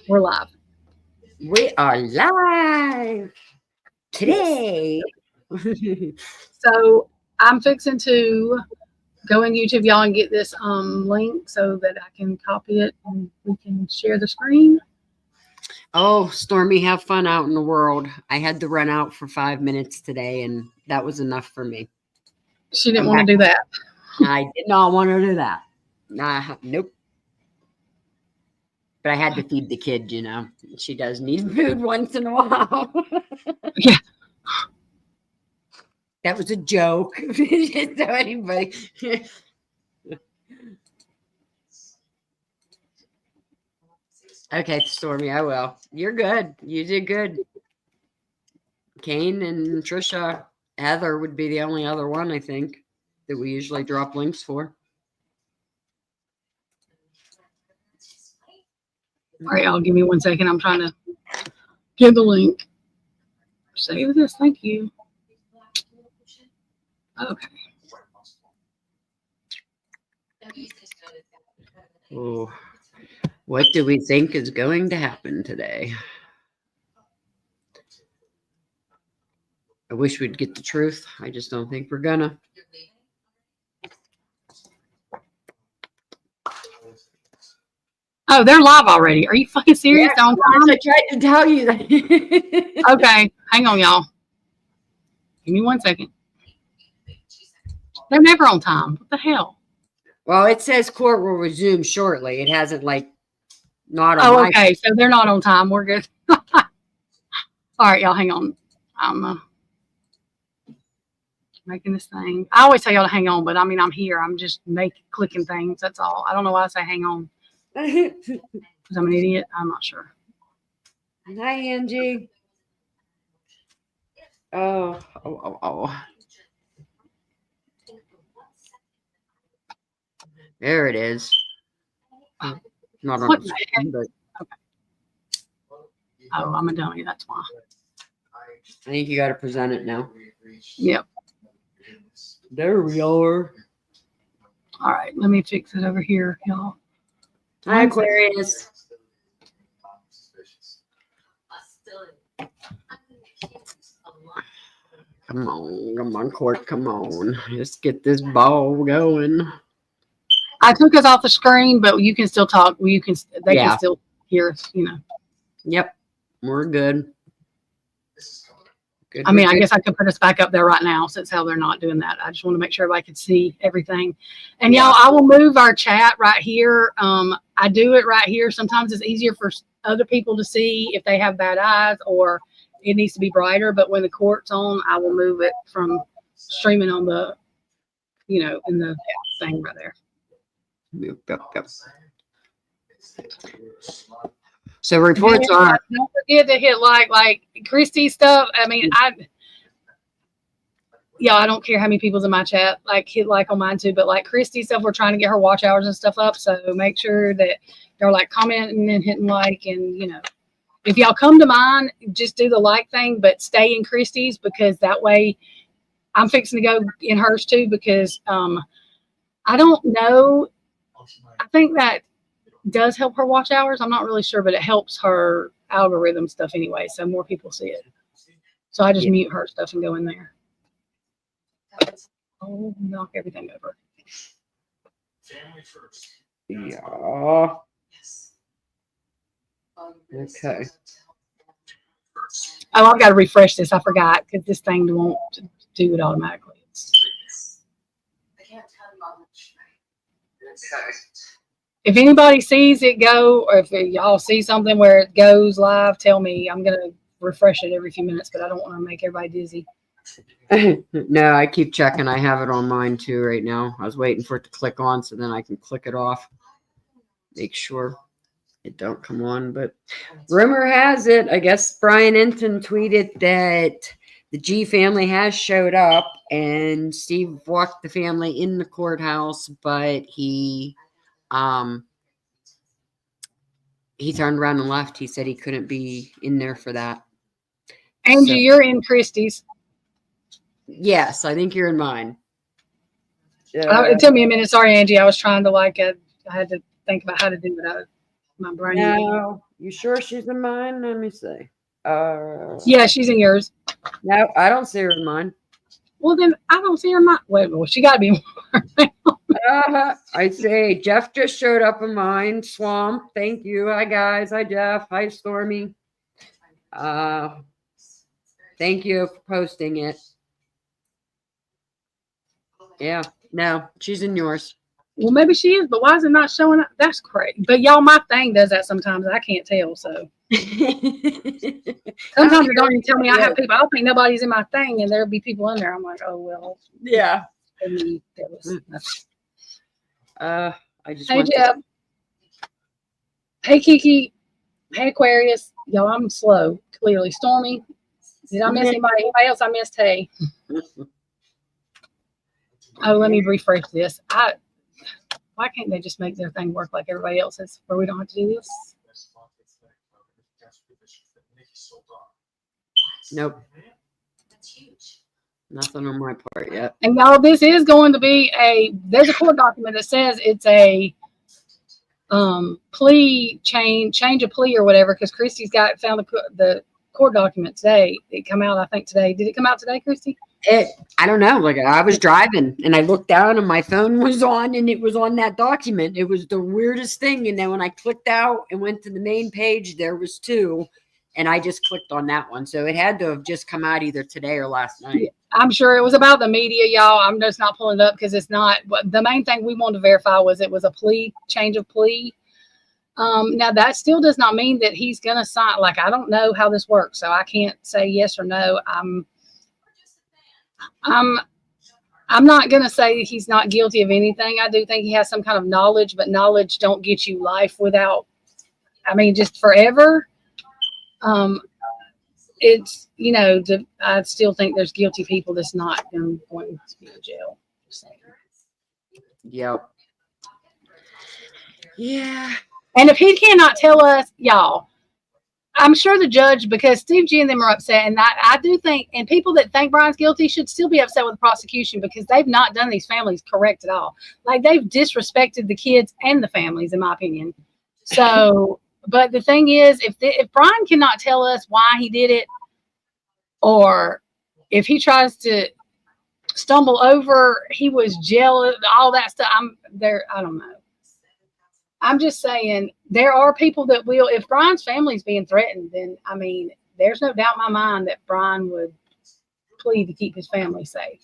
We're live. We are live today. So I'm fixing to go in YouTube, y'all, and get this link so that I can copy it and we can share the screen. Oh, Stormy, have fun out in the world. I had to run out for 5 minutes today, and that was enough for me. She didn't want to do that. I did not want to do that. Nope. But I had to feed the kid, you know. She does need food once in a while. Yeah. That was a joke. So anybody. Okay, Stormy, I will. You're good. You did good. Kane and Trisha, Heather would be the only other one, I think, that we usually drop links for. All right, y'all, give me 1 second. I'm trying to give the link. Save this. Thank you. Okay. Oh, what do we think is going to happen today? I wish we'd get the truth. I just don't think we're gonna. Oh, they're live already. Are you fucking serious? Yeah, On time? I tried to tell you that. Okay, hang on, y'all. Give me 1 second. They're never on time. What the hell? Well, it says court will resume shortly. It hasn't not on Oh, my okay. So they're not on time. We're good. All right, y'all, hang on. I'm making this thing. I always tell y'all to hang on, but I mean, I'm here. I'm just clicking things. That's all. I don't know why I say hang on. Because I'm an idiot. I'm not sure. Hi, Angie. Oh. There it is. Not on What the the screen, but Okay. Oh, I'm a dummy. That's why. I think you got to present it now. Yep. There we are. All right. Let me fix it over here, y'all. Hi, Aquarius. Come on, Court, come on. Let's get this ball going. I took us off the screen, but you can still talk. They can still hear us, you know. Yep, we're good. I mean, I guess I could put us back up there right now since how they're not doing that. I just want to make sure everybody could see everything. And y'all, I will move our chat right here. I do it right here. Sometimes it's easier for other people to see if they have bad eyes or it needs to be brighter. But when the court's on, I will move it from streaming on the, in the thing right there. Yep. So reports are. Don't forget to hit like Christy stuff. I mean, I don't care how many people's in my chat. Hit like on mine too, but like Christy stuff, we're trying to get her watch hours and stuff up. So make sure that they're commenting and hitting like, and if y'all come to mine, just do the like thing, but stay in Christy's because that way I'm fixing to go in hers too because I don't know. I think that does help her watch hours. I'm not really sure, but it helps her algorithm stuff anyway. So more people see it. So I just mute her stuff and go in there. I'll knock everything over. Yeah. Okay. Oh, I've got to refresh this. I forgot because this thing won't do it automatically. If anybody sees it go, or if y'all see something where it goes live, tell me. I'm going to refresh it every few minutes, but I don't want to make everybody dizzy. No, I keep checking. I have it on mine too right now. I was waiting for it to click on so then I can click it off. Make sure it don't come on. But rumor has it, I guess Brian Enton tweeted that the G family has showed up and Steve walked the family in the courthouse, but he turned around and left. He said he couldn't be in there for that. Angie, you're in Christie's. Yes, I think you're in mine. It took me a minute. Sorry, Angie. I was trying to I had to think about how to do it. My brain. No, you sure she's in mine? Let me see. Yeah, she's in yours. No, I don't see her in mine. Well, then I don't see her. Wait, well, she got to be. I say Jeff just showed up in mine. Swamp, thank you. Hi guys. Hi Jeff. Hi Stormy. Thank you for posting it. Yeah, no, she's in yours. Well, maybe she is, but why is it not showing up? That's crazy. But y'all, my thing does that sometimes. I can't tell. So sometimes it don't even tell me I have people. I don't think nobody's in my thing, and there'll be people in there. I'm like, oh well. Yeah. Maybe that was nothing. I just. Hey Jeff. Hey Kiki. Hey Aquarius. Y'all, I'm slow. Clearly, Stormy. Did I miss anybody? Anybody else I missed? Hey. Oh, let me refresh this. Why can't they just make their thing work like everybody else's, where we don't have to do this? Nope. Nothing on my part yet. And y'all, this is going to be there's a court document that says it's a plea change of plea or whatever, because Christy's found the court document today. It come out, I think, today. Did it come out today, Christy? I don't know. Like, I was driving and I looked down and my phone was on and it was on that document. It was the weirdest thing. And then when I clicked out and went to the main page, there was two, and I just clicked on that one. So it had to have just come out either today or last night. Yeah, I'm sure it was about the media, y'all. I'm just not pulling it up because it's not. The main thing we wanted to verify was it was a change of plea. Now that still does not mean that he's gonna sign. Like, I don't know how this works, so I can't say yes or no. I'm not gonna say he's not guilty of anything. I do think he has some kind of knowledge, but knowledge don't get you life without. I mean, just forever. It's I still think there's guilty people that's not going to be in jail. Just saying. Yep. Yeah. And if he cannot tell us, y'all, I'm sure the judge, because Steve G and them are upset, and I do think, and people that think Bryan's guilty should still be upset with the prosecution because they've not done these families correct at all. Like, they've disrespected the kids and the families, in my opinion. So, but the thing is, if Bryan cannot tell us why he did it, or if he tries to stumble over, he was jealous, all that stuff, I don't know. I'm just saying, there are people that will, if Bryan's family's being threatened, then, I mean, there's no doubt in my mind that Bryan would plead to keep his family safe.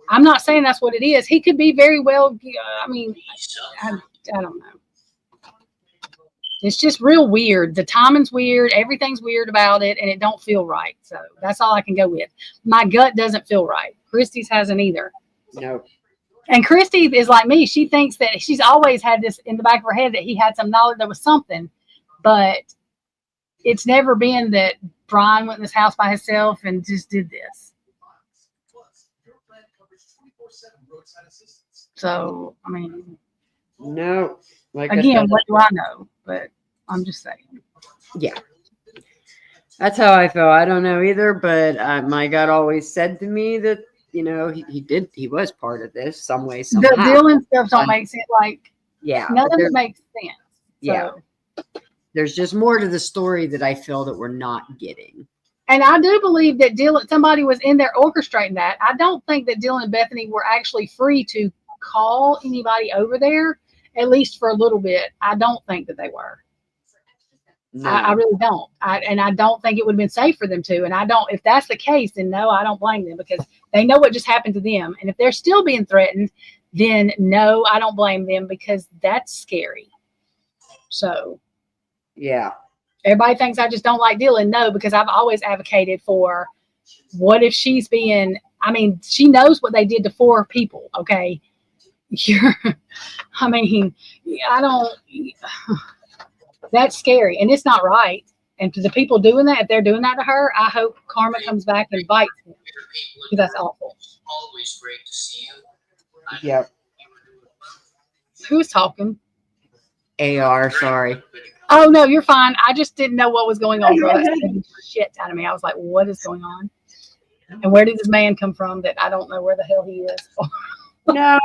I'm not saying that's what it is. He could be very well, I mean, I don't know. It's just real weird. The timing's weird. Everything's weird about it, and it don't feel right. So that's all I can go with. My gut doesn't feel right. Christy's hasn't either. No. And Christy is like me. She thinks that she's always had this in the back of her head that he had some knowledge, there was something, but it's never been that Bryan went in this house by himself and just did this. So, I mean, no. Like again, what do I know? But I'm just saying. Yeah. That's how I feel. I don't know either, but my gut always said to me that, he was part of this some way, somehow. The Dylan stuff don't make sense. Like, yeah, none of it makes sense. Yeah. So. There's just more to the story that I feel that we're not getting. And I do believe that somebody was in there orchestrating that. I don't think that Dylan and Bethany were actually free to call anybody over there, at least for a little bit. I don't think that they were. No. I really don't. And I don't think it would have been safe for them to. And if that's the case, then no, I don't blame them, because they know what just happened to them. And if they're still being threatened, then no, I don't blame them, because that's scary. So, yeah. Everybody thinks I just don't like Dylan. No, because I've always advocated for, what if she's being, I mean, she knows what they did to 4 people. Okay. That's scary, and it's not right. And to the people doing that, if they're doing that to her, I hope karma comes back and bites them, because that's awful. Always great to see you. Yep. Who's talking? AR, sorry. Oh, no, you're fine. I just didn't know what was going on, bro. That scared the shit out of me. I was like, what is going on? And where did this man come from that I don't know where the hell he is? No,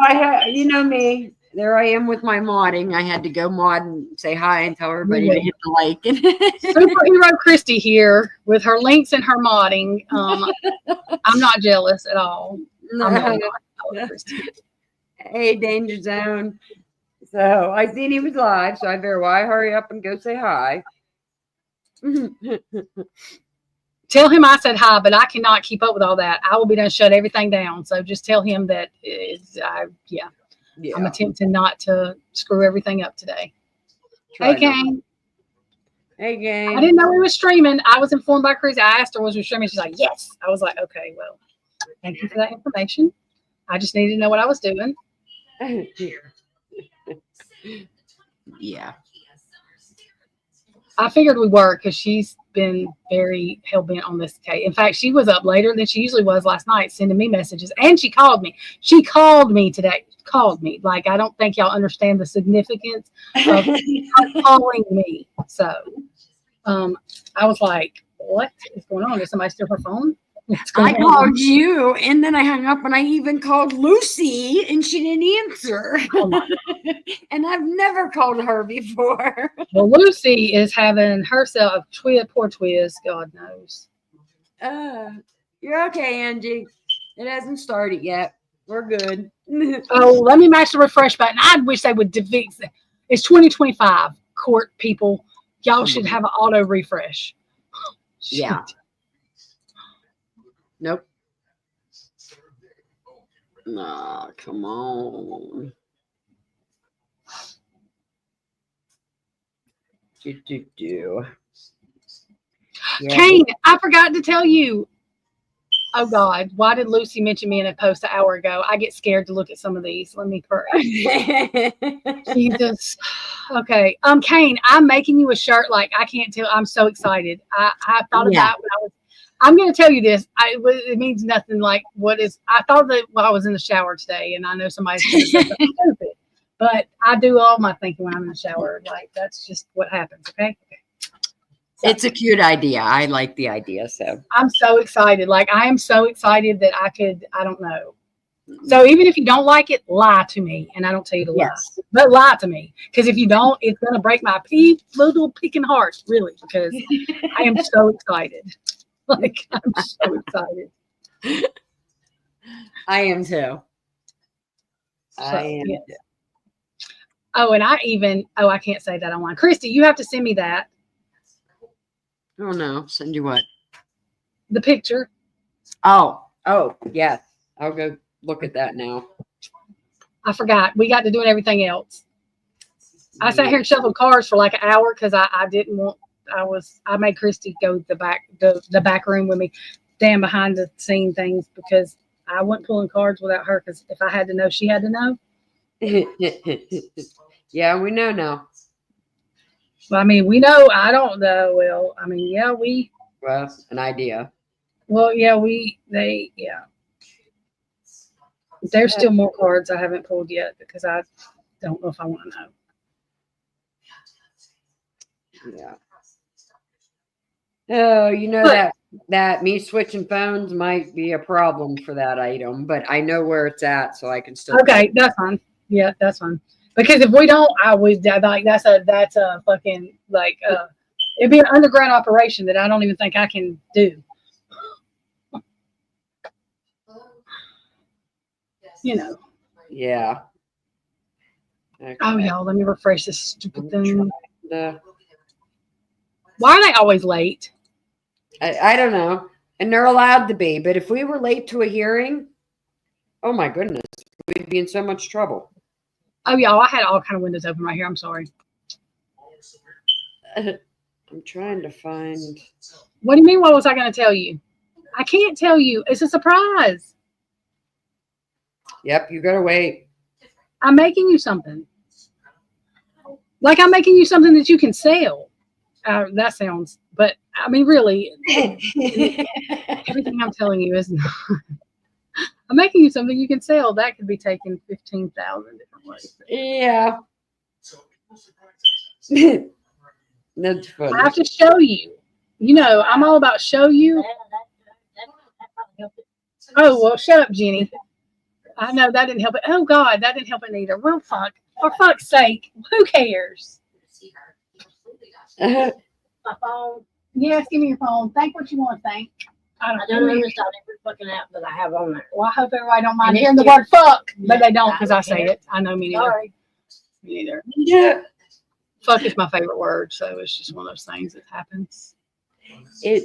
you know me. there I am with my modding. I had to go mod and say hi and tell everybody to hit the like. Superhero Christy here with her links and her modding. I'm not jealous at all. I'm not jealous, Christy. Hey, Danger Zone. So I seen he was live, so I better hurry up and go say hi. Tell him I said hi, but I cannot keep up with all that. I will be done shut everything down. So just tell him that I'm attempting not to screw everything up today. Hey, Kane. Hey, Kane. I didn't know we was streaming. I was informed by Chris. I asked her, was we streaming? She's like, yes. I was like, okay, well, thank you for that information. I just needed to know what I was doing. Yeah. I figured we were because she's been very hell-bent on this case. In fact, she was up later than she usually was last night sending me messages. And she called me. She called me today. Called me. Like, I don't think y'all understand the significance of her calling me. So I was like, what is going on? Did somebody steal her phone? I called you, and then I hung up, and I even called Lucy, and she didn't answer. Oh my God. And I've never called her before. Well, Lucy is having herself poor Twiz, God knows. You're okay, Angie. It hasn't started yet. We're good. Oh, let me match the refresh button. I wish they would fix it. It's 2025, court people. Y'all should have an auto refresh. Yeah. Nope. Nah, come on. Yeah. Kane, I forgot to tell you. Oh God, why did Lucy mention me in a post an hour ago? I get scared to look at some of these. Let me pray. Jesus. Okay. Kane, I'm making you a shirt. Like, I can't tell. I'm so excited. I thought about when I was. I'm going to tell you this. It means nothing. Like, I thought that while I was in the shower today, and I know somebody's going to say something stupid, but I do all my thinking when I'm in the shower. Like, that's just what happens. Okay. So, it's a cute idea. I like the idea. So I'm so excited. Like, I am so excited that I don't know. So even if you don't like it, lie to me, and I don't tell you to lie, but lie to me, because if you don't, it's going to break my little picking heart, really, because I am so excited. Like, I'm so excited. I am too. I am too. Oh, and I can't say that online. Christy, you have to send me that. Oh no, send you what? The picture. Oh, yes. I'll go look at that now. I forgot. We got to doing everything else. I sat here and shuffled cards for like an hour because I didn't want. I made Christy go the back room with me, stand behind the scene things, because I wasn't pulling cards without her, because if I had to know, she had to know. Yeah, we know now. Well, I mean, we know. I don't know. Well, I mean, yeah, well, an idea. Well, yeah, There's still more cards I haven't pulled yet because I don't know if I want to know. Yeah. Oh, you know that me switching phones might be a problem for that item, but I know where it's at, so I can still. Okay, that's fine. Yeah, that's fine. Because if we don't, I would like that's a fucking like it'd be an underground operation that I don't even think I can do. You know. Yeah. Okay. Oh, y'all, let me refresh this stupid thing. Why are they always late? I don't know. And they're allowed to be. But if we were late to a hearing, oh my goodness, we'd be in so much trouble. Oh, y'all, I had all kind of windows open right here. I'm sorry. I'm trying to find. What do you mean? What was I going to tell you? I can't tell you. It's a surprise. Yep, you got to wait. I'm making you something. Like I'm making you something that you can sell. That sounds, but I mean, really, everything I'm telling you is not. I'm making you something you can sell. That could be taken 15,000 different ways. Yeah. That's funny. I have to show you. You know, I'm all about show you. Oh, well, shut up, Jenny. I know that didn't help it. Oh, God, that didn't help it either. Well, fuck. For fuck's sake, who cares? Uh, My phone. Yes, give me your phone. Think what you want to think. I don't understand every fucking app that I have on there. Well, I hope everybody don't mind And hearing the it's- word fuck, but they don't I because don't I say care. it. I know me neither. Sorry. Me neither. yeah. Fuck is my favorite word, so it's just one of those things that happens. It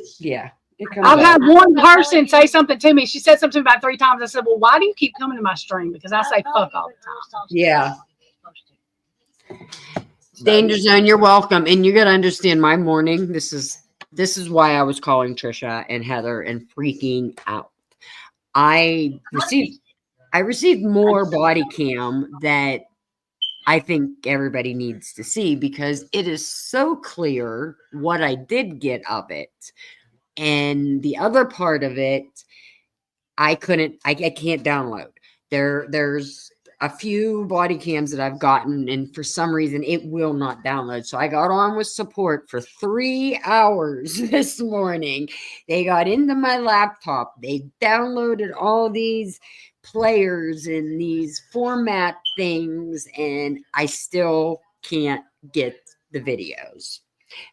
comes I've out. had one person say something to me. She said something about 3 times. I said, well, why do you keep coming to my stream? Because I say fuck all the time. Yeah. Danger Zone, you're welcome. And you gotta understand my morning. This is why I was calling Trisha and Heather and freaking out. I received more body cam that I think everybody needs to see because it is so clear what I did get of it. And the other part of it, I can't download. There's a few body cams that I've gotten, and for some reason it will not download. So I got on with support for 3 hours this morning. They got into my laptop. They downloaded all these players and these format things, and I still can't get the videos.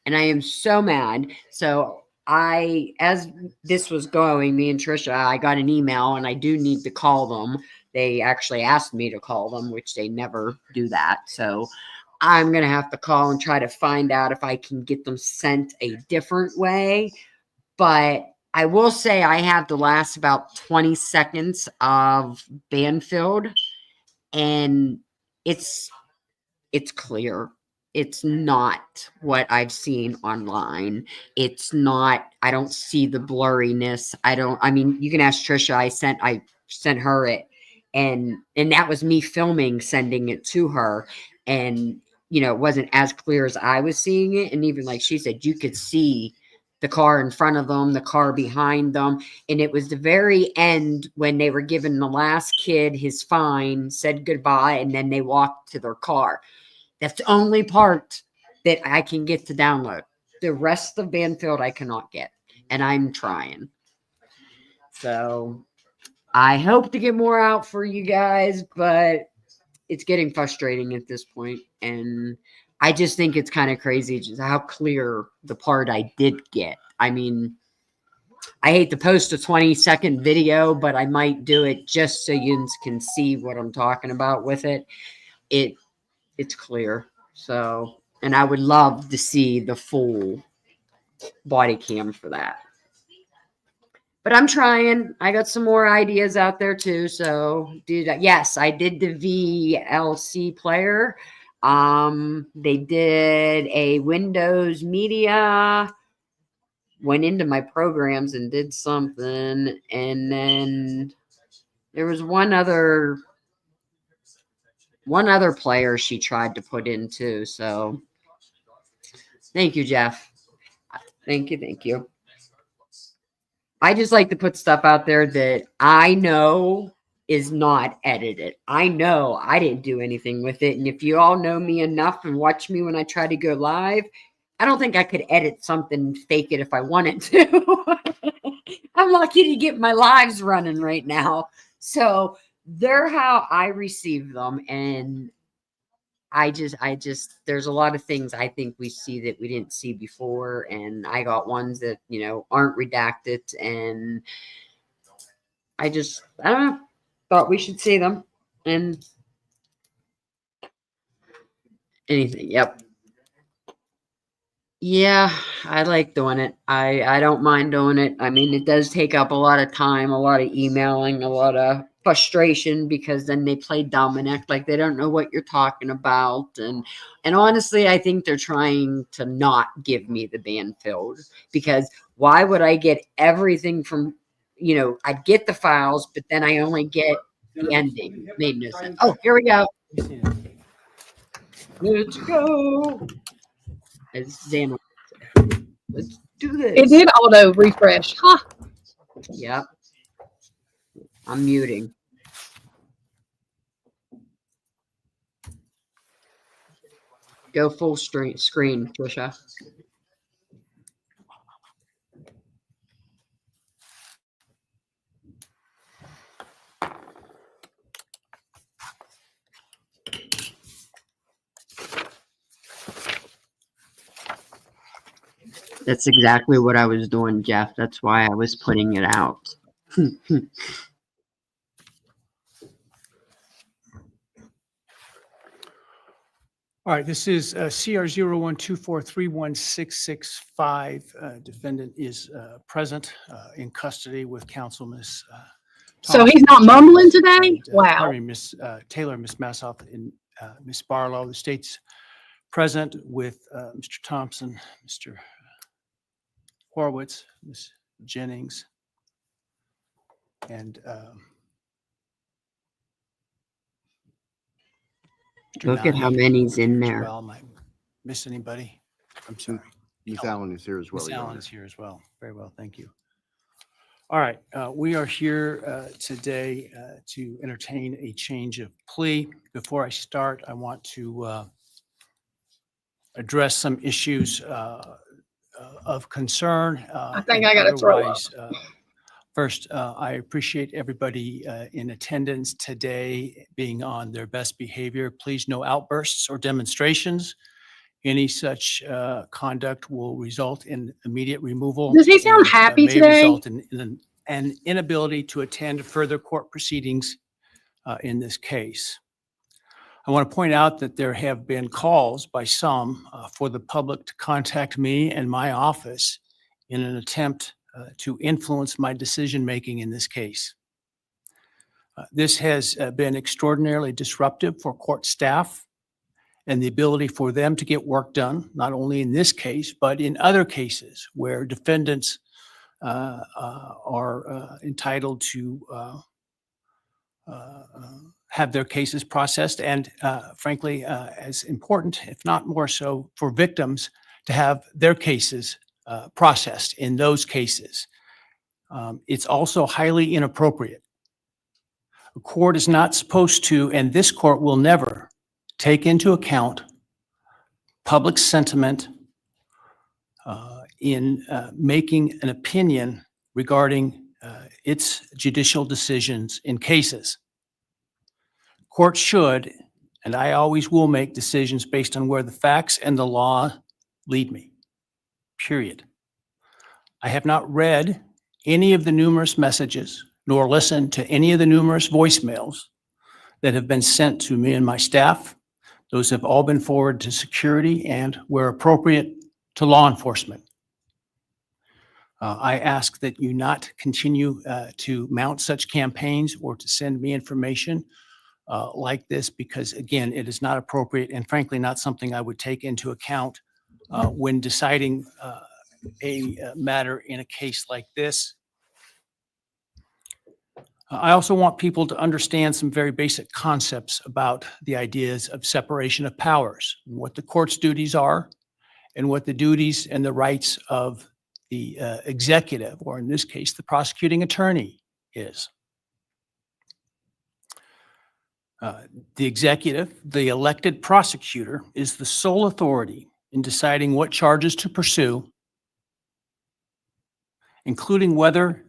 And I am so mad. So as this was going, me and Trisha, I got an email and I do need to call them. They actually asked me to call them, which they never do that. So I'm going to have to call and try to find out if I can get them sent a different way. But I will say I have the last about 20 seconds of Banfield, and it's clear. It's not what I've seen online. It's not, I don't see the blurriness. I mean, you can ask Trisha. I sent her it, and that was me filming, sending it to her. And, it wasn't as clear as I was seeing it. And even like she said, you could see the car in front of them, the car behind them. And it was the very end when they were giving the last kid his fine, said goodbye, and then they walked to their car. That's the only part that I can get to download. The rest of Banfield I cannot get, and I'm trying. So I hope to get more out for you guys, but it's getting frustrating at this point, and I just think it's kind of crazy just how clear the part I did get. I mean, I hate to post a 20-second video, but I might do it just so you can see what I'm talking about with it. It's clear. So, and I would love to see the full body cam for that. But I'm trying. I got some more ideas out there too. So, yes, I did the VLC player. They did a Windows Media, went into my programs and did something, and then there was one other player she tried to put in too. So, thank you, Jeff. Thank you. I just like to put stuff out there that I know is not edited. I know I didn't do anything with it. And if you all know me enough and watch me when I try to go live, I don't think I could edit something and fake it if I wanted to. I'm lucky to get my lives running right now. So they're how I receive them. And I just, there's a lot of things I think we see that we didn't see before. And I got ones that, aren't redacted. And I don't know, thought we should see them. And anything. Yep. Yeah, I like doing it. I don't mind doing it. I mean, it does take up a lot of time, a lot of emailing, a lot of frustration because then they play dumb and act like they don't know what you're talking about. And honestly, I think they're trying to not give me the Banfield because why would I get everything from, I'd get the files, but then I only get the ending. Made no sense. Oh, here we go. Let's go. As Zan, let's do this. It did auto refresh. Huh. Yep. I'm muting. Go full screen, Trisha. That's exactly what I was doing, Jeff. That's why I was putting it out. All right, this is CR 0124316665. Defendant is present in custody with counsel, Miss. So he's not mumbling today? Wow. Pardon me, Miss Taylor, Miss Massoff, and Miss Barlow. The state's present with Mr. Thompson, Mr. Horowitz, Miss Jennings, and Mr. Look at how Nani. many's in there. Well, might miss anybody? I'm sorry. Miss Allen is here as well. Miss Your Allen Honor. is here as well. Very well, thank you. All right, we are here today to entertain a change of plea. Before I start, I want to address some issues of concern. I think I gotta throw up. First, I appreciate everybody in attendance today being on their best behavior. Please, no outbursts or demonstrations. Any such conduct will result in immediate removal. Does he sound happy may today? result in an inability to attend further court proceedings in this case. I want to point out that there have been calls by some for the public to contact me and my office in an attempt to influence my decision-making in this case. This has been extraordinarily disruptive for court staff and the ability for them to get work done, not only in this case, but in other cases where defendants are entitled to have their cases processed, and frankly, as important, if not more so, for victims to have their cases processed in those cases. It's also highly inappropriate. A court is not supposed to, and this court will never, take into account public sentiment in making an opinion regarding its judicial decisions in cases. Court should, and I always will, make decisions based on where the facts and the law lead me, period. I have not read any of the numerous messages nor listened to any of the numerous voicemails that have been sent to me and my staff. Those have all been forwarded to security and, where appropriate, to law enforcement. I ask that you not continue to mount such campaigns or to send me information like this, because again, it is not appropriate and frankly not something I would take into account when deciding a matter in a case like this. I also want people to understand some very basic concepts about the ideas of separation of powers, what the court's duties are, and what the duties and the rights of the executive, or in this case, the prosecuting attorney, is. The executive, the elected prosecutor, is the sole authority in deciding what charges to pursue, including whether,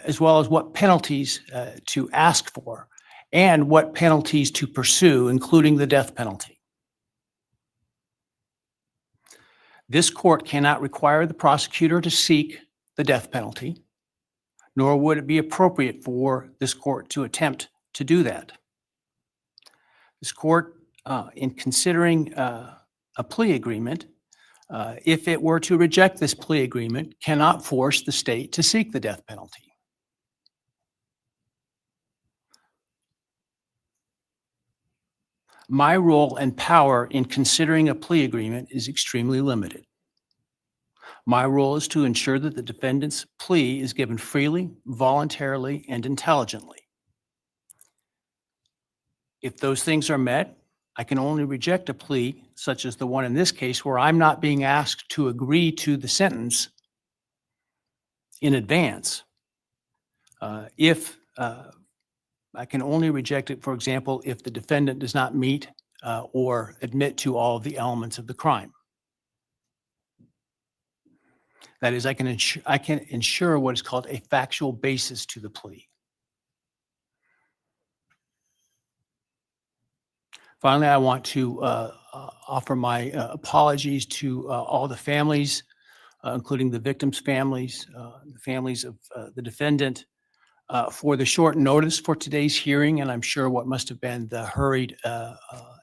as well as what penalties to ask for, and what penalties to pursue, including the death penalty. This court cannot require the prosecutor to seek the death penalty, nor would it be appropriate for this court to attempt to do that. This court, in considering a plea agreement, if it were to reject this plea agreement, cannot force the state to seek the death penalty. My role and power in considering a plea agreement is extremely limited. My role is to ensure that the defendant's plea is given freely, voluntarily, and intelligently. If those things are met, I can only reject a plea, such as the one in this case, where I'm not being asked to agree to the sentence in advance. I can only reject it, for example, if the defendant does not meet or admit to all of the elements of the crime. That is, I can ensure what is called a factual basis to the plea. Finally, I want to offer my apologies to all the families including the victims' families, the families of the defendant, for the short notice for today's hearing, and I'm sure what must have been the hurried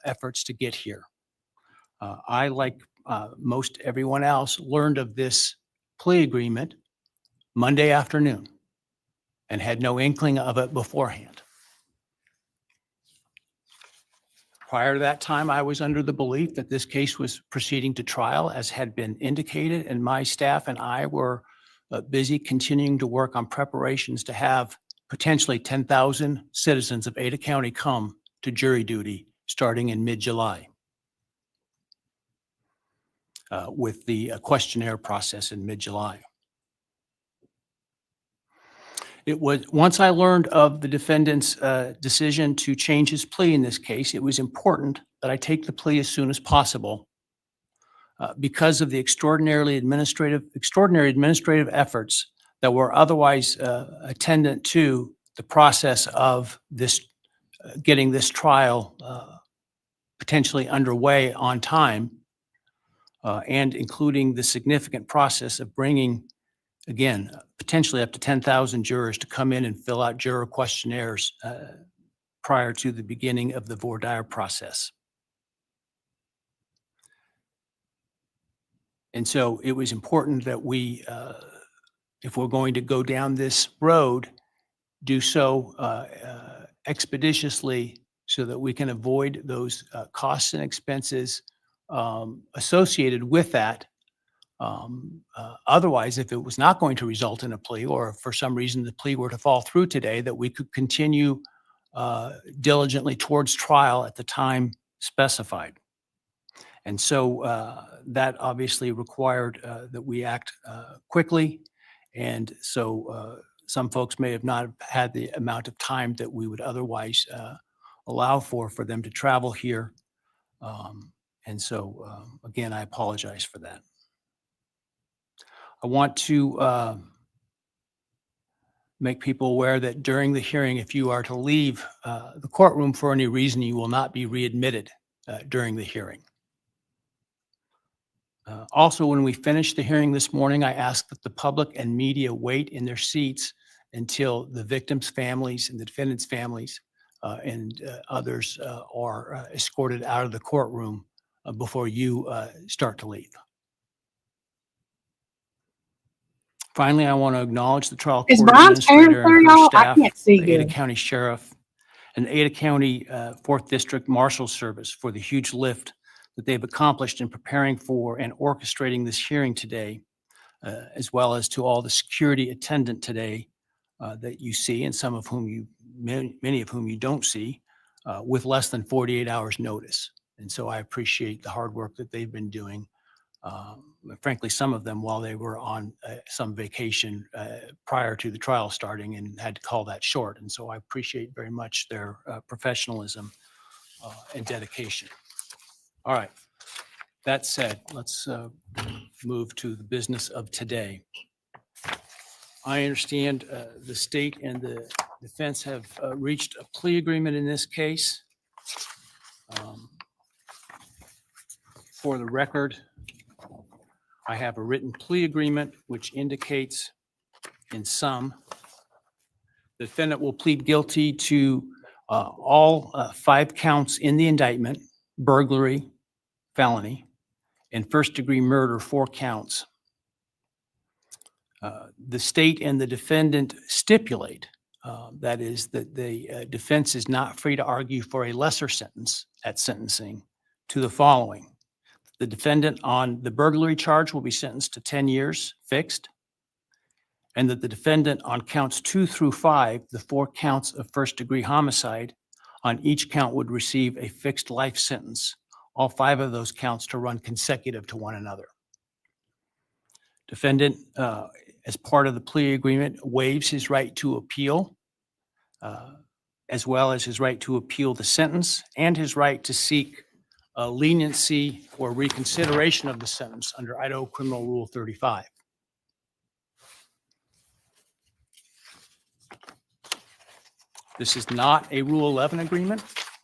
efforts to get here. I, like most everyone else, learned of this plea agreement Monday afternoon and had no inkling of it beforehand. Prior to that time, I was under the belief that this case was proceeding to trial, as had been indicated, and my staff and I were busy continuing to work on preparations to have potentially 10,000 citizens of Ada County come to jury duty starting in mid-July, with the questionnaire process in mid-July. It was, once I learned of the defendant's decision to change his plea in this case, it was important that I take the plea as soon as possible because of the extraordinary administrative efforts that were otherwise attendant to the process of this, getting this trial potentially underway on time, and including the significant process of bringing, again, potentially up to 10,000 jurors to come in and fill out juror questionnaires prior to the beginning of the voir dire process. And so it was important that we, if we're going to go down this road, do so expeditiously so that we can avoid those costs and expenses associated with that. Otherwise, if it was not going to result in a plea, or if for some reason the plea were to fall through today, that we could continue diligently towards trial at the time specified. And so that obviously required that we act quickly. And so some folks may have not had the amount of time that we would otherwise allow for them to travel here. And so again, I apologize for that. I want to make people aware that during the hearing, if you are to leave the courtroom for any reason, you will not be readmitted during the hearing. Also, when we finish the hearing this morning, I ask that the public and media wait in their seats until the victims' families and the defendants' families and others are escorted out of the courtroom before you start to leave. Finally, I want to acknowledge the trial Is court Bryan's parents administrator there, and her y'all? I staff, can't see the Ada good. County Sheriff, and the Ada County 4th District Marshal Service for the huge lift that they've accomplished in preparing for and orchestrating this hearing today, as well as to all the security attendant today that you see, and some of whom you, many of whom you don't see, with less than 48 hours notice. And so I appreciate the hard work that they've been doing. Frankly, some of them while they were on some vacation prior to the trial starting and had to call that short. And so I appreciate very much their professionalism and dedication. All right. That said, let's move to the business of today. I understand the state and the defense have reached a plea agreement in this case. For the record, I have a written plea agreement which indicates in sum, the defendant will plead guilty to all 5 counts in the indictment: burglary, felony, and first-degree murder, 4 counts. The state and the defendant stipulate, that is, that the defense is not free to argue for a lesser sentence at sentencing to the following. The defendant on the burglary charge will be sentenced to 10 years fixed, and that the defendant on counts 2 through 5, the 4 counts of first-degree homicide, on each count would receive a fixed life sentence, all 5 of those counts to run consecutive to one another. Defendant, as part of the plea agreement, waives his right to appeal, as well as his right to appeal the sentence and his right to seek leniency or reconsideration of the sentence under Idaho Criminal Rule 35. This is not a Rule 11 agreement,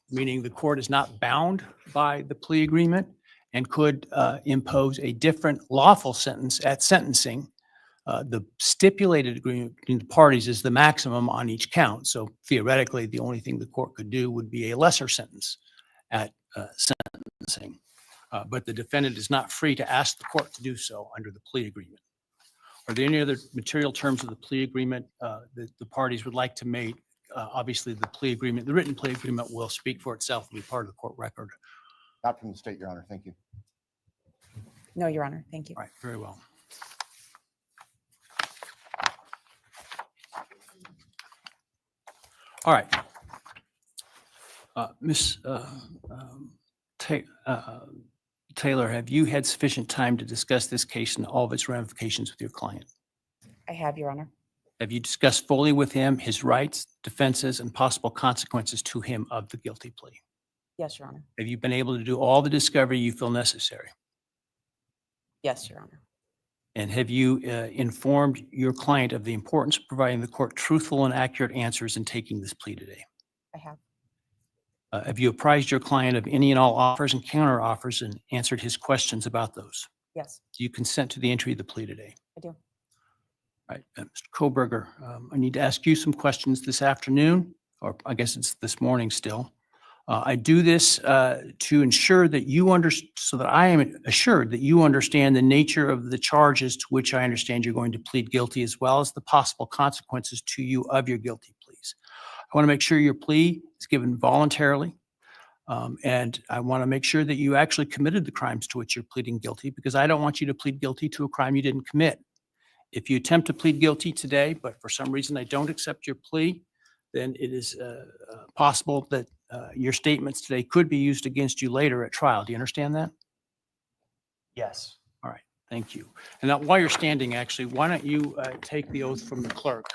meaning the court is not bound by the plea agreement, and could impose a different lawful sentence at sentencing. The stipulated agreement between the parties is the maximum on each count. So theoretically, the only thing the court could do would be a lesser sentence at sentencing. But the defendant is not free to ask the court to do so under the plea agreement. Are there any other material terms of the plea agreement that the parties would like to make? Obviously, the plea agreement, the written plea agreement will speak for itself and be part of the court record. Not from the state, Your Honor. Thank you. No, Your Honor. Thank you. All right, very well. All right. Ms. Taylor, have you had sufficient time to discuss this case and all of its ramifications with your client? I have, Your Honor. Have you discussed fully with him his rights, defenses, and possible consequences to him of the guilty plea? Yes, Your Honor. Have you been able to do all the discovery you feel necessary? Yes, Your Honor. And have you informed your client of the importance of providing the court truthful and accurate answers in taking this plea today? I have. Have you apprised your client of any and all offers and counter offers and answered his questions about those? Yes, Do you consent to the entry of the plea today? I do. All right, Mr. Kohberger, I need to ask you some questions this afternoon, or I guess it's this morning still. I do this to ensure that so that I am assured that you understand the nature of the charges to which I understand you're going to plead guilty, as well as the possible consequences to you of your guilty pleas. I want to make sure your plea is given voluntarily, and I want to make sure that you actually committed the crimes to which you're pleading guilty, because I don't want you to plead guilty to a crime you didn't commit. If you attempt to plead guilty today, but for some reason I don't accept your plea, then it is possible that your statements today could be used against you later at trial. Do you understand that? Yes. All right, thank you. And now, while you're standing, actually, why don't you take the oath from the clerk?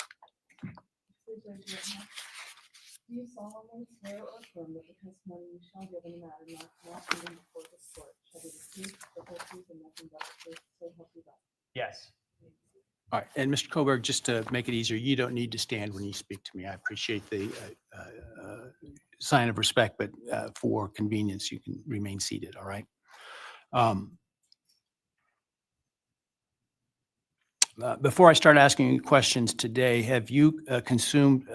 Do you solemnly swear or affirm that the testimony you shall give in the matter not being before this court shall be the truth, the whole truth, and nothing but the truth, so help you God? Yes. All right, and Mr. Kohberger, just to make it easier, you don't need to stand when you speak to me. I appreciate the sign of respect, but for convenience, you can remain seated, all right? Before I start asking you questions today, have you consumed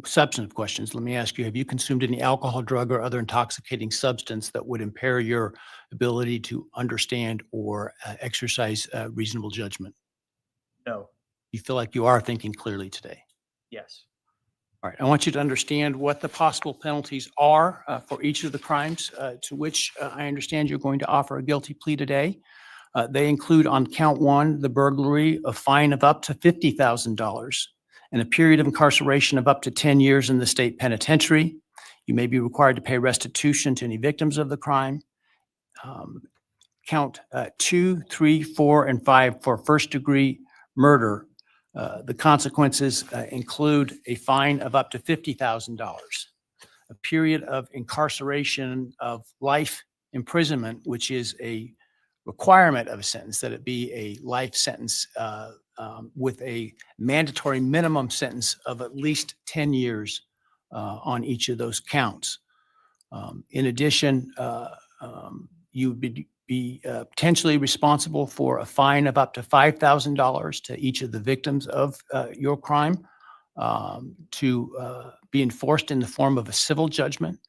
substantive questions? Let me ask you, have you consumed any alcohol, drug, or other intoxicating substance that would impair your ability to understand or exercise reasonable judgment? No. You feel like you are thinking clearly today? Yes. All right, I want you to understand what the possible penalties are for each of the crimes to which I understand you're going to offer a guilty plea today. They include, on count one, the burglary, a fine of up to $50,000 and a period of incarceration of up to 10 years in the state penitentiary. You may be required to pay restitution to any victims of the crime. Count 2, 3, 4, and 5 for first-degree murder. The consequences include a fine of up to $50,000, a period of incarceration of life imprisonment, which is a requirement of a sentence, that it be a life sentence with a mandatory minimum sentence of at least 10 years on each of those counts. In addition, you would be potentially responsible for a fine of up to $5,000 to each of the victims of your crime to be enforced in the form of a civil judgment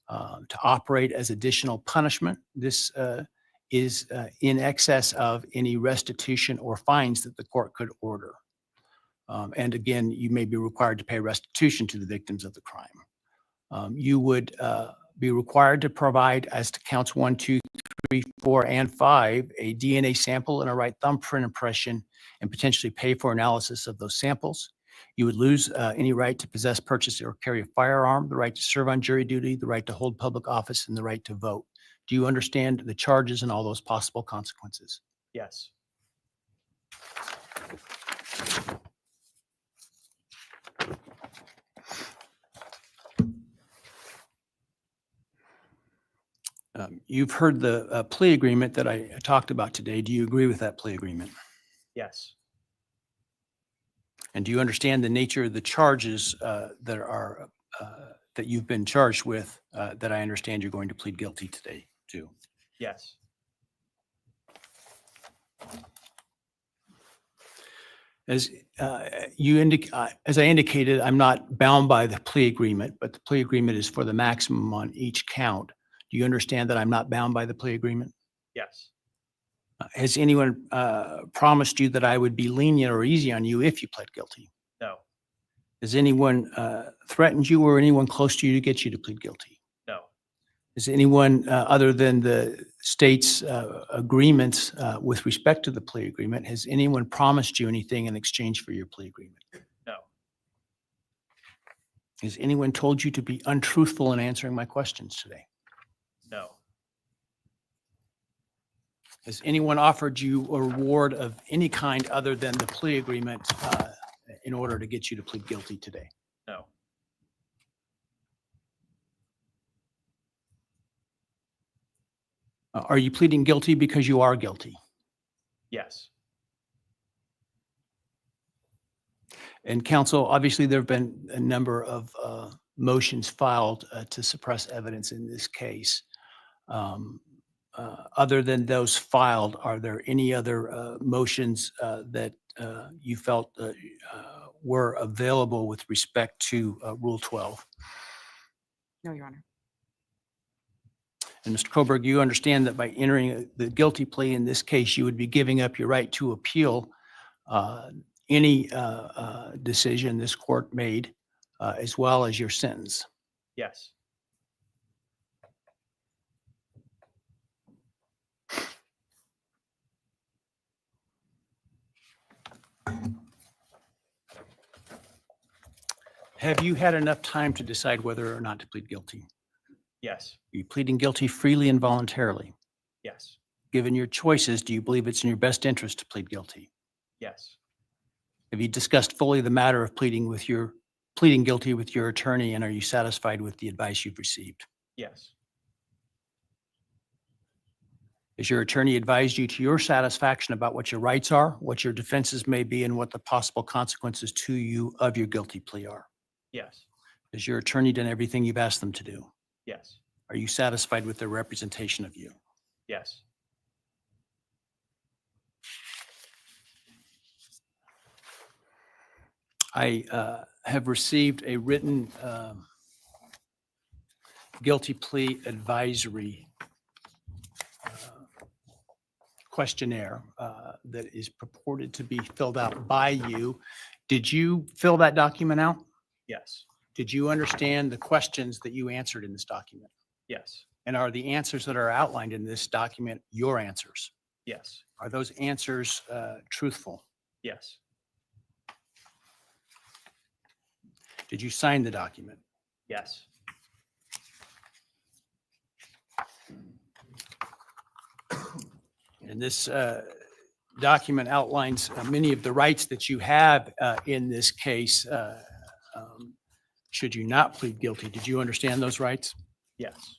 to operate as additional punishment. This is in excess of any restitution or fines that the court could order. And again, you may be required to pay restitution to the victims of the crime. You would be required to provide, as to counts 1, 2, 3, 4, and 5, a DNA sample and a right thumbprint impression, and potentially pay for analysis of those samples. You would lose any right to possess, purchase, or carry a firearm, the right to serve on jury duty, the right to hold public office, and the right to vote. Do you understand the charges and all those possible consequences? Yes. You've heard the plea agreement that I talked about today. Do you agree with that plea agreement? Yes. And do you understand the nature of the charges that you've been charged with that I understand you're going to plead guilty today to? Yes. As as I indicated, I'm not bound by the plea agreement, but the plea agreement is for the maximum on each count. Do you understand that I'm not bound by the plea agreement? Yes. Has anyone promised you that I would be lenient or easy on you if you pled guilty? No. Has anyone threatened you or anyone close to you to get you to plead guilty? No. Has anyone other than the state's agreements with respect to the plea agreement, has anyone promised you anything in exchange for your plea agreement? No. Has anyone told you to be untruthful in answering my questions today? No. Has anyone offered you a reward of any kind other than the plea agreement in order to get you to plead guilty today? No. Are you pleading guilty because you are guilty? Yes. And counsel, obviously there have been a number of motions filed to suppress evidence in this case. Other than those filed, are there any other motions that you felt were available with respect to Rule 12? No, Your Honor. And Mr. Kohberger, you understand that by entering the guilty plea in this case, you would be giving up your right to appeal any decision this court made, as well as your sentence. Yes. Have you had enough time to decide whether or not to plead guilty? Yes. Are you pleading guilty freely and voluntarily? Yes. Given your choices, do you believe it's in your best interest to plead guilty? Yes. Have you discussed fully the matter of pleading guilty with your attorney, and are you satisfied with the advice you've received? Yes. Has your attorney advised you to your satisfaction about what your rights are, what your defenses may be, and what the possible consequences to you of your guilty plea are? Yes. Has your attorney done everything you've asked them to do? Yes. Are you satisfied with their representation of you? Yes. I have received a written guilty plea advisory questionnaire that is purported to be filled out by you. Did you fill that document out? Yes. Did you understand the questions that you answered in this document? Yes. And are the answers that are outlined in this document your answers? Yes. Are those answers truthful? Yes. Did you sign the document? Yes. And this document outlines many of the rights that you have in this case. Should you not plead guilty, did you understand those rights? Yes.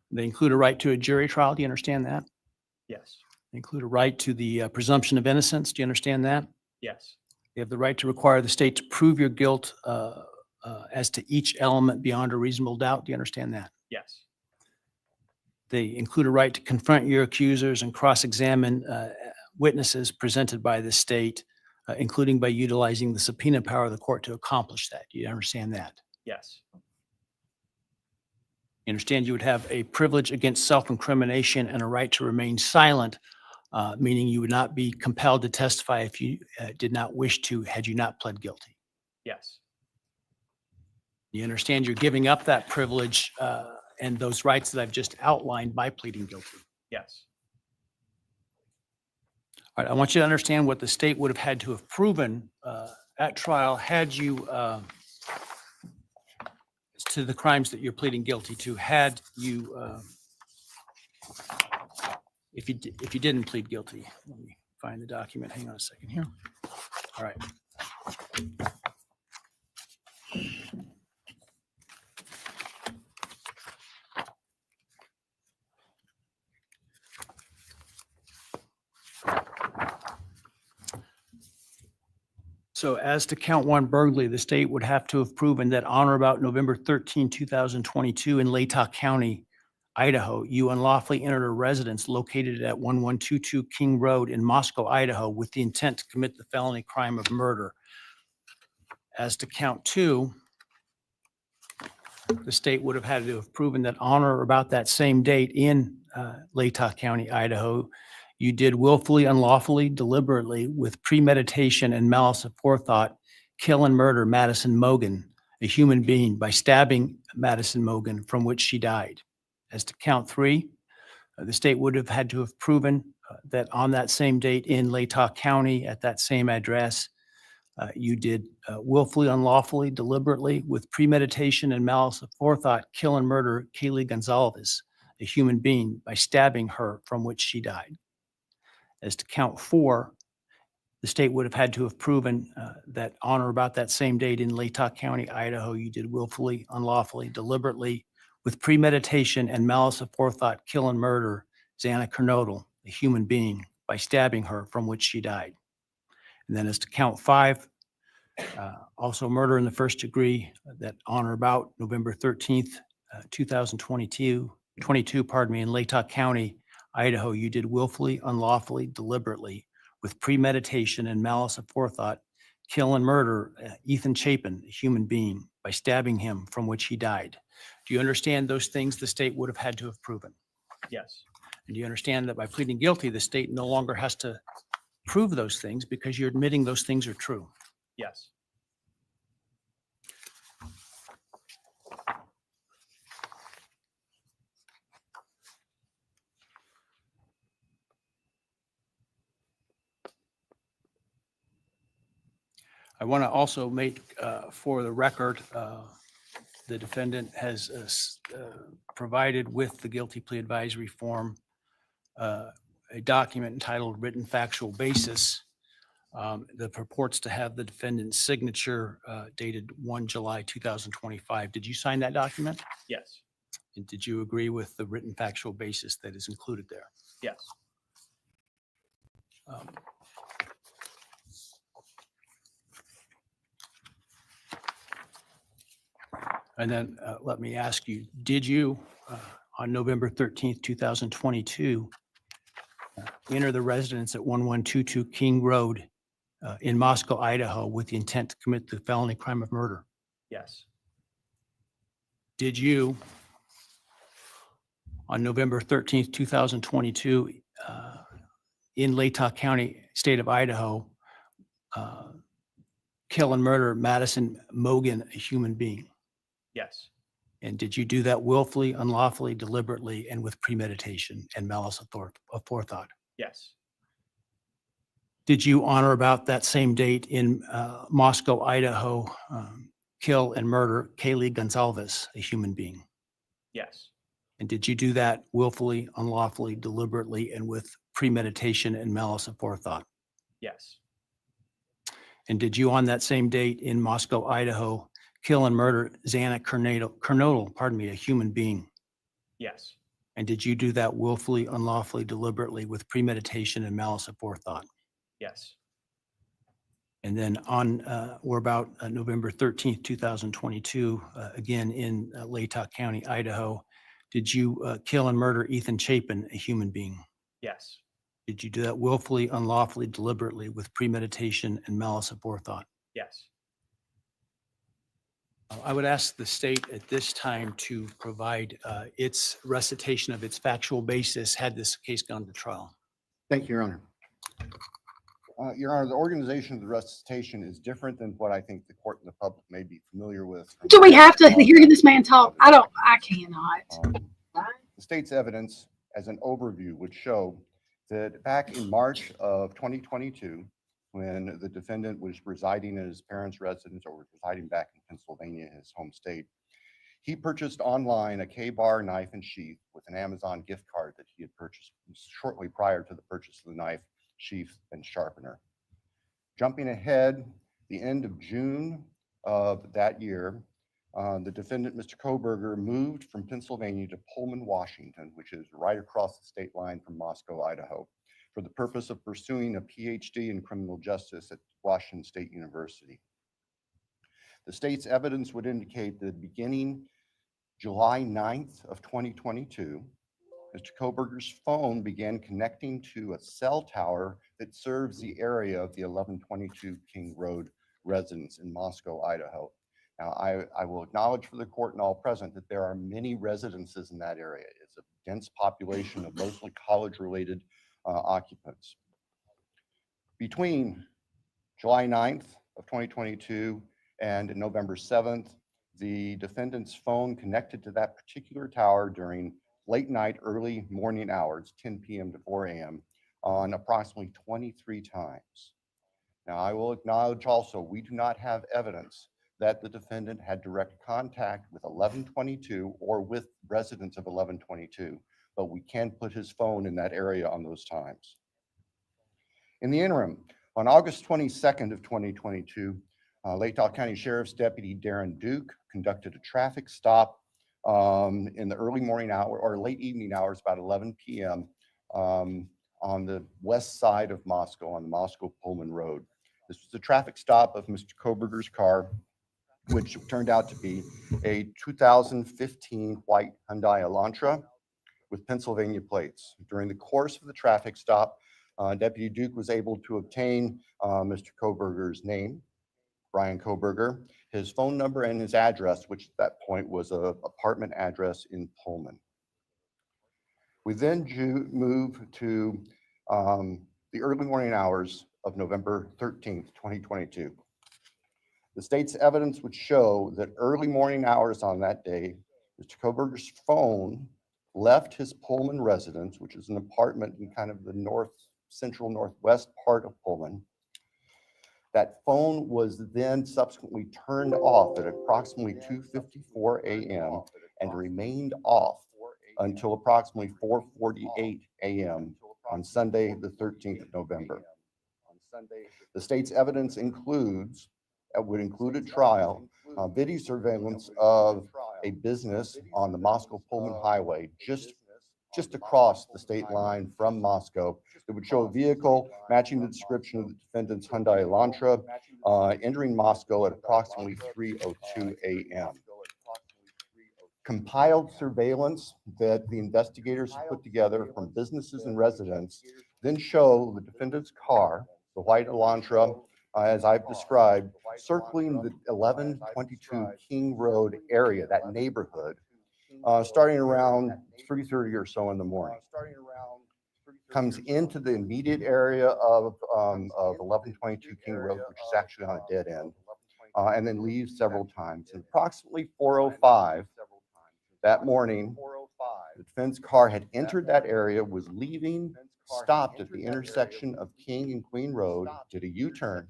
They include a right to a jury trial. Do you understand that? Yes. They include a right to the presumption of innocence. Do you understand that? Yes. You have the right to require the state to prove your guilt as to each element beyond a reasonable doubt. Do you understand that? Yes. They include a right to confront your accusers and cross-examine witnesses presented by the state, including by utilizing the subpoena power of the court to accomplish that. Do you understand that? Yes. You understand you would have a privilege against self-incrimination and a right to remain silent, meaning you would not be compelled to testify if you did not wish to, had you not pled guilty. Yes. You understand you're giving up that privilege and those rights that I've just outlined by pleading guilty. Yes. All right, I want you to understand what the state would have had to have proven at trial had you, to the crimes that you're pleading guilty to, had you, if you didn't plead guilty. Let me find the document. Hang on a second here. All right. So as to count one burglary, the state would have to have proven that on or about November 13, 2022 in Latah County, Idaho, you unlawfully entered a residence located at 1122 King Road in Moscow, Idaho, with the intent to commit the felony crime of murder. As to count 2, the state would have had to have proven that on or about that same date in Latah County, Idaho, you did willfully, unlawfully, deliberately, with premeditation and malice aforethought, kill and murder Madison Mogan, a human being, by stabbing Madison Mogan, from which she died. As to count 3, the state would have had to have proven that on that same date in Latah County, at that same address, you did willfully, unlawfully, deliberately, with premeditation and malice aforethought, kill and murder Kaylee Gonzalez, a human being, by stabbing her, from which she died. As to count 4, the state would have had to have proven that on or about that same date in Latah County, Idaho, you did willfully, unlawfully, deliberately, with premeditation and malice aforethought, kill and murder Xana Kernodle, a human being, by stabbing her, from which she died. And then as to count 5, also murder in the first degree, that on or about November 13th, 2022, in Latah County, Idaho, you did willfully, unlawfully, deliberately, with premeditation and malice aforethought, kill and murder Ethan Chapin, a human being, by stabbing him, from which he died. Do you understand those things the state would have had to have proven? Yes. And do you understand that by pleading guilty, the state no longer has to prove those things because you're admitting those things are true? Yes. I want to also make, for the record, the defendant has provided with the guilty plea advisory form a document entitled Written Factual Basis that purports to have the defendant's signature dated 1 July 2025. Did you sign that document? Yes. And did you agree with the written factual basis that is included there? Yes. And then let me ask you, did you, on November 13th, 2022, enter the residence at 1122 King Road in Moscow, Idaho, with the intent to commit the felony crime of murder? Yes. Did you, on November 13th, 2022, in Latah County, state of Idaho, kill and murder Madison Mogan, a human being? Yes. And did you do that willfully, unlawfully, deliberately, and with premeditation and malice aforethought? Yes. Did you, on or about that same date in Moscow, Idaho, kill and murder Kaylee Gonzalez, a human being? Yes. And did you do that willfully, unlawfully, deliberately, and with premeditation and malice aforethought? Yes. And did you, on that same date in Moscow, Idaho, kill and murder Xana Kernodle, a human being? Yes. And did you do that willfully, unlawfully, deliberately, with premeditation and malice aforethought? Yes. And then on or about November 13th, 2022, again in Latah County, Idaho, did you kill and murder Ethan Chapin, a human being? Yes. Did you do that willfully, unlawfully, deliberately, with premeditation and malice aforethought? Yes. I would ask the state at this time to provide its recitation of its factual basis had this case gone to trial. Thank you, Your Honor. Your Honor, the organization of the recitation is different than what I think the court and the public may be familiar with. Do we have to hear this man talk? I cannot. The state's evidence as an overview would show that back in March of 2022, when the defendant was residing in his parents' residence or was residing back in Pennsylvania, his home state, he purchased online a K-bar knife and sheath with an Amazon gift card that he had purchased shortly prior to the purchase of the knife, sheath, and sharpener. Jumping ahead, the end of June of that year, the defendant, Mr. Kohberger, moved from Pennsylvania to Pullman, Washington, which is right across the state line from Moscow, Idaho, for the purpose of pursuing a PhD in criminal justice at Washington State University. The state's evidence would indicate that beginning July 9th of 2022, Mr. Kohberger's phone began connecting to a cell tower that serves the area of the 1122 King Road residence in Moscow, Idaho. Now, I will acknowledge for the court and all present that there are many residences in that area. It's a dense population of mostly college-related occupants. Between July 9th of 2022 and November 7th, the defendant's phone connected to that particular tower during late night, early morning hours, 10 p.m. to 4 a.m. on approximately 23 times. Now, I will acknowledge also, we do not have evidence that the defendant had direct contact with 1122 or with residents of 1122, but we can put his phone in that area on those times. In the interim, on August 22nd of 2022, Lake Tahoe County Sheriff's Deputy Darren Duke conducted a traffic stop in the early morning hour or late evening hours, about 11 p.m. On the west side of Moscow, on the Moscow-Pullman Road. This was a traffic stop of Mr. Kohberger's car, which turned out to be a 2015 white Hyundai Elantra with Pennsylvania plates. During the course of the traffic stop, Deputy Duke was able to obtain Mr. Kohberger's name, Bryan Kohberger, his phone number, and his address, which at that point was an apartment address in Pullman. We then move to the early morning hours of November 13th, 2022. The state's evidence would show that early morning hours on that day, Mr. Kohberger's phone left his Pullman residence, which is an apartment in kind of the central northwest part of Pullman. That phone was then subsequently turned off at approximately 2:54 a.m. and remained off until approximately 4:48 a.m. on Sunday, the 13th of November. The state's evidence would include a trial, video surveillance of a business on the Moscow-Pullman Highway, just across the state line from Moscow. It would show a vehicle matching the description of the defendant's Hyundai Elantra entering Moscow at approximately 3:02 a.m. Compiled surveillance that the investigators put together from businesses and residents then show the defendant's car, the white Elantra, as I've described, circling the 1122 King Road area, that neighborhood, starting around 3:30 or so in the morning. Comes into the immediate area of 1122 King Road, which is actually on a dead end, and then leaves several times. And approximately 4:05 that morning, the defense car had entered that area, was leaving, stopped at the intersection of King and Queen Road, did a U-turn,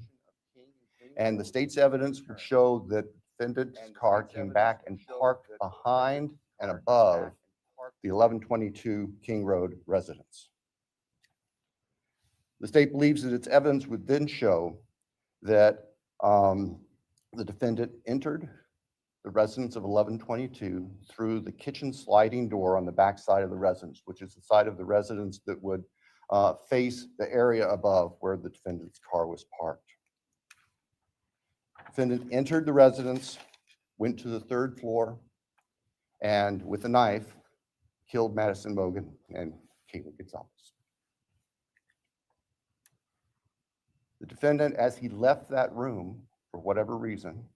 and the state's evidence would show that the defendant's car came back and parked behind and above the 1122 King Road residence. The state believes that its evidence would then show that the defendant entered the residence of 1122 through the kitchen sliding door on the back side of the residence, which is the side of the residence that would face the area above where the defendant's car was parked. Defendant entered the residence, went to the third floor, and with a knife, killed Madison Mogan and Caitlin Gonzalez. The defendant, as he left that room, for whatever reason,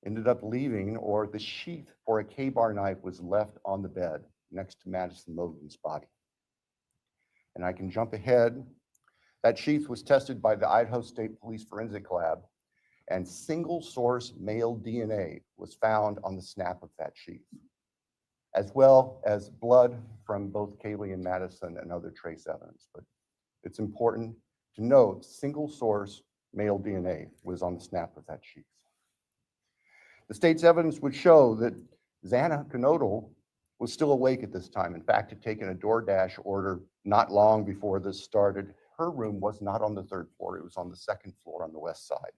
ended up leaving, or the sheath for a K-bar knife was left on the bed next to Madison Mogan's body. And I can jump ahead. That sheath was tested by the Idaho State Police Forensic Lab, and single source male DNA was found on the snap of that sheath, as well as blood from both Kaylee and Madison and other trace evidence. But it's important to note single source male DNA was on the snap of that sheath. The state's evidence would show that Xana Knodel was still awake at this time. In fact, had taken a DoorDash order not long before this started. Her room was not on the third floor. It was on the second floor on the west side.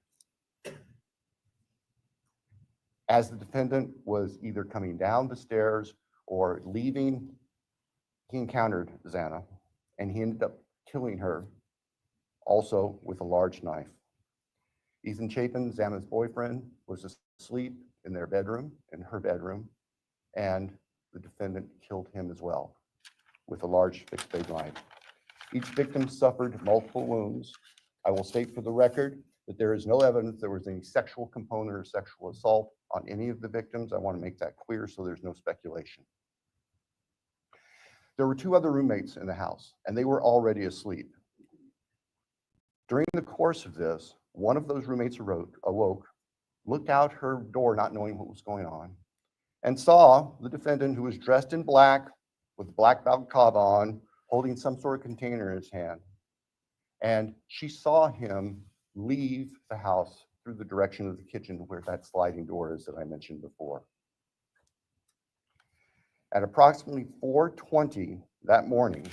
As the defendant was either coming down the stairs or leaving, he encountered Xana, and he ended up killing her, also with a large knife. Ethan Chapin, Xana's boyfriend, was asleep in their bedroom, in her bedroom, and the defendant killed him as well with a large fixed blade knife. Each victim suffered multiple wounds. I will state for the record that there is no evidence there was any sexual component or sexual assault on any of the victims. I want to make that clear so there's no speculation. There were 2 other roommates in the house, and they were already asleep. During the course of this, one of those roommates awoke, looked out her door not knowing what was going on, and saw the defendant, who was dressed in black with a black balaclava on, holding some sort of container in his hand. And she saw him leave the house through the direction of the kitchen where that sliding door is that I mentioned before. At approximately 4:20 that morning,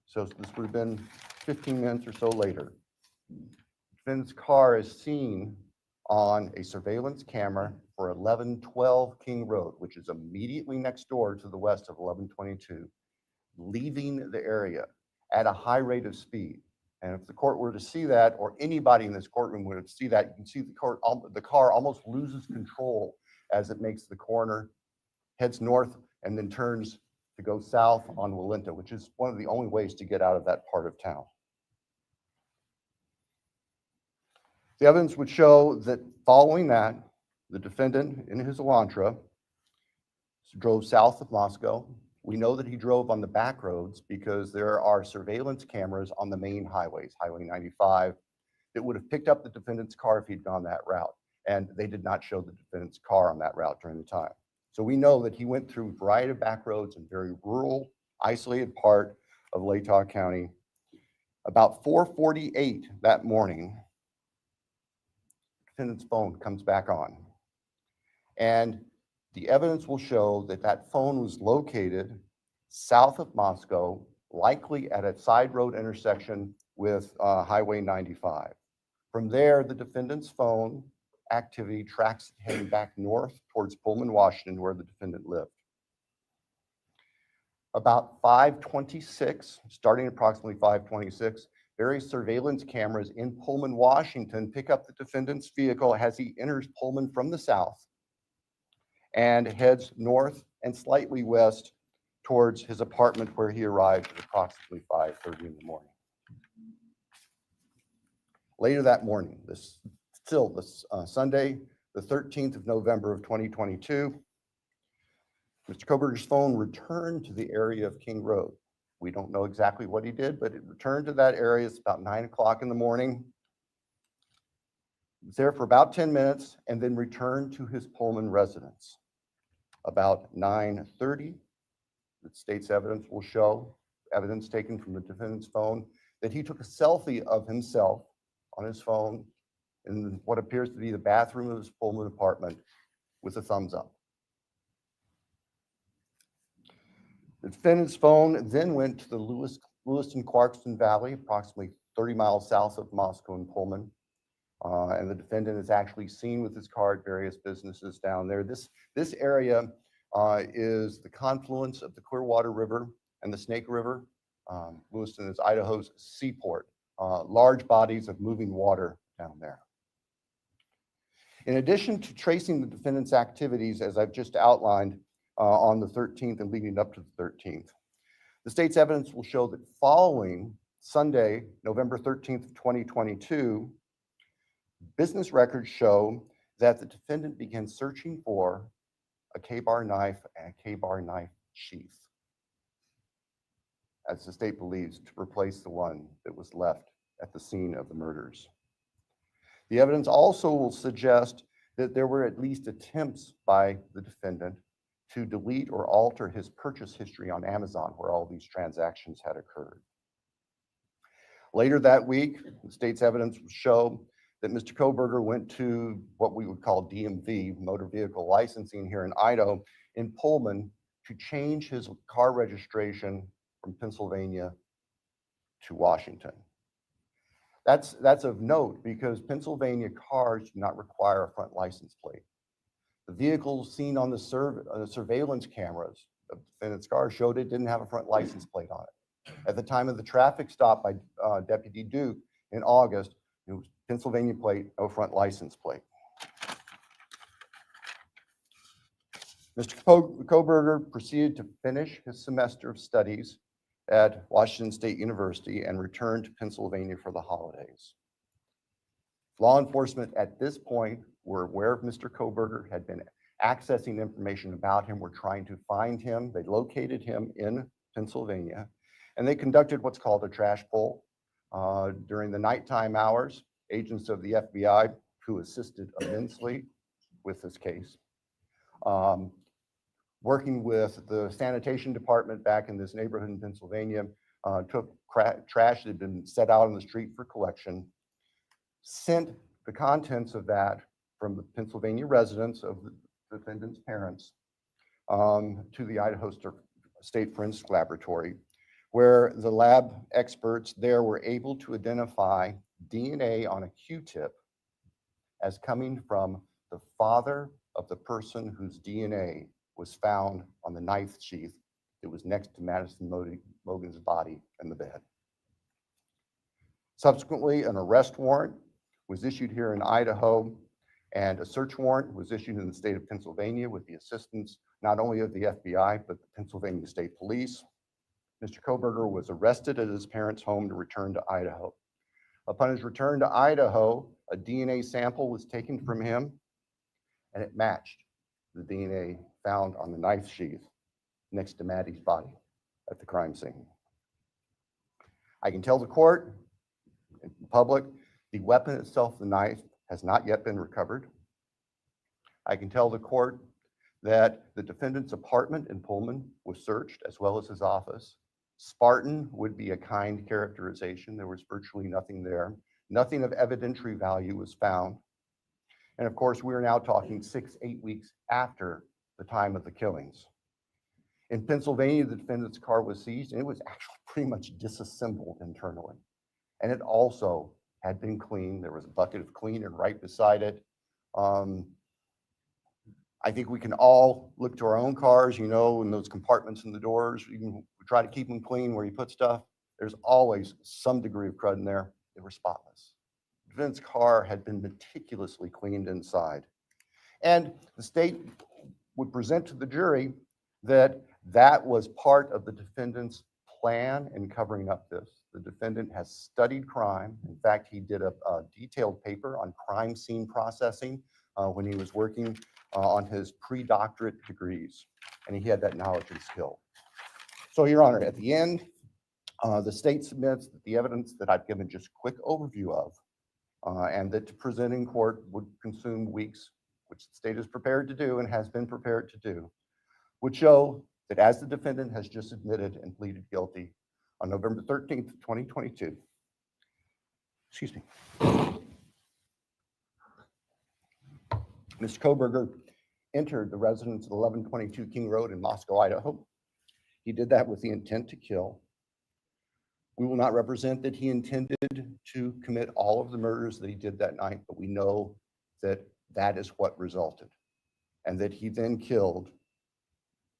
so this would have been 15 minutes or so later, the defendant's car is seen on a surveillance camera for 1112 King Road, which is immediately next door to the west of 1122, leaving the area at a high rate of speed. And if the court were to see that, or anybody in this courtroom would see that, you can see the car almost loses control as it makes the corner, heads north, and then turns to go south on Walinta, which is one of the only ways to get out of that part of town. The evidence would show that following that, the defendant in his Elantra drove south of Moscow. We know that he drove on the back roads because there are surveillance cameras on the main highways, Highway 95, that would have picked up the defendant's car if he'd gone that route. And they did not show the defendant's car on that route during the time. So we know that he went through a variety of back roads in very rural, isolated part of Latah County. About 4:48 that morning, the defendant's phone comes back on. And the evidence will show that that phone was located south of Moscow, likely at a side road intersection with Highway 95. From there, the defendant's phone activity tracks it heading back north towards Pullman, Washington, where the defendant lived. About 5:26, starting approximately 5:26, various surveillance cameras in Pullman, Washington pick up the defendant's vehicle as he enters Pullman from the south and heads north and slightly west towards his apartment, where he arrived at approximately 5:30 in the morning. Later that morning, Sunday, the 13th of November of 2022, Mr. Kohberger's phone returned to the area of King Road. We don't know exactly what he did, but it returned to that area. It's about 9 o'clock in the morning. He was there for about 10 minutes and then returned to his Pullman residence. About 9:30, the state's evidence will show, evidence taken from the defendant's phone, that he took a selfie of himself on his phone in what appears to be the bathroom of his Pullman apartment with a thumbs up. The defendant's phone then went to the Lewiston-Clarkston Valley, approximately 30 miles south of Moscow and Pullman. And the defendant is actually seen with his car at various businesses down there. This area is the confluence of the Clearwater River and the Snake River. Lewiston is Idaho's seaport. Large bodies of moving water down there. In addition to tracing the defendant's activities, as I've just outlined, on the 13th and leading up to the 13th, the state's evidence will show that following Sunday, November 13th of 2022, business records show that the defendant began searching for a K-bar knife and a K-bar knife sheath, as the state believes, to replace the one that was left at the scene of the murders. The evidence also will suggest that there were at least attempts by the defendant to delete or alter his purchase history on Amazon, where all these transactions had occurred. Later that week, the state's evidence will show that Mr. Kohberger went to what we would call DMV, motor vehicle licensing here in Idaho, in Pullman, to change his car registration from Pennsylvania to Washington. That's of note because Pennsylvania cars do not require a front license plate. The vehicles seen on the surveillance cameras of the defendant's car showed it didn't have a front license plate on it. At the time of the traffic stop by Deputy Duke in August, it was Pennsylvania plate, no front license plate. Mr. Kohberger proceeded to finish his semester of studies at Washington State University and returned to Pennsylvania for the holidays. Law enforcement at this point were aware of Mr. Kohberger, had been accessing information about him, were trying to find him. They located him in Pennsylvania, and they conducted what's called a trash pull. During the nighttime hours, agents of the FBI, who assisted immensely with this case, working with the sanitation department back in this neighborhood in Pennsylvania, took trash that had been set out on the street for collection, sent the contents of that from the Pennsylvania residence of the defendant's parents to the Idaho State Forensic Laboratory, where the lab experts there were able to identify DNA on a Q-tip as coming from the father of the person whose DNA was found on the knife sheath that was next to Madison Mogen's body in the bed. Subsequently, an arrest warrant was issued here in Idaho, and a search warrant was issued in the state of Pennsylvania with the assistance not only of the FBI, but the Pennsylvania State Police. Mr. Kohberger was arrested at his parents' home to return to Idaho. Upon his return to Idaho, a DNA sample was taken from him, and it matched the DNA found on the knife sheath next to Maddie's body at the crime scene. I can tell the court and the public, the weapon itself, the knife, has not yet been recovered. I can tell the court that the defendant's apartment in Pullman was searched, as well as his office. Spartan would be a kind characterization. There was virtually nothing there. Nothing of evidentiary value was found. And of course, we are now talking 6-8 weeks after the time of the killings. In Pennsylvania, the defendant's car was seized, and it was actually pretty much disassembled internally. And it also had been cleaned. There was a bucket of cleaner right beside it. I think we can all look to our own cars, you know, in those compartments in the doors. You can try to keep them clean where you put stuff. There's always some degree of crud in there. They were spotless. The defendant's car had been meticulously cleaned inside. And the state would present to the jury that that was part of the defendant's plan in covering up this. The defendant has studied crime. In fact, he did a detailed paper on crime scene processing when he was working on his pre-doctorate degrees, and he had that knowledge and skill. So, Your Honor, at the end, the state submits that the evidence that I've given just a quick overview of, and that to present in court would consume weeks, which the state is prepared to do and has been prepared to do, would show that as the defendant has just admitted and pleaded guilty on November 13th, 2022, excuse me, Mr. Kohberger entered the residence of 1122 King Road in Moscow, Idaho. He did that with the intent to kill. We will not represent that he intended to commit all of the murders that he did that night, but we know that that is what resulted, and that he then killed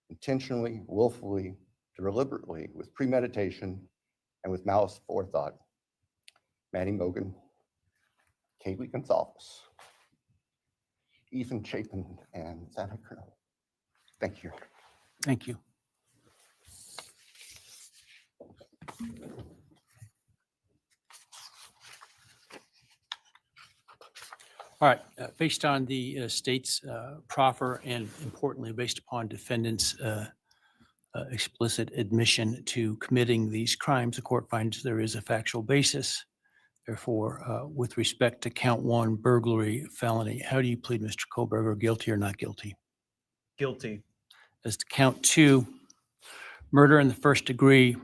intentionally, willfully, deliberately, with premeditation, and with malice forethought, Maddie Mogen, Kaylee Gonzalez, Ethan Chapin, and Santa Colonel. Thank you. Thank you. All right, based on the state's proffer and importantly, based upon defendant's explicit admission to committing these crimes, the court finds there is a factual basis. Therefore, with respect to count 1, burglary, felony, how do you plead, Mr. Kohberger, guilty or not guilty? Guilty. As to count 2, murder in the first degree,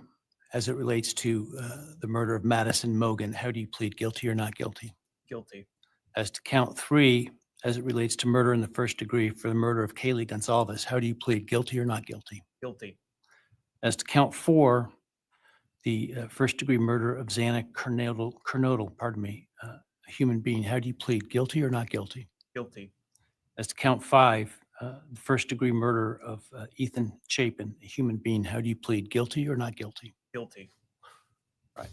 as it relates to the murder of Madison Mogen, how do you plead, guilty or not guilty? Guilty. As to count 3, as it relates to murder in the first degree for the murder of Kaylee Gonzalez, how do you plead, guilty or not guilty? Guilty. As to count 4, the first degree murder of Xana Kernodle, a human being, how do you plead, guilty or not guilty? Guilty. As to count 5, the first degree murder of Ethan Chapin, a human being, how do you plead, guilty or not guilty? Guilty. Right.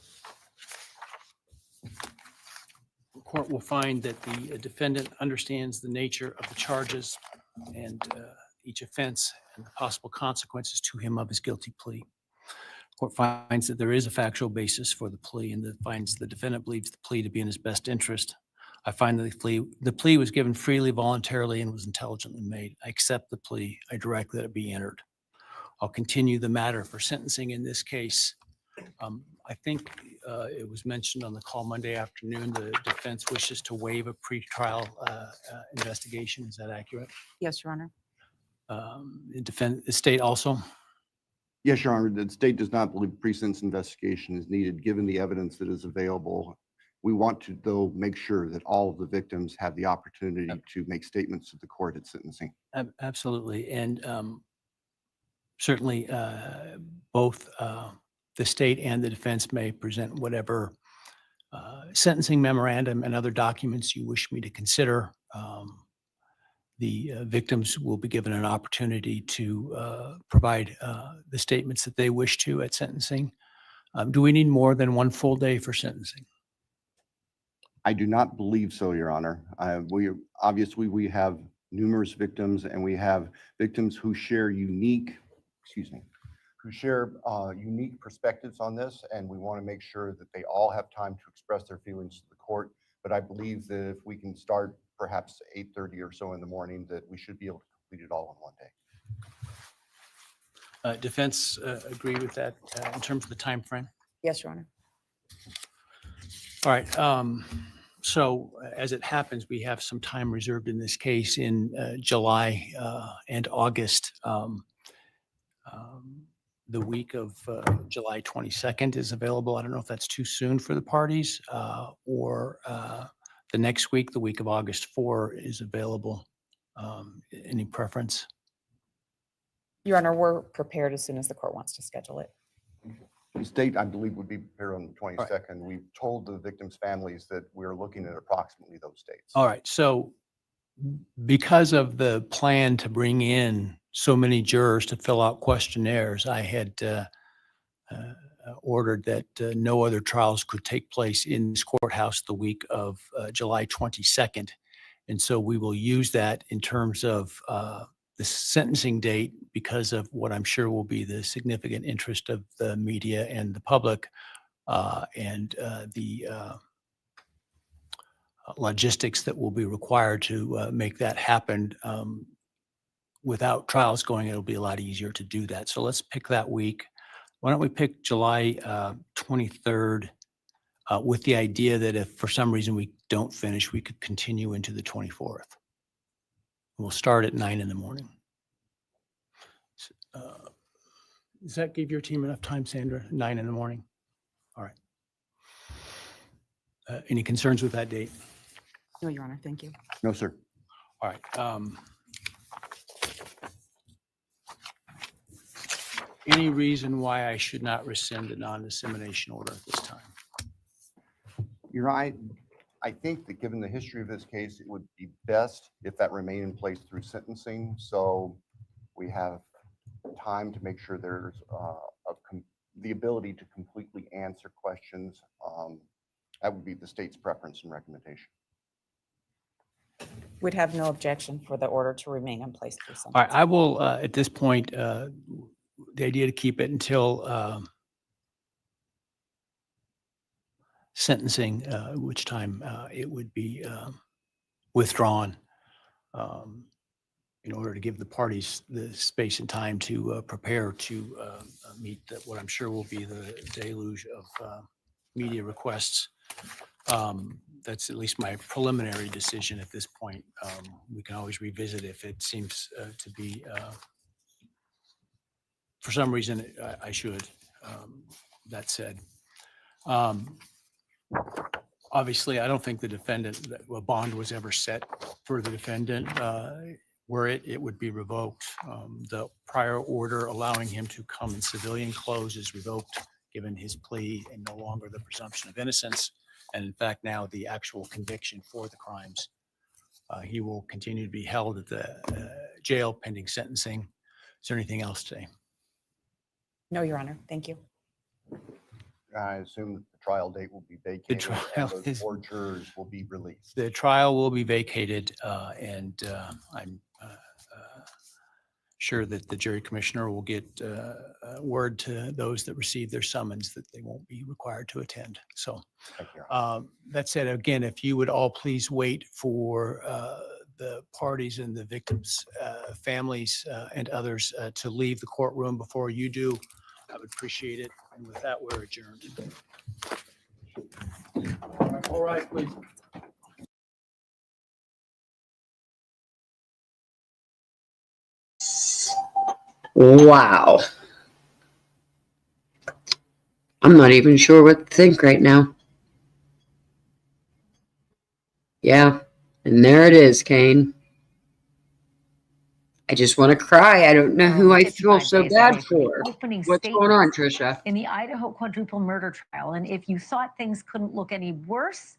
The court will find that the defendant understands the nature of the charges and each offense and the possible consequences to him of his guilty plea. Court finds that there is a factual basis for the plea and that finds the defendant believes the plea to be in his best interest. I find that the plea was given freely, voluntarily, and was intelligently made. I accept the plea. I direct that it be entered. I'll continue the matter for sentencing in this case. I think it was mentioned on the call Monday afternoon, the defense wishes to waive a pretrial investigation. Is that accurate? Yes, Your Honor. The state also? Yes, Your Honor, the state does not believe pre-sentence investigation is needed, given the evidence that is available. We want to, though, make sure that all of the victims have the opportunity to make statements to the court at sentencing. Absolutely. And certainly both the state and the defense may present whatever sentencing memorandum and other documents you wish me to consider. The victims will be given an opportunity to provide the statements that they wish to at sentencing. Do we need more than one full day for sentencing? I do not believe so, Your Honor. Obviously, we have numerous victims, and we have victims who share unique perspectives on this, and we want to make sure that they all have time to express their feelings to the court. But I believe that if we can start perhaps 8:30 or so in the morning, that we should be able to complete it all in one day. Defense agree with that in terms of the time frame? Yes, Your Honor. All right. So as it happens, we have some time reserved in this case in July and August. The week of July 22nd is available. I don't know if that's too soon for the parties or the next week, the week of August 4 is available. Any preference? Your Honor, we're prepared as soon as the court wants to schedule it. The state, I believe, would be prepared on the 22nd. We've told the victims' families that we're looking at approximately those dates. All right. So because of the plan to bring in so many jurors to fill out questionnaires, I had ordered that no other trials could take place in this courthouse the week of July 22nd. And so we will use that in terms of the sentencing date because of what I'm sure will be the significant interest of the media and the public and the logistics that will be required to make that happen. Without trials going, it'll be a lot easier to do that. So let's pick that week. Why don't we pick July 23rd with the idea that if for some reason we don't finish, we could continue into the 24th. We'll start at 9 in the morning. Does that give your team enough time, Sandra? 9 in the morning? All right. Any concerns with that date? No, Your Honor. Thank you. No, sir. All right. Any reason why I should not rescind the non-dissemination order at this time? You're right. I think that given the history of this case, it would be best if that remained in place through sentencing. So we have time to make sure there's the ability to completely answer questions. That would be the state's preference and recommendation. We'd have no objection for the order to remain in place through All right. sentencing. I will, at this point, the idea to keep it until sentencing, which time it would be withdrawn in order to give the parties the space and time to prepare to meet what I'm sure will be the deluge of media requests. That's at least my preliminary decision at this point. We can always revisit if it seems to be, for some reason, I should. That said, obviously, I don't think the defendant, a bond was ever set for the defendant. Were it would be revoked. The prior order allowing him to come in civilian clothes is revoked, given his plea and no longer the presumption of innocence. And in fact, now the actual conviction for the crimes. He will continue to be held at the jail pending sentencing. Is there anything else today? No, Your Honor. Thank you. I assume that the trial date will be vacated trial and those is- 4 jurors will be released. The trial will be vacated and I'm sure that the jury commissioner will get word to those that receive their summons that they won't be required to attend. So Thank you. that said, again, if you would all please wait for the parties and the victims' families and others to leave the courtroom before you do, I would appreciate it. And with that, we're adjourned. All right, please. Wow. I'm not even sure what to think right now. Yeah. And there it is, Kane. I just want to cry. I don't know who I feel 55 so days bad away from the for. opening What's going on, statements Trisha? in the Idaho quadruple murder trial. And if you thought things couldn't look any worse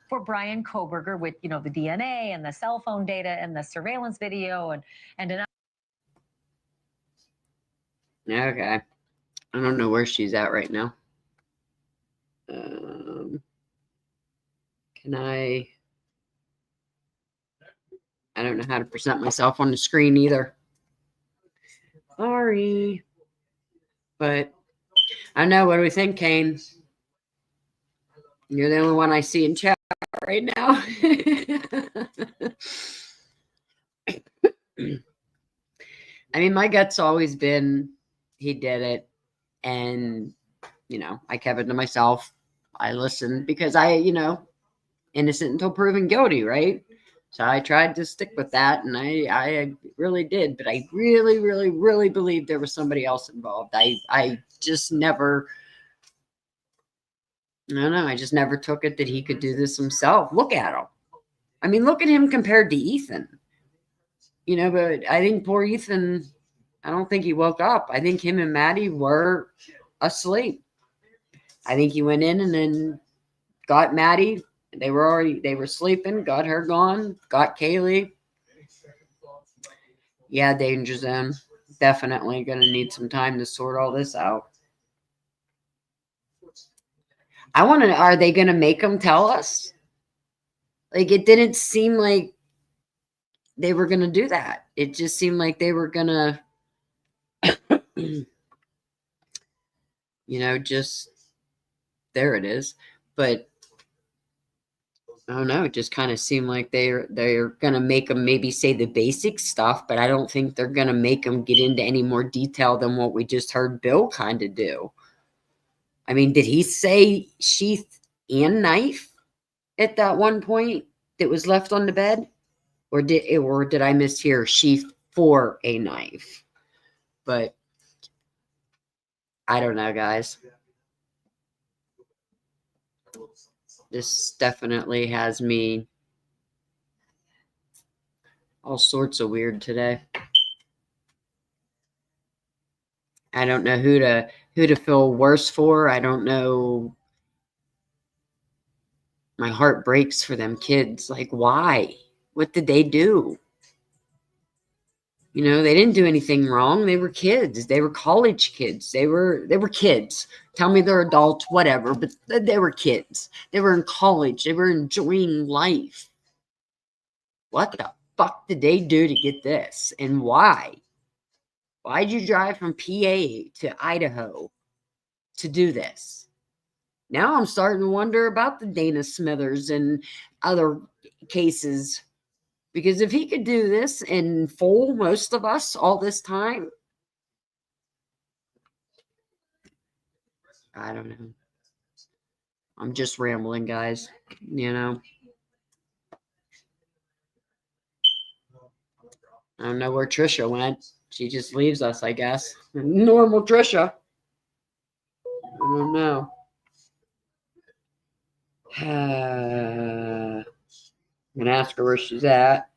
for Bryan Kohberger with, the DNA and the cell phone data and the surveillance video and an Okay. I don't know where she's at right now. Can I don't know how to present myself on the screen either. Sorry. But I don't know. What do we think, Kane? You're the only one I see in chat right now. I mean, my gut's always been he did it. And, I kept it to myself. I listened because innocent until proven guilty, right? So I tried to stick with that, and I really did. But I really, really, really believed there was somebody else involved. I just never, I don't know. I just never took it that he could do this himself. Look at him. I mean, look at him compared to Ethan. But I think poor Ethan, I don't think he woke up. I think him and Maddie were asleep. I think he went in and then got Maddie. They were sleeping, got her gone, got Kaylee. Yeah, danger zone. Definitely going to need some time to sort all this out. Are they going to make them tell us? Like, it didn't seem like they were going to do that. It just seemed like they were going to, just, there it is. But I don't know. It just kind of seemed like they're going to make them maybe say the basic stuff, but I don't think they're going to make them get into any more detail than what we just heard Bill kind of do. I mean, did he say sheath and knife at that one point that was left on the bed? Or did I mishear sheath for a knife? But I don't know, guys. This definitely has me all sorts of weird today. I don't know who to feel worse for. I don't know. My heart breaks for them kids. Like, why? What did they do? They didn't do anything wrong. They were kids. They were college kids. They were kids. Tell me they're adults, whatever, but they were kids. They were in college. They were enjoying life. What the fuck did they do to get this? And why? Why'd you drive from PA to Idaho to do this? Now I'm starting to wonder about the Dana Smithers and other cases. Because if he could do this and fool most of us all this time, I don't know. I'm just rambling, guys. I don't know where Trisha went. She just leaves us, I guess. Normal Trisha. I don't know. I'm going to ask her where she's at.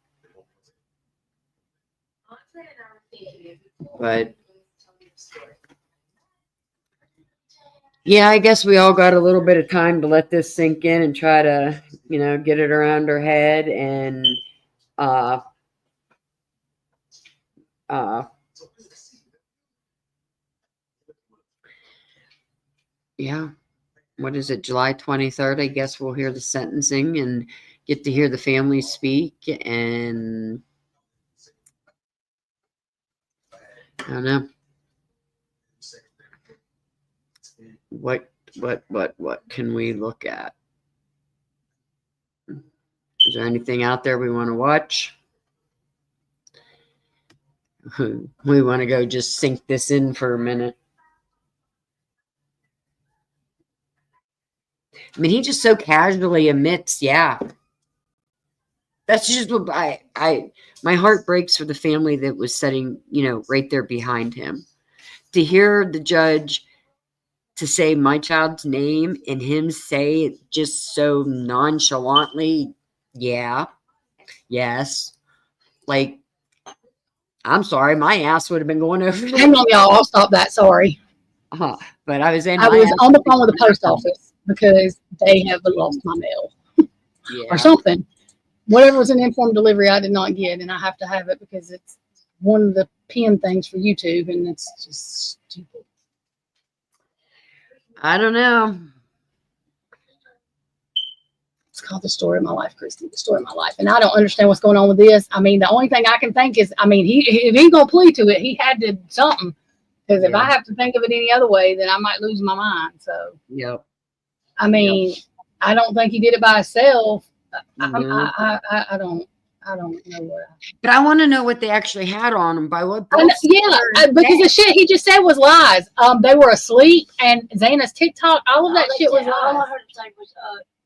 But yeah, I guess we all got a little bit of time to let this sink in and try to, get it around our head. And yeah, what is it, July 23rd? I guess we'll hear the sentencing and get to hear the family speak. And I don't know. What can we look at? Is there anything out there we want to watch? We want to go just sink this in for a minute. I mean, he just so casually admits, yeah. That's just what my heart breaks for the family that was sitting, right there behind him. To hear the judge to say my child's name and him say it just so nonchalantly, yeah, yes. Like, I'm sorry, my ass would have been going over there. Hang on, y'all. I'll stop that. Sorry. But I was in. I was on the phone with the post office because they have lost my mail or something. Whatever was an informed delivery, I did not get, and I have to have it because it's one of the pin things for YouTube, and it's just stupid. I don't know. It's called The Story of My Life, Christy. The Story of My Life. And I don't understand what's going on with this. I mean, the only thing I can think is, if he's going to plead to it, he had to something. Because if I have to think of it any other way, then I might lose my mind. So, yep. I mean, I don't think he did it by himself. Mhm. I don't know what. But I want to know what they actually had on them. By what? Because the shit he just said was lies. They were asleep, and Xana's TikTok, all of that shit was All I lies. heard say was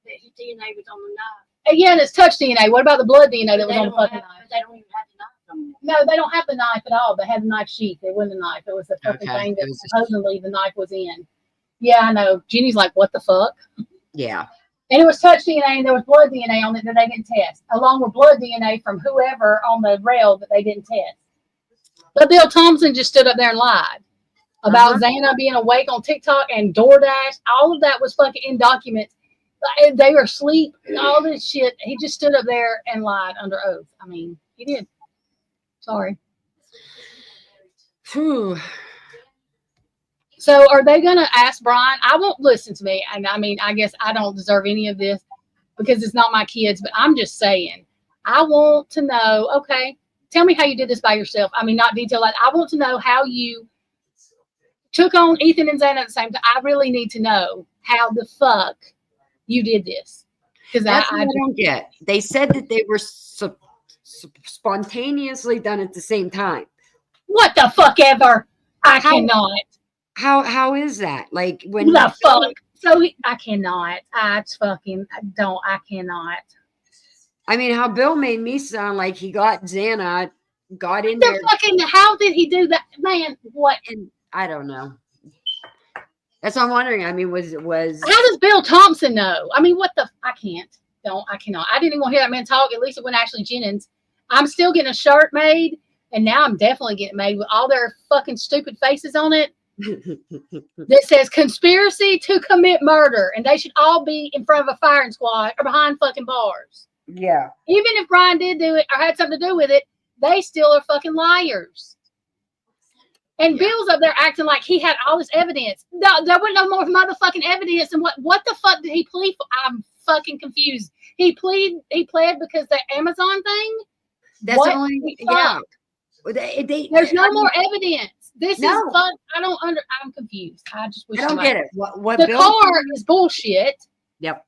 that his DNA was on the knife. Yeah, and it's touch DNA. What about the blood DNA that was on the fucking knife? They don't even have the knife on there. No, they don't have the knife at all. They had the knife sheath. It wasn't a knife. It was the fucking Okay. thing It that was just- supposedly the knife was in. Yeah, I know. Jeannie's like, what the fuck? Yeah. And it was touch DNA, and there was blood DNA on it that they didn't test, along with blood DNA from whoever on the rail that they didn't test. But Bill Thompson just stood up there and lied about Xana being awake on TikTok and DoorDash. All of that was fucking in documents. They were asleep, all this shit. He just stood up there and lied under oath. I mean, he did. Sorry. Whew. So are they going to ask Bryan? I won't listen to me. And I mean, I guess I don't deserve any of this because it's not my kids, but I'm just saying, I want to know, okay, tell me how you did this by yourself. I mean, not detail. I want to know how you took on Ethan and Xana at the same time. I really need to know how the fuck you did this. Because That's what I don't get. They said that they were spontaneously done at the same time. What the fuck ever? I cannot. How is that? Like when the fuck? So I cannot. I cannot. I mean, how Bill made me sound like he got Xana, got in The there. fucking, how did he do that? Man, what? And I don't know. That's what I'm wondering. I mean, was How does Bill Thompson know? I mean, what the? I cannot. I didn't even want to hear that man talk. At least it went Ashley Jennings. I'm still getting a shirt made, and now I'm definitely getting made with all their fucking stupid faces on it. That says conspiracy to commit murder, and they should all be in front of a firing squad or behind fucking bars. Yeah. Even if Bryan did do it or had something to do with it, they still are fucking liars. And Bill's up there acting like he had all this evidence. No, there wasn't no more motherfucking evidence. And what the fuck did he plead for? I'm fucking confused. He pled because the Amazon thing. That's What only the yeah. fuck? There's no more evidence. This No. is fun. I'm confused. I just wish I don't somebody- get it. What The Bill? car is bullshit. Yep.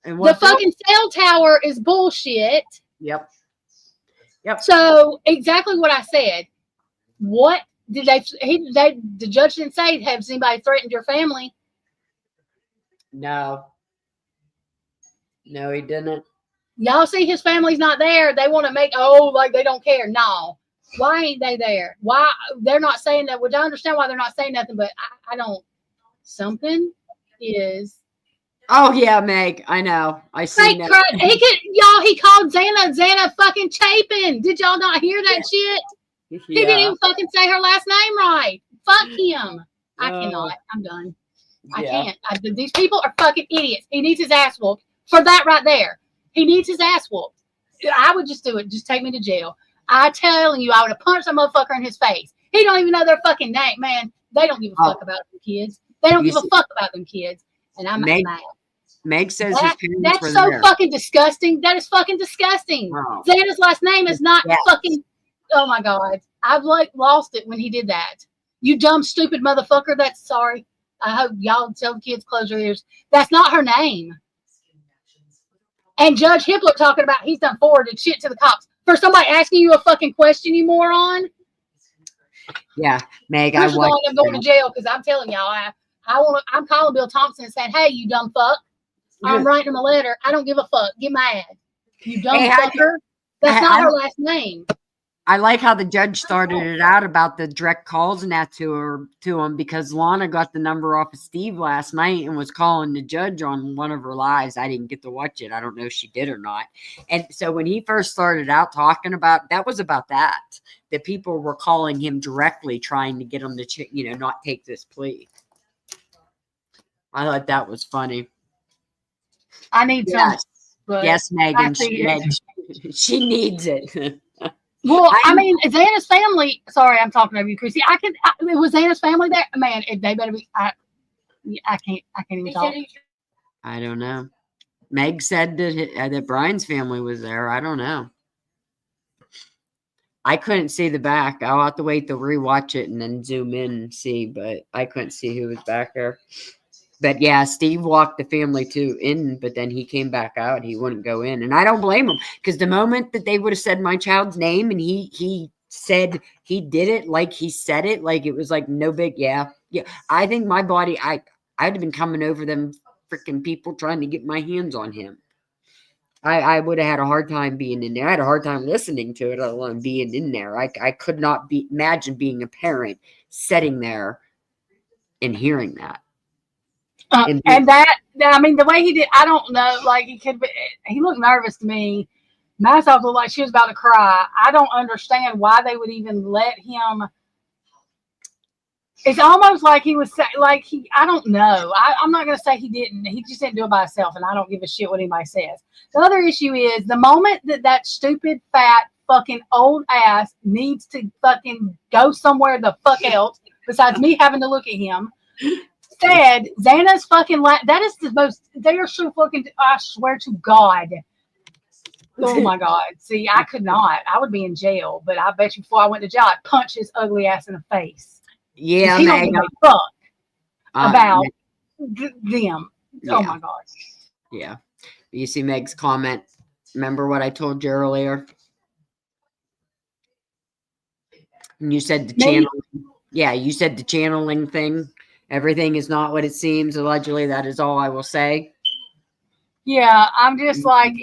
And The what Bill- fucking cell tower is bullshit. Yep. So exactly what I said. What did the judge didn't say, has anybody threatened your family? No, he didn't. Y'all see his family's not there. They want to make, like they don't care. No. Why ain't they there? Why they're not saying that? Which I understand why they're not saying nothing, but I don't. Something is. Oh yeah, Meg. I know. I see that. He called Xana fucking Chapin. Did y'all not hear that shit? He didn't even fucking say her last name right. Fuck him. I cannot. I'm done. I can't. These people are fucking idiots. He needs his ass whooped for that right there. He needs his ass whooped. I would just do it. Just take me to jail. I'm telling you, I would have punched a motherfucker in his face. He don't even know their fucking name, man. They don't give a fuck about them kids. They don't give a fuck about them kids. And I'm mad. Meg says his parents that's were so there. fucking disgusting. That is fucking disgusting. Wow. Xana's last name is not fucking. Oh my god. I've like lost it when he did that. You dumb, stupid motherfucker. That's sorry. I hope y'all tell the kids close your ears. That's not her name. And Judge Hippler talking about he's done forwarded shit to the cops for somebody asking you a fucking question, you moron. Yeah, Meg, First of all, I'm going to that. jail because I'm telling y'all, I'm calling Bill Thompson and saying, hey, you dumb fuck. I'm writing him a letter. I don't give a fuck. Get mad. You dumb Hey, fucker. That's not her last name. I like how the judge started it out about the direct calls and that to him because Lana got the number off of Steve last night and was calling the judge on one of her lives. I didn't get to watch it. I don't know if she did or not. And so when he first started out talking about that was about that people were calling him directly trying to get him to not take this plea. I thought that was funny. I need some. Yes, Megan. She needs it. Well, I mean, Xana's family. Sorry, I'm talking over you, Chrissy. Was Xana's family there? Man, they better be. I can't even talk. I don't know. Meg said that Brian's family was there. I don't know. I couldn't see the back. I'll have to wait to rewatch it and then zoom in and see. But I couldn't see who was back there. But yeah, Steve walked the family in, but then he came back out. He wouldn't go in. And I don't blame him because the moment that they would have said my child's name and he said he did it like he said it, like it was like no big, yeah. I think my body, I'd have been coming over them freaking people trying to get my hands on him. I would have had a hard time being in there. I had a hard time listening to it, let alone being in there. I could not imagine being a parent sitting there and hearing that. And that, I mean, the way he did, I don't know, like he looked nervous to me. Myself looked like she was about to cry. I don't understand why they would even let him. It's almost like he was like I don't know. I'm not going to say he didn't. He just didn't do it by himself, and I don't give a shit what anybody says. The other issue is the moment that stupid, fat, fucking old ass needs to fucking go somewhere the fuck else besides me having to look at him. Said Xana's fucking that is the most, they are so fucking, I swear to God. Oh my God. See, I could not. I would be in jail, but I bet you before I went to jail, I'd punch his ugly ass in the face. Yeah, he don't give a fuck about them. Oh my God. Yeah. You see Meg's comment. Remember what I told you earlier? And you said the channeling. Yeah, you said the channeling thing. Everything is not what it seems. Allegedly, that is all I will say. Yeah, I'm just like,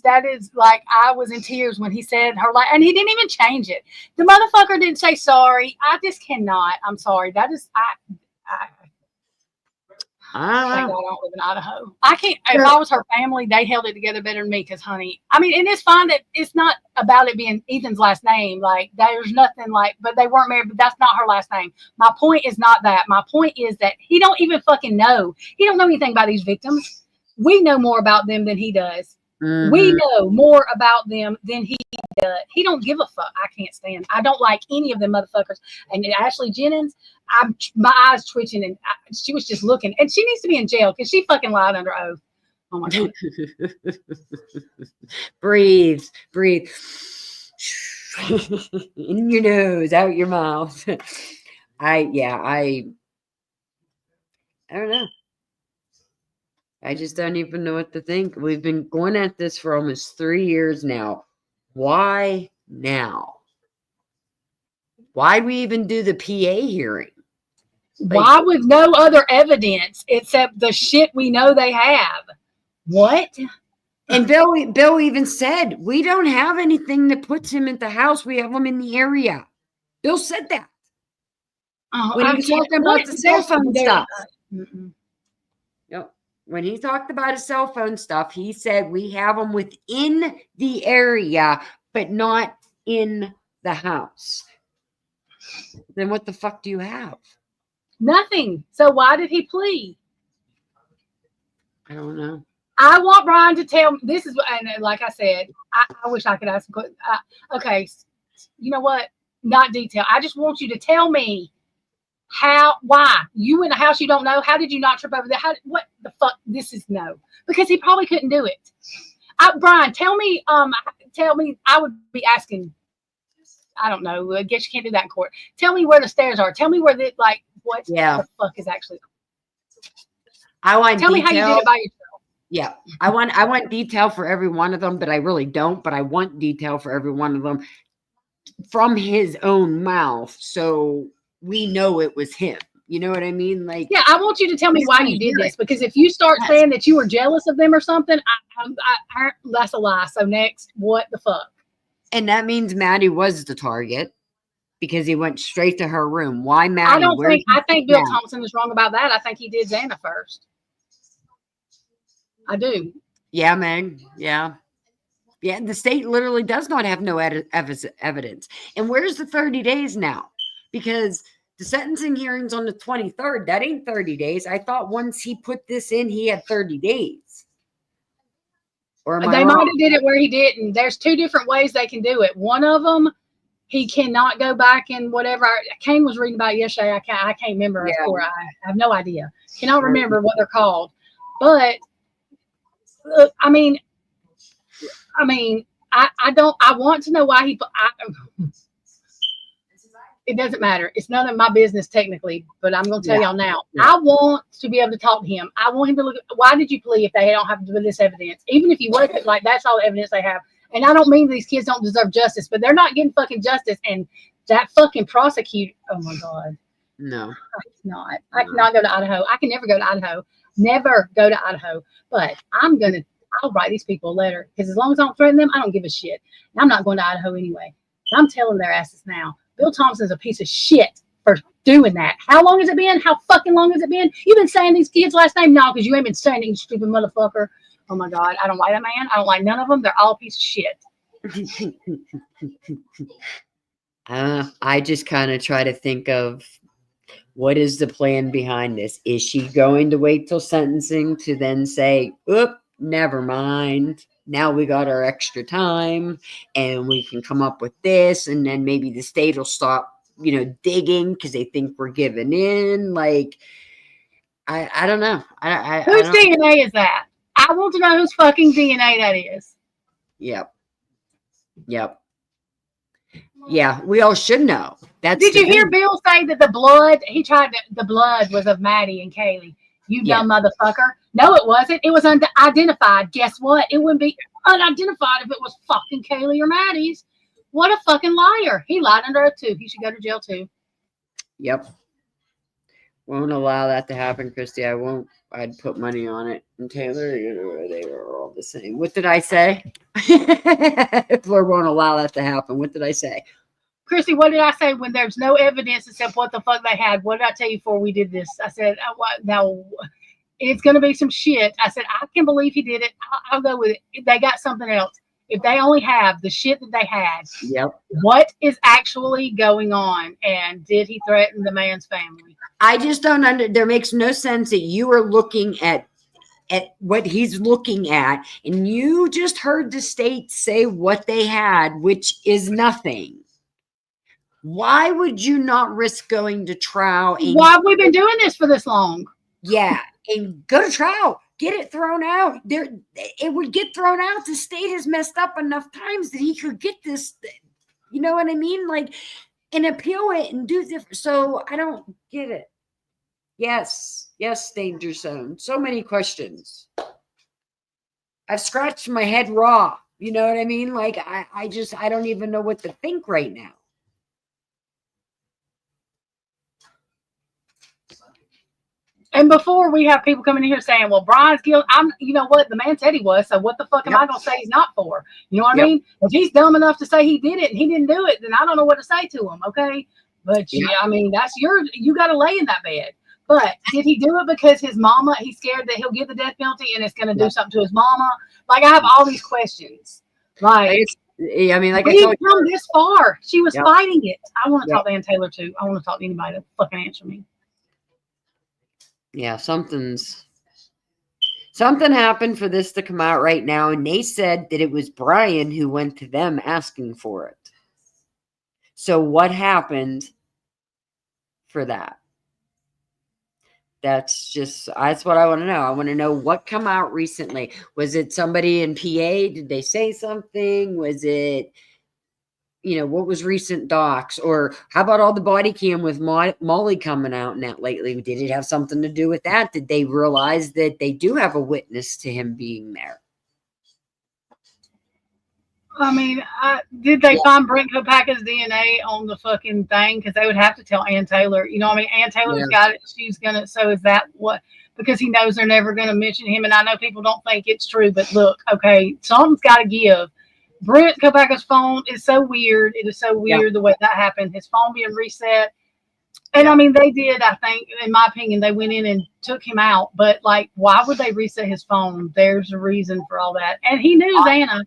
that is like, I was in tears when he said her life, and he didn't even change it. The motherfucker didn't say sorry. I just cannot. I'm sorry. That is, I don't live in Idaho. I can't, if I was her family, they held it together better than me because, honey, I mean, and it's fine that it's not about it being Ethan's last name. Like, there's nothing like, but they weren't married, but that's not her last name. My point is not that. My point is that he don't even fucking know. He don't know anything about these victims. We know more about them than he does. Mm-hmm. We know more about them than he does. He don't give a fuck. I can't stand. I don't like any of them motherfuckers. And Ashley Jennings, my eyes twitching, and she was just looking. And she needs to be in jail because she fucking lied under oath. Oh my God. Breathe. In your nose, out your mouth. I don't know. I just don't even know what to think. We've been going at this for almost 3 years now. Why now? Why'd we even do the PA hearing? Why with no other evidence except the shit we know they have? What? And Bill even said, we don't have anything that puts him at the house. We have him in the area. Bill said that. When he was talking about the cell phone stuff. Yep. When he talked about his cell phone stuff, he said we have them within the area, but not in the house. Then what the fuck do you have? Nothing. So why did he plea? I don't know. I want Bryan to tell me. This is, and like I said, I wish I could ask him. Okay, you know what? Not detail. I just want you to tell me why you in a house you don't know. How did you not trip over there? What the fuck? This is no, because he probably couldn't do it. Bryan, tell me. I would be asking. I don't know. I guess you can't do that in court. Tell me where the stairs are. Tell me where the, like, what Yeah. the fuck is actually. I want Tell me how you did it by yourself. Yeah, I want detail for every one of them, but I really don't. But I want detail for every one of them from his own mouth, so we know it was him. You know what I mean? Like, Yeah, I want you to tell me He's why gonna you did hear this, it. because if you start Yes. saying that you were jealous of them or something, that's a lie. So next, what the fuck? and that means Maddie was the target because he went straight to her room. Why Maddie? I don't Where's think. he I think Bill now? Thompson is wrong about that. I think he did Xana first. I do. Yeah, man. Yeah. Yeah, the state literally does not have no evidence. And where's the 30 days now? Because the sentencing hearing's on the 23rd. That ain't 30 days. I thought once he put this in, he had 30 days. Or am I They might wrong? have did it where he didn't. There's two different ways they can do it. One of them, he cannot go back and whatever. Kane was reading about it yesterday. I can't remember. Yeah. Of course, I have no idea. Cannot remember what they're called. But look, I mean, I don't. I want to know why he. It doesn't matter. It's none of my business technically, but I'm going to tell y'all now. Yeah. I want to be able to talk to him. I want him to look at, why did you plea if they don't have this evidence? Even if you would have, like, that's all the evidence they have. And I don't mean these kids don't deserve justice, but they're not getting fucking justice. And that fucking prosecutor, oh my God. No. I cannot go to Idaho. I can never go to Idaho. Never go to Idaho. But I'll write these people a letter, because as long as I don't threaten them, I don't give a shit. And I'm not going to Idaho anyway. And I'm telling their asses now. Bill Thompson's a piece of shit for doing that. How long has it been? How fucking long has it been? You've been saying these kids' last name? No, because you ain't been saying it, you stupid motherfucker. Oh my God. I don't like that man. I don't like none of them. They're all a piece of shit. I just kind of try to think of what is the plan behind this. Is she going to wait till sentencing to then say, oop, never mind, now we got our extra time and we can come up with this, and then maybe the state will stop, digging because they think we're giving in? Like, I don't know. Whose DNA is that? I want to know whose fucking DNA that is. Yep. Yeah, we all should know. Did you hear Bill say that the blood was of Maddie and Kaylee? You dumb motherfucker. No, it wasn't. It was unidentified. Guess what? It wouldn't be unidentified if it was fucking Kaylee or Maddie's. What a fucking liar. He lied under oath too. He should go to jail too. Yep. Won't allow that to happen, Christy. I won't. I'd put money on it. And Taylor, they were all the same. What did I say? Lord won't allow that to happen. What did I say? Chrissy, what did I say when there's no evidence except what the fuck they had? What did I tell you before we did this? I said, now it's going to be some shit. I said, I can believe he did it. I'll go with it. They got something else. If they only have the shit that they had, what is actually going on? And did he threaten the man's family? I just don't there makes no sense that you are looking at what he's looking at, and you just heard the state say what they had, which is nothing. Why would you not risk going to trial? Why have we been doing this for this long? Yeah, and go to trial. Get it thrown out. It would get thrown out. The state has messed up enough times that he could get this. You know what I mean? Like, and appeal it and do different. So I don't get it. Yes, danger zone. So many questions. I've scratched my head raw. You know what I mean? Like, I don't even know what to think right now. And before we have people coming in here saying, well, Brian's guilty. You know what? The man said he was. So what the fuck am I going to say he's not for? You know what I mean? If he's dumb enough to say he did it and he didn't do it, then I don't know what to say to him. Okay. But yeah, I mean, you got to lay in that bed. But did he do it because his mama, he's scared that he'll get the death penalty and it's going to do something to his mama? Like, I have all these questions. Like, I mean, like, we've come this far. She was fighting it. I want to talk to Ann Taylor too. I want to talk to anybody to fucking answer me. Yeah, something happened for this to come out right now, and they said that it was Bryan who went to them asking for it. So what happened for that? That's what I want to know. I want to know what come out recently. Was it somebody in PA? Did they say something? Was it what was recent docs, or how about all the body cam with Molly coming out in that lately? Did it have something to do with that? Did they realize that they do have a witness to him being there? I mean, did they find Brent Kopacker's DNA on the fucking thing? Because they would have to tell Ann Taylor. I mean, Ann Taylor's got it. She's gonna. So is that what? Because he knows they're never gonna mention him, and I know people don't think it's true, but look, okay, something's got to give. Brent Kopacker's phone is so weird. It is so weird the way that happened. His phone being reset. And I mean, they did, I think, in my opinion, they went in and took him out. But like, why would they reset his phone? There's a reason for all that. And he knew Xana.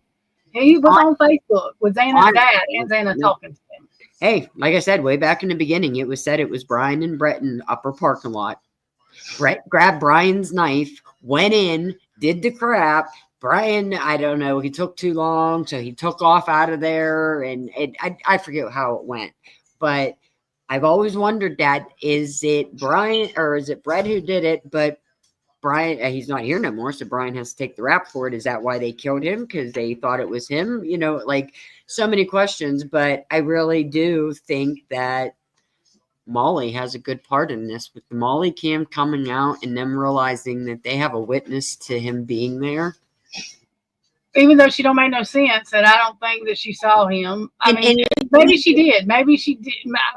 He was on Facebook with Xana's dad and Xana talking to him. Hey, like I said, way back in the beginning, it was said it was Bryan and Brett in the upper parking lot. Brett grabbed Bryan's knife, went in, did the crap. Bryan, I don't know, he took too long, so he took off out of there, and I forget how it went. But I've always wondered that, is it Bryan or is it Brett who did it? But Bryan, he's not here no more, so Bryan has to take the rap for it. Is that why they killed him? Because they thought it was him? Like so many questions, but I really do think that Molly has a good part in this, with the Molly cam coming out and them realizing that they have a witness to him being there. Even though she don't make no sense, and I don't think that she saw him. I mean, maybe she did. Maybe she did.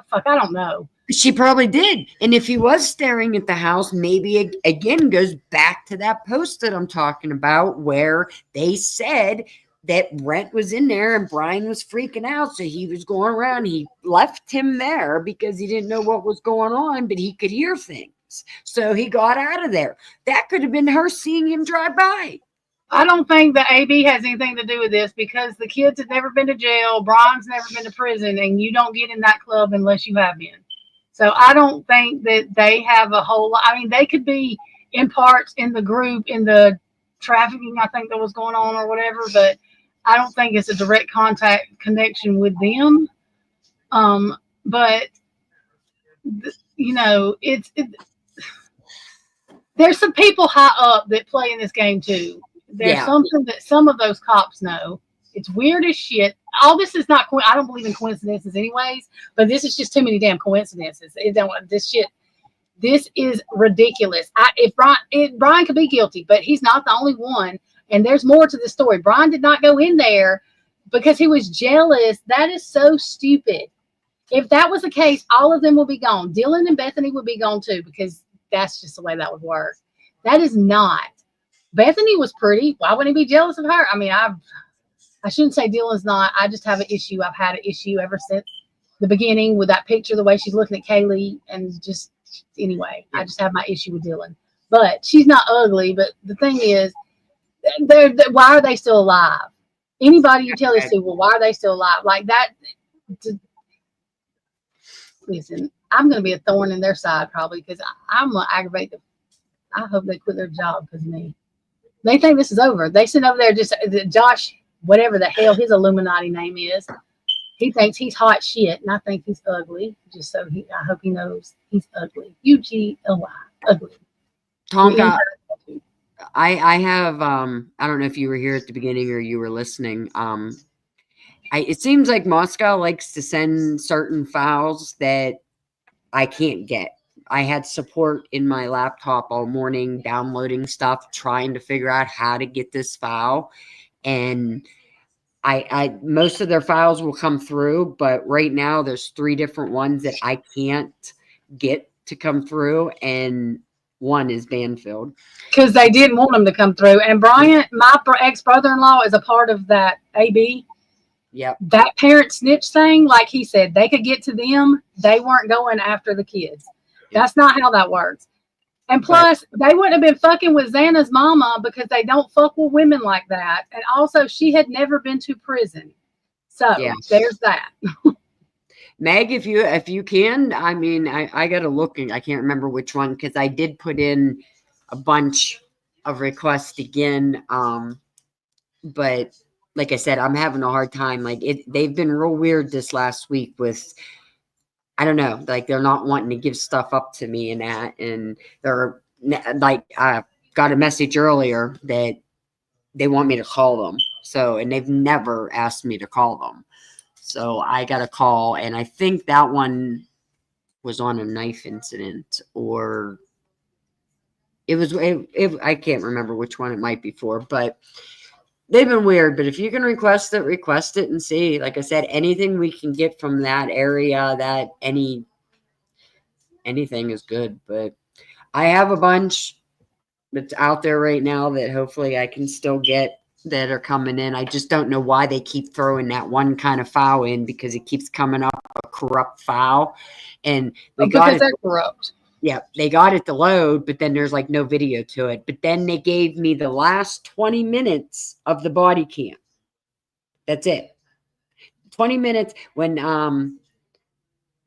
Fuck, I don't know. She probably did. And if he was staring at the house, maybe it again goes back to that post that I'm talking about, where they said that Brent was in there and Bryan was freaking out. So he was going around. He left him there because he didn't know what was going on, but he could hear things. So he got out of there. That could have been her seeing him drive by. I don't think that AB has anything to do with this, because the kids have never been to jail. Bryan's never been to prison, and you don't get in that club unless you have been. So I don't think that they have a whole lot. I mean, they could be in parts in the group, in the trafficking, I think, that was going on or whatever, but I don't think it's a direct connection with them. But there's some people high up that play in this game too. There's something that some of those cops know. It's weird as shit. All this is not, I don't believe in coincidences anyways, but this is just too many damn coincidences. This is ridiculous. Bryan could be guilty, but he's not the only one. And there's more to the story. Bryan did not go in there because he was jealous. That is so stupid. If that was the case, all of them will be gone. Dylan and Bethany would be gone too, because that's just the way that would work. That is not. Bethany was pretty. Why wouldn't he be jealous of her? I mean, I shouldn't say Dylan's not. I just have an issue. I've had an issue ever since the beginning with that picture, the way she's looking at Kaylee, and just anyway, I just have my issue with Dylan. But she's not ugly. But the thing is, why are they still alive? Anybody you tell this to, well, why are they still alive? Like that. Listen, I'm going to be a thorn in their side probably, because I'm going to aggravate them. I hope they quit their job because of me. They think this is over. They sit over there, just Josh, whatever the hell his Illuminati name is. He thinks he's hot shit, and I think he's ugly. Just so I hope he knows he's ugly. UGLY, ugly. Tonka, I have I don't know if you were here at the beginning or you were listening. It seems like Moscow likes to send certain files that I can't get. I had support in my laptop all morning, downloading stuff, trying to figure out how to get this file. And I most of their files will come through, but right now there's 3 different ones that I can't get to come through, and one is Banfield. Because they didn't want them to come through. And Bryan, my ex-brother-in-law, is a part of that AB. Yep. That parent snitch thing, like he said, they could get to them. They weren't going after the kids. That's not how that works. And plus, they wouldn't have been fucking with Xana's mama, because they don't fuck with women like that. And also, she had never been to prison. So there's that. Meg, if you can, I mean, I got to look, and I can't remember which one, because I did put in a bunch of requests again. But like I said, I'm having a hard time. Like they've been real weird this last week with, I don't know, like they're not wanting to give stuff up to me and that. And they're like, I got a message earlier that they want me to call them. So, and they've never asked me to call them. So I got a call, and I think that one was on a knife incident, or I can't remember which one it might be for, but they've been weird. But if you can request it and see. Like I said, anything we can get from that area, that anything is good. But I have a bunch that's out there right now that hopefully I can still get that are coming in. I just don't know why they keep throwing that one kind of file in, because it keeps coming up a corrupt file. And we got Because it. they're corrupt. Yeah, they got it to load, but then there's like no video to it. But then they gave me the last 20 minutes of the body cam. That's it. 20 minutes when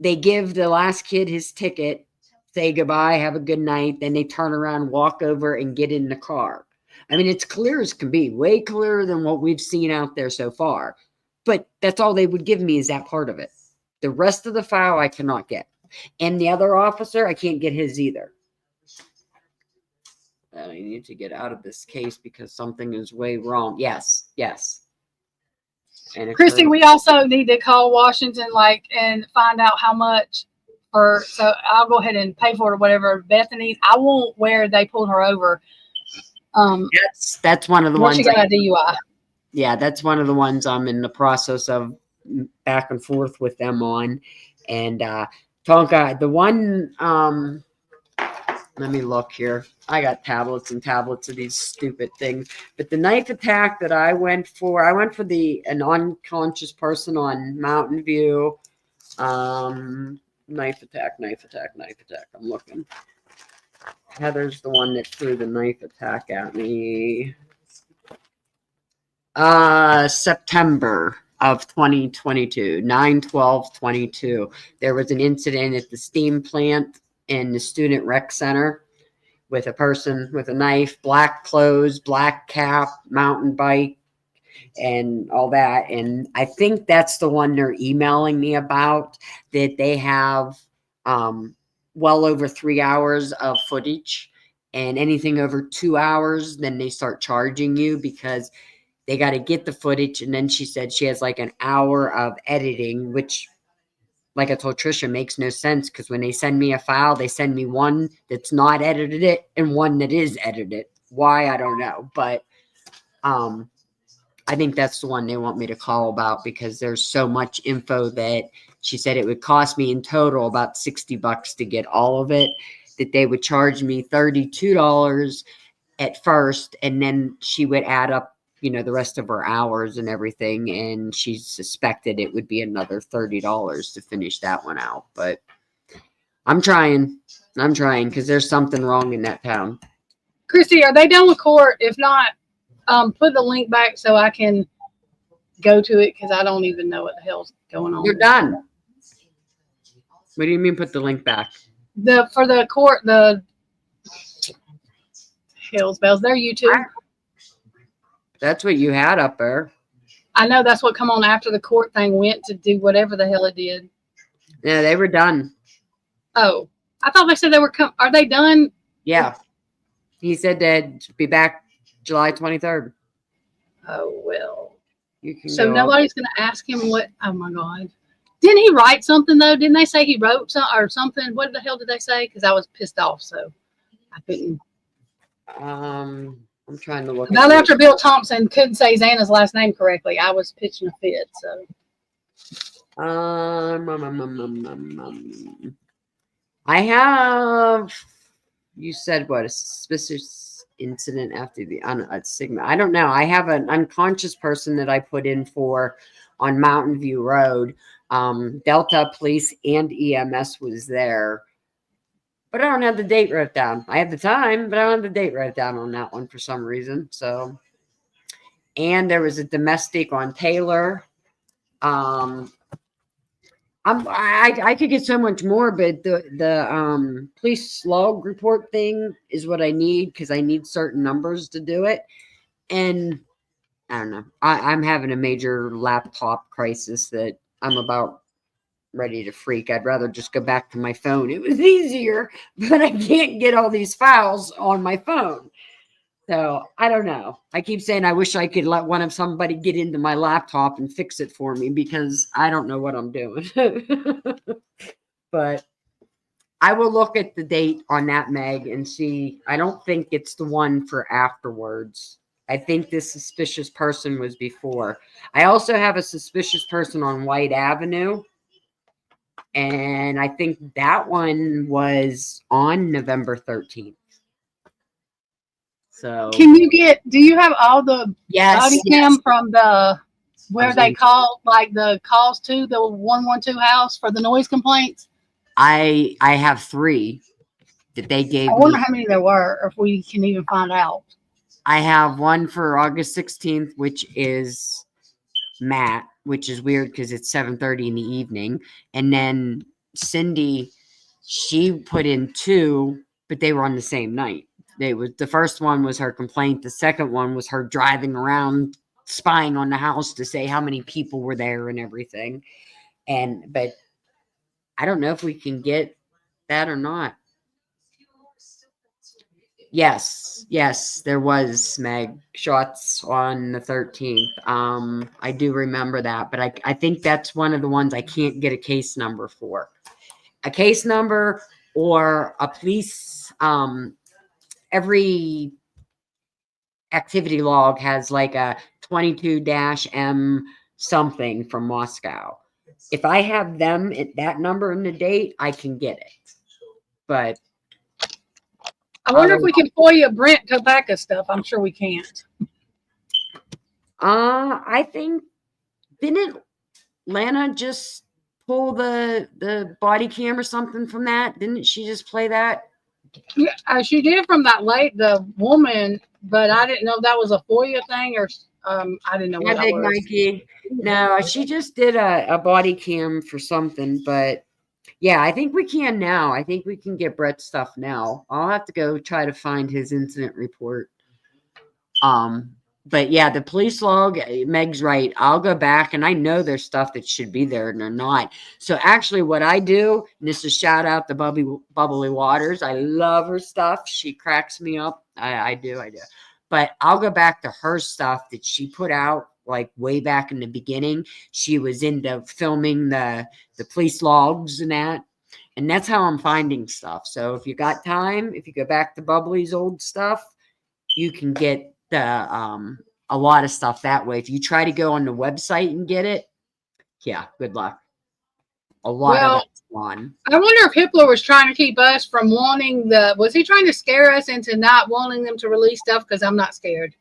they give the last kid his ticket, say goodbye, have a good night, then they turn around, walk over, and get in the car. I mean, it's clear as can be, way clearer than what we've seen out there so far. But that's all they would give me, is that part of it. The rest of the file I cannot get. And the other officer, I can't get his either. I need to get out of this case because something is way wrong. Yes. And Christy, we also need to call Washington, and find out how much so I'll go ahead and pay for it or whatever. Bethany, I won't where they pulled her over. That's one of the ones. She got a DUI. Yeah, that's one of the ones I'm in the process of back and forth with them on. And Tonka, the one, let me look here. I got tablets and tablets of these stupid things. But the knife attack that I went for an unconscious person on Mountain View. Knife attack. I'm looking. Heather's the one that threw the knife attack at me. September of 2022, 9/12/22. There was an incident at the steam plant in the student rec center with a person with a knife, black clothes, black cap, mountain bike, and all that. And I think that's the one they're emailing me about, that they have well over 3 hours of footage, and anything over 2 hours, then they start charging you because they got to get the footage. And then she said she has like an hour of editing, which, like I told Trisha, makes no sense, because when they send me a file, they send me one that's not edited it and one that is edited. Why, I don't know. But I think that's the one they want me to call about, because there's so much info that she said it would cost me in total about $60 to get all of it, that they would charge me $32 at first, and then she would add up, the rest of her hours and everything, and she suspected it would be another $30 to finish that one out. But I'm trying because there's something wrong in that town. Christy, are they done with court? If not, put the link back so I can go to it, because I don't even know what the hell's going on. You're done. What do you mean put the link back? For the court, the Hills Bells, their YouTube. That's what you had up there. I know that's what come on after the court thing went to do whatever the hell it did. Yeah, they were done. Oh, I thought they said they were are they done? Yeah. He said they'd be back July 23rd. Oh, well. You can So go nobody's going to ask him what, oh my God. Didn't he write something though? Didn't they say he wrote something? What the hell did they say? Because I was pissed off, so I couldn't. I'm trying to look. About after Bill Thompson couldn't say Xana's last name correctly, I was pitching a fit. So. I have. You said what, a suspicious incident after the Sigma? I don't know. I have an unconscious person that I put in for on Mountain View Road. Delta Police and EMS was there. But I don't have the date wrote down. I have the time, but I don't have the date wrote down on that one for some reason. So, and there was a domestic on Taylor. I could get so much more, but the police log report thing is what I need, because I need certain numbers to do it. And I don't know. I'm having a major laptop crisis that I'm about ready to freak. I'd rather just go back to my phone. It was easier, but I can't get all these files on my phone. So I don't know. I keep saying I wish I could let somebody get into my laptop and fix it for me because I don't know what I'm doing. But I will look at the date on that, Meg, and see. I don't think it's the one for afterwards. I think this suspicious person was before. I also have a suspicious person on White Avenue. And I think that one was on November 13th. So do you have all the yes, body cam from where they call, like the calls to the 112 house for the noise complaints? I have 3 that they gave I wonder me. how many there were, or if we can even find out. I have one for August 16th, which is Matt, which is weird because it's 7:30 in the evening. And then Cindy, she put in 2, but they were on the same night. The first one was her complaint. The second one was her driving around spying on the house to say how many people were there and everything. But I don't know if we can get that or not. Yes, there was Meg shots on the 13th. I do remember that, but I think that's one of the ones I can't get a case number for. A case number or a police, every activity log has like a 22-M something from Moscow. If I have them at that number and the date, I can get it. But I wonder if we can FOIA Brent Kohberger stuff. I'm sure we can't. I think, didn't Lana just pull the body cam or something from that? Didn't she just play that? Yeah, she did from the woman, but I didn't know that was a FOIA thing, or I didn't know what that was. Nike. No, she just did a body cam for something, but yeah, I think we can now. I think we can get Brett's stuff now. I'll have to go try to find his incident report. But yeah, the police log, Meg's right. I'll go back, and I know there's stuff that should be there and they're not. So actually what I do, and this is shout out to Bubbly Waters. I love her stuff. She cracks me up. I do. But I'll go back to her stuff that she put out like way back in the beginning. She was into filming the police logs and that. And that's how I'm finding stuff. So if you got time, if you go back to Bubbly's old stuff, you can get a lot of stuff that way. If you try to go on the website and get it, yeah, good luck. A lot of that's gone. I wonder if Hitler was trying to keep us from was he trying to scare us into not wanting them to release stuff? Because I'm not scared.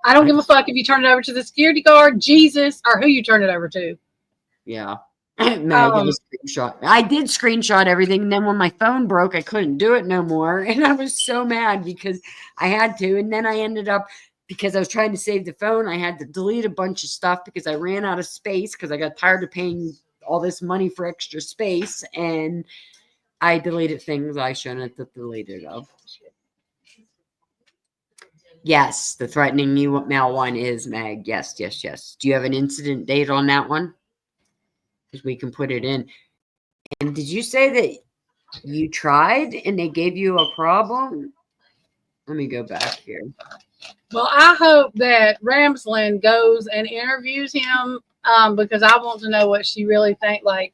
I don't give a fuck if you turn it over to the security guard, Jesus, or who you turn it over to. Yeah. Screenshot. I did screenshot everything, and then when my phone broke, I couldn't do it no more, and I was so mad because I had to. And then I ended up, because I was trying to save the phone, I had to delete a bunch of stuff because I ran out of space because I got tired of paying all this money for extra space, and I deleted things I shouldn't have deleted of. Yes, the threatening email one is Meg. Yes. Do you have an incident date on that one? Because we can put it in. And did you say that you tried and they gave you a problem? Let me go back here. Well, I hope that Ramsland goes and interviews him because I want to know what she really thinks. Like,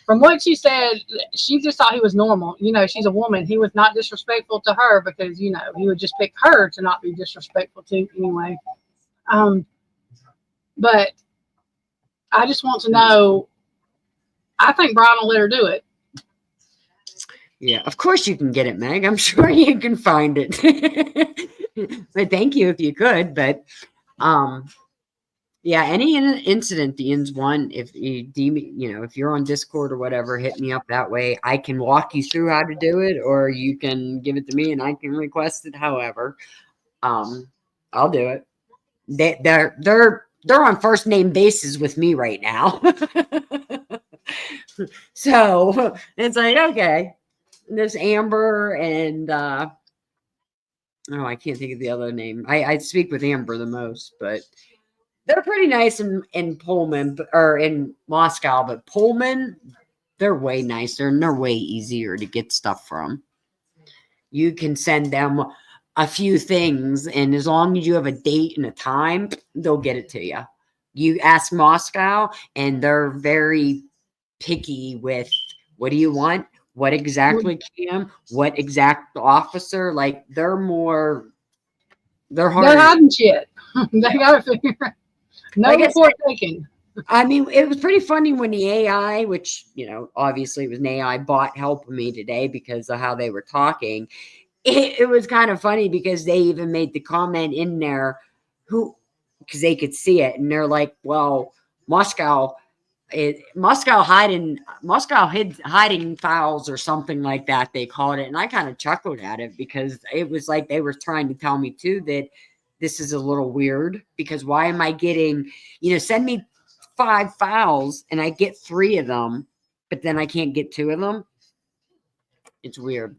from what she said, she just thought he was normal. You know, she's a woman. He was not disrespectful to her because, you know, he would just pick her to not be disrespectful to anyway. But I just want to know. I think Bryan will let her do it. Yeah, of course you can get it, Meg. I'm sure you can find it. But thank you if you could. But yeah, any incident, the ends one, if you deem, you know, if you're on Discord or whatever, hit me up that way. I can walk you through how to do it, or you can give it to me and I can request it. However, I'll do it. They're on first name basis with me right now. So it's like, okay, there's Amber and I can't think of the other name. I speak with Amber the most, but they're pretty nice in Pullman or in Moscow, but Pullman, they're way nicer and they're way easier to get stuff from. You can send them a few things, and as long as you have a date and a time, they'll get it to you. You ask Moscow, and they're very picky with what do you want, what exactly cam, what exact officer. Like they're hard. They're hiding shit. They gotta figure out. No Like I report taken. I mean, it was pretty funny when the AI, which, obviously it was an AI bot helping me today because of how they were talking. It was kind of funny because they even made the comment in there because they could see it. And they're like, well, Moscow hiding files or something like that, they called it. And I kind of chuckled at it because it was like they were trying to tell me too that this is a little weird because why am I getting, send me 5 files and I get 3 of them, but then I can't get 2 of them. It's weird.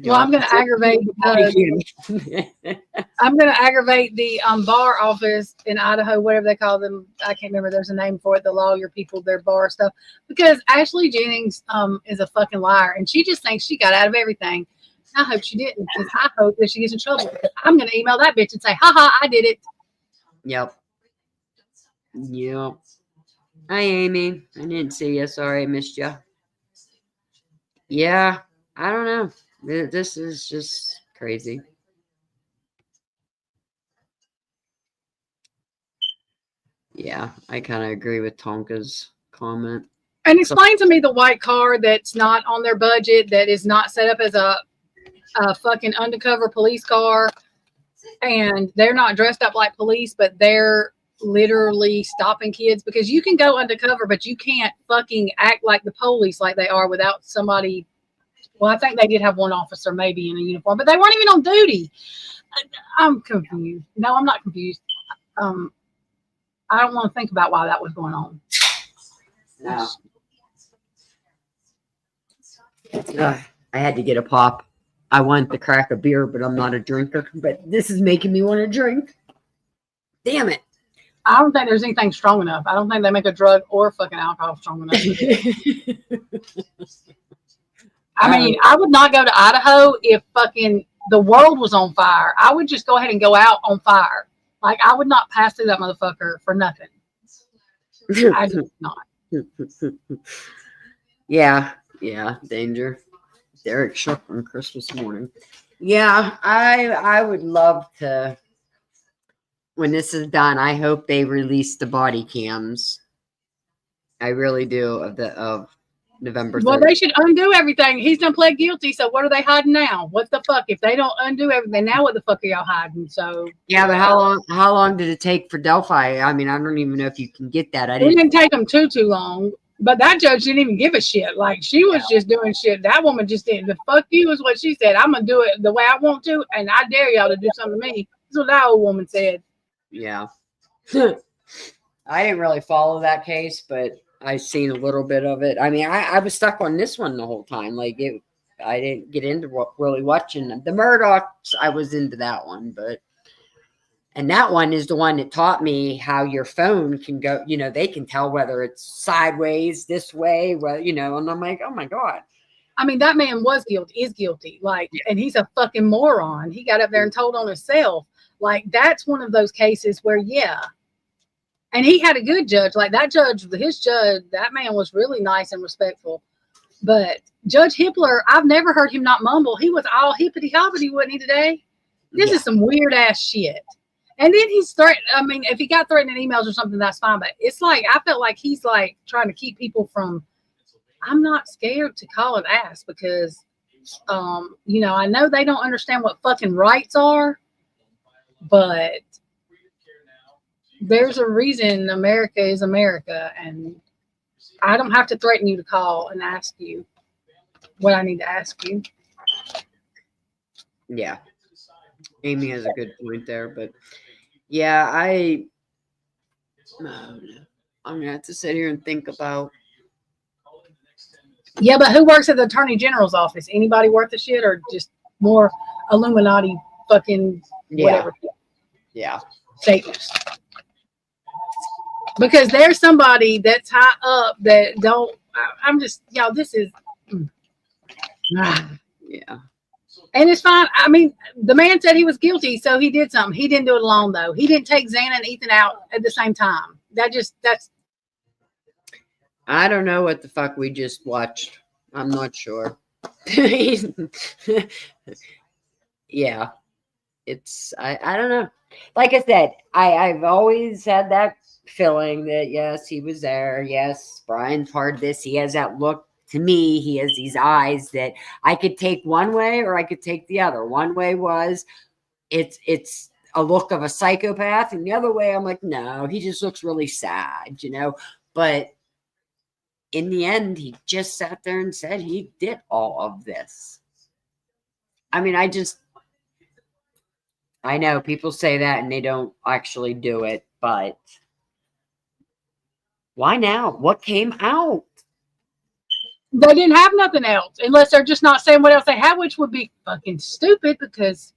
Well, I'm going to aggravate the bar office in Idaho, whatever they call them. I can't remember. There's a name for it. The lawyer people, their bar stuff. Because Ashley Jennings is a fucking liar, and she just thinks she got out of everything. I hope she didn't, because I hope that she gets in trouble. Because I'm going to email that bitch and say, "Ha, I did it." Yep. Hi, Amy. I didn't see you. Sorry, I missed you. Yeah, I don't know. This is just crazy. Yeah, I kind of agree with Tonka's comment. And explain to me the white car that's not on their budget, that is not set up as a fucking undercover police car, and they're not dressed up like police, but they're literally stopping kids, because you can go undercover, but you can't fucking act like the police like they are without somebody. Well, I think they did have one officer maybe in a uniform, but they weren't even on duty. I'm confused. No, I'm not confused. I don't want to think about why that was going on. No. I had to get a pop. I wanted to crack a beer, but I'm not a drinker. But this is making me want to drink. Damn it. I don't think there's anything strong enough. I don't think they make a drug or fucking alcohol strong enough. I mean, I would not go to Idaho if fucking the world was on fire. I would just go ahead and go out on fire. Like, I would not pass through that motherfucker for nothing. I just not. Yeah, danger. Derek shook on Christmas morning. Yeah, I would love to, when this is done, I hope they release the body cams. I really do, of November 3rd. Well, they should undo everything. He's done pled guilty, so what are they hiding now? What the fuck? If they don't undo everything, now what the fuck are y'all hiding? So yeah, but how long did it take for Delphi? I mean, I don't even know if you can get that. It didn't take them too long. But that judge didn't even give a shit. Like, she was just doing shit. That woman just didn't. The fuck you is what she said. I'm going to do it the way I want to, and I dare y'all to do something to me. That's what that old woman said. Yeah. I didn't really follow that case, but I seen a little bit of it. I mean, I was stuck on this one the whole time. Like, I didn't get into really watching them. The Murdochs, I was into that one, but. And that one is the one that taught me how your phone can go, they can tell whether it's sideways, this way, and I'm like, oh my God. I mean, that man is guilty. Like, and he's a fucking moron. He got up there and told on himself. Like, that's one of those cases where, yeah. And he had a good judge. Like, that man was really nice and respectful. But Judge Hippler, I've never heard him not mumble. He was all hippity-hoppity, wasn't he, today? This is some weird ass shit. And then he's threatening. I mean, if he got threatening emails or something, that's fine. But it's like, I felt like he's like trying to keep people from. I'm not scared to call an ass because, I know they don't understand what fucking rights are, but there's a reason America is America, and I don't have to threaten you to call and ask you what I need to ask you. Yeah. Amy has a good point there, but yeah, I'm gonna have to sit here and think about. Yeah, but who works at the Attorney General's office? Anybody worth a shit, or just more Illuminati fucking whatever? Yeah. Statements. Because there's somebody that's high up that don't. I'm just, y'all. This is. Yeah. And it's fine. I mean, the man said he was guilty, so he did something. He didn't do it alone, though. He didn't take Xana and Ethan out at the same time. That's I don't know what the fuck we just watched. I'm not sure. Yeah. I don't know. Like I said, I've always had that feeling that yes, he was there. Yes, Bryan's part of this. He has that look to me. He has these eyes that I could take one way or I could take the other. One way was it's a look of a psychopath, and the other way I'm like, no, he just looks really sad, you know. But in the end, he just sat there and said he did all of this. I mean, I know people say that and they don't actually do it, but why now? What came out? they didn't have nothing else unless they're just not saying what else they have, which would be fucking stupid because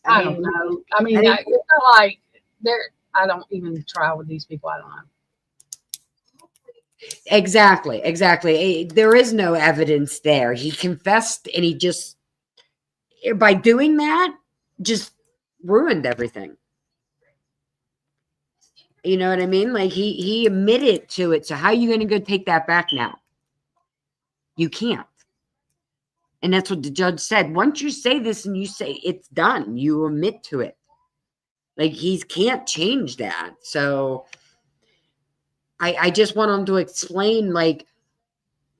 I don't know. I mean, it's not like I don't even try with these people. I don't know. Exactly. There is no evidence there. He confessed and he just, by doing that, just ruined everything. You know what I mean? Like he admitted to it. So how are you going to go take that back now? You can't. And that's what the judge said. Once you say this and you say it's done, you admit to it. Like he can't change that. So I just want him to explain, like,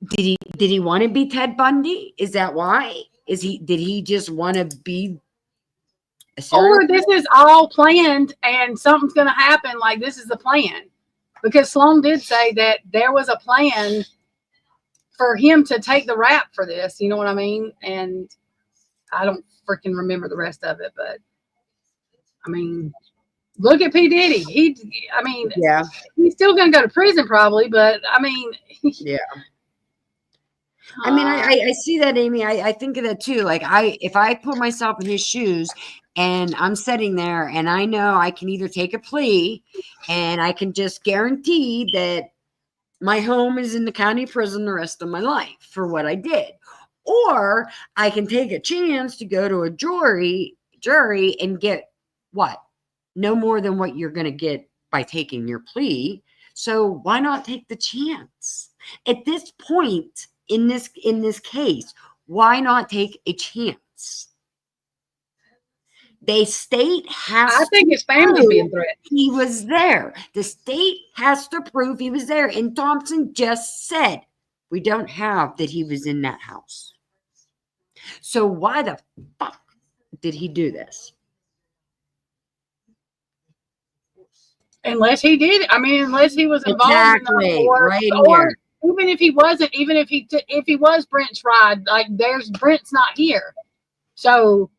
did he want to be Ted Bundy? Is that why? Did he just want to be a serial Or this is all planned and something's going to happen. Like this is the plan, because Sloan did say that there was a plan for him to take the rap for this. You know what I mean? And I don't freaking remember the rest of it, but I mean, look at P. Diddy. Yeah. He's still going to go to prison probably, but I mean, Yeah. I mean, I see that, Amy. I think of that too. Like if I put myself in his shoes and I'm sitting there and I know I can either take a plea and I can just guarantee that my home is in the county prison the rest of my life for what I did, or I can take a chance to go to a jury and get what? No more than what you're going to get by taking your plea. So why not take the chance? At this point in this case, why not take a chance? The state has I think his family's being threatened. He was there. The state has to prove he was there. And Thompson just said, we don't have that he was in that house. So why the fuck did he do this? Unless he did, I mean, unless he was involved Exactly. in the, or Here. even if he wasn't, even if he was Brent's ride, like Brent's not here. So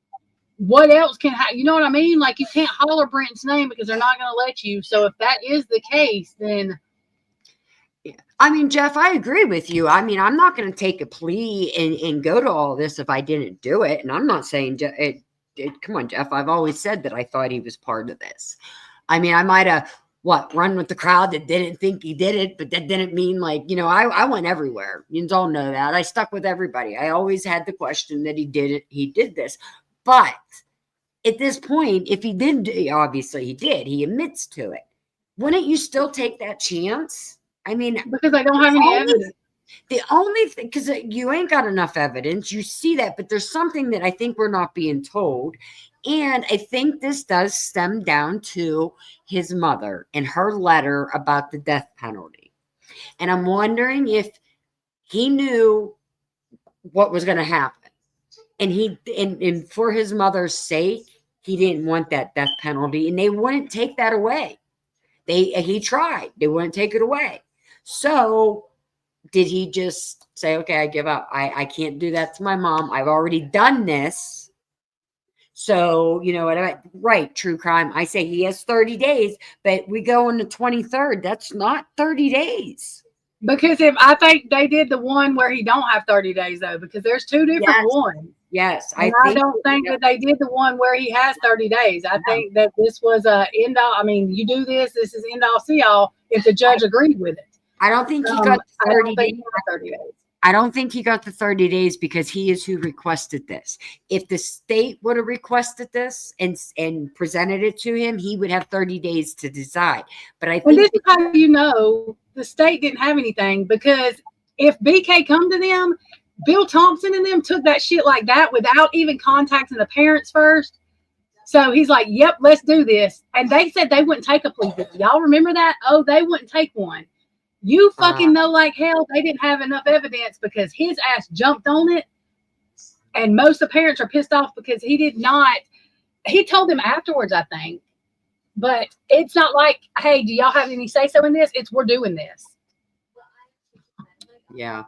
what else can happen? You know what I mean? Like you can't holler Brent's name because they're not going to let you. So if that is the case, then. I mean, Jeff, I agree with you. I mean, I'm not going to take a plea and go to all this if I didn't do it. And I'm not saying, come on, Jeff, I've always said that I thought he was part of this. I mean, I might have, run with the crowd that didn't think he did it, but that didn't mean I went everywhere. You all know that. I stuck with everybody. I always had the question that he did this. But at this point, if he did, obviously he did, he admits to it. Wouldn't you still take that chance? I mean, because I don't have any evidence. The only thing, because you ain't got enough evidence, you see that, but there's something that I think we're not being told. And I think this does stem down to his mother and her letter about the death penalty. And I'm wondering if he knew what was going to happen. And for his mother's sake, he didn't want that death penalty, and they wouldn't take that away. He tried. They wouldn't take it away. So did he just say, okay, I give up. I can't do that to my mom. I've already done this. So, you know what? Right, true crime. I say he has 30 days, but we go on the 23rd. That's not 30 days. Because I think they did the one where he don't have 30 days though, because there's two different ones. Yes. I don't think that they did the one where he has 30 days. I think that this was a end all. I mean, you do this is end all see all if the judge agreed with it. I don't think he got 30 days. He got 30 days. I don't think he got the 30 days because he is who requested this. If the state would have requested this and presented it to him, he would have 30 days to decide. But I And think this is how you know the state didn't have anything, because if BK come to them, Bill Thompson and them took that shit like that without even contacting the parents first. So he's like, yep, let's do this. And they said they wouldn't take a plea deal. Y'all remember that? Oh, they wouldn't take one. You fucking know like hell they didn't have enough evidence because his ass jumped on it. And most of the parents are pissed off because he did not. He told them afterwards, I think. But it's not like, hey, do y'all have any say-so in this? It's we're doing this. yeah.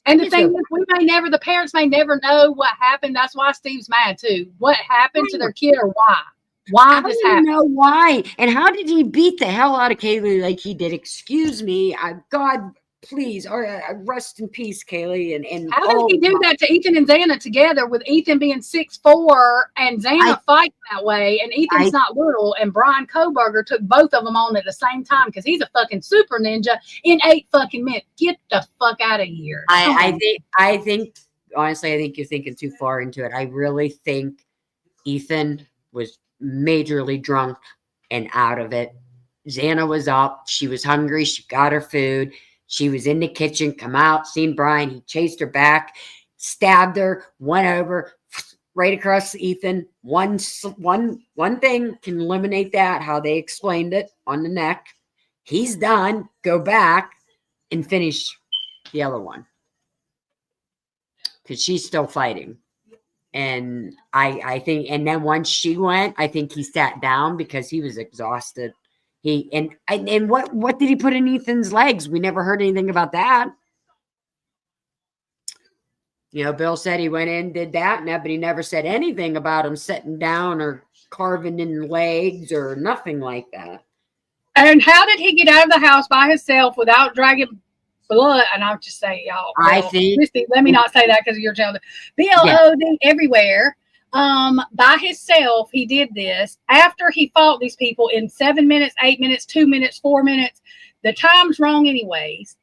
And the thing is, the parents may never know what happened. That's why Steve's mad too. What happened to their kid or why? Why this happened? Know why? And how did he beat the hell out of Kaylee like he did? Excuse me. God, please. Rest in peace, Kaylee. And how did he do that to Ethan and Xana together with Ethan being 6'4" and Xana fighting that way? And Ethan's not little. And Bryan Kohberger took both of them on at the same time because he's a fucking super ninja in 8 fucking minutes. Get the fuck out of here. I think, honestly, I think you're thinking too far into it. I really think Ethan was majorly drunk and out of it. Xana was up. She was hungry. She got her food. She was in the kitchen, come out, seen Bryan. He chased her back, stabbed her, went over, right across Ethan. One thing can eliminate that, how they explained it on the neck. He's done. Go back and finish the other one. Because she's still fighting. And I think, and then once she went, I think he sat down because he was exhausted. And what did he put in Ethan's legs? We never heard anything about that. You know, Bill said he went in, did that, but he never said anything about him sitting down or carving in legs or nothing like that. And how did he get out of the house by himself without dragging blood? And I'll just say, y'all, I think, Christy, let me not say that because of your child. BLOD everywhere. By himself, he did this after he fought these people in 7 minutes, 8 minutes, 2 minutes, 4 minutes. The time's wrong anyways.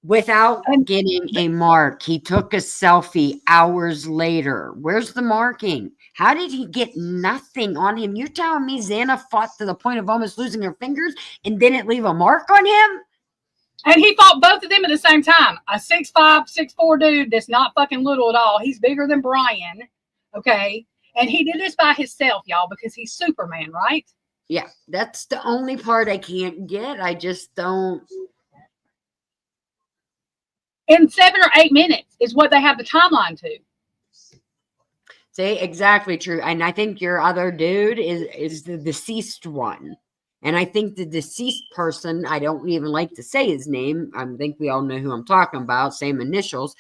Without getting a mark, he took a selfie hours later. Where's the marking? How did he get nothing on him? You're telling me Xana fought to the point of almost losing her fingers and didn't leave a mark on him? And he fought both of them at the same time. A 6'5", 6'4" dude that's not fucking little at all. He's bigger than Bryan. Okay. And he did this by himself, y'all, because he's Superman, right? Yeah. That's the only part I can't get. I just don't. In 7 or 8 minutes is what they have the timeline to. Say exactly true. And I think your other dude is the deceased one. And I think the deceased person, I don't even like to say his name. I think we all know who I'm talking about. Same initials.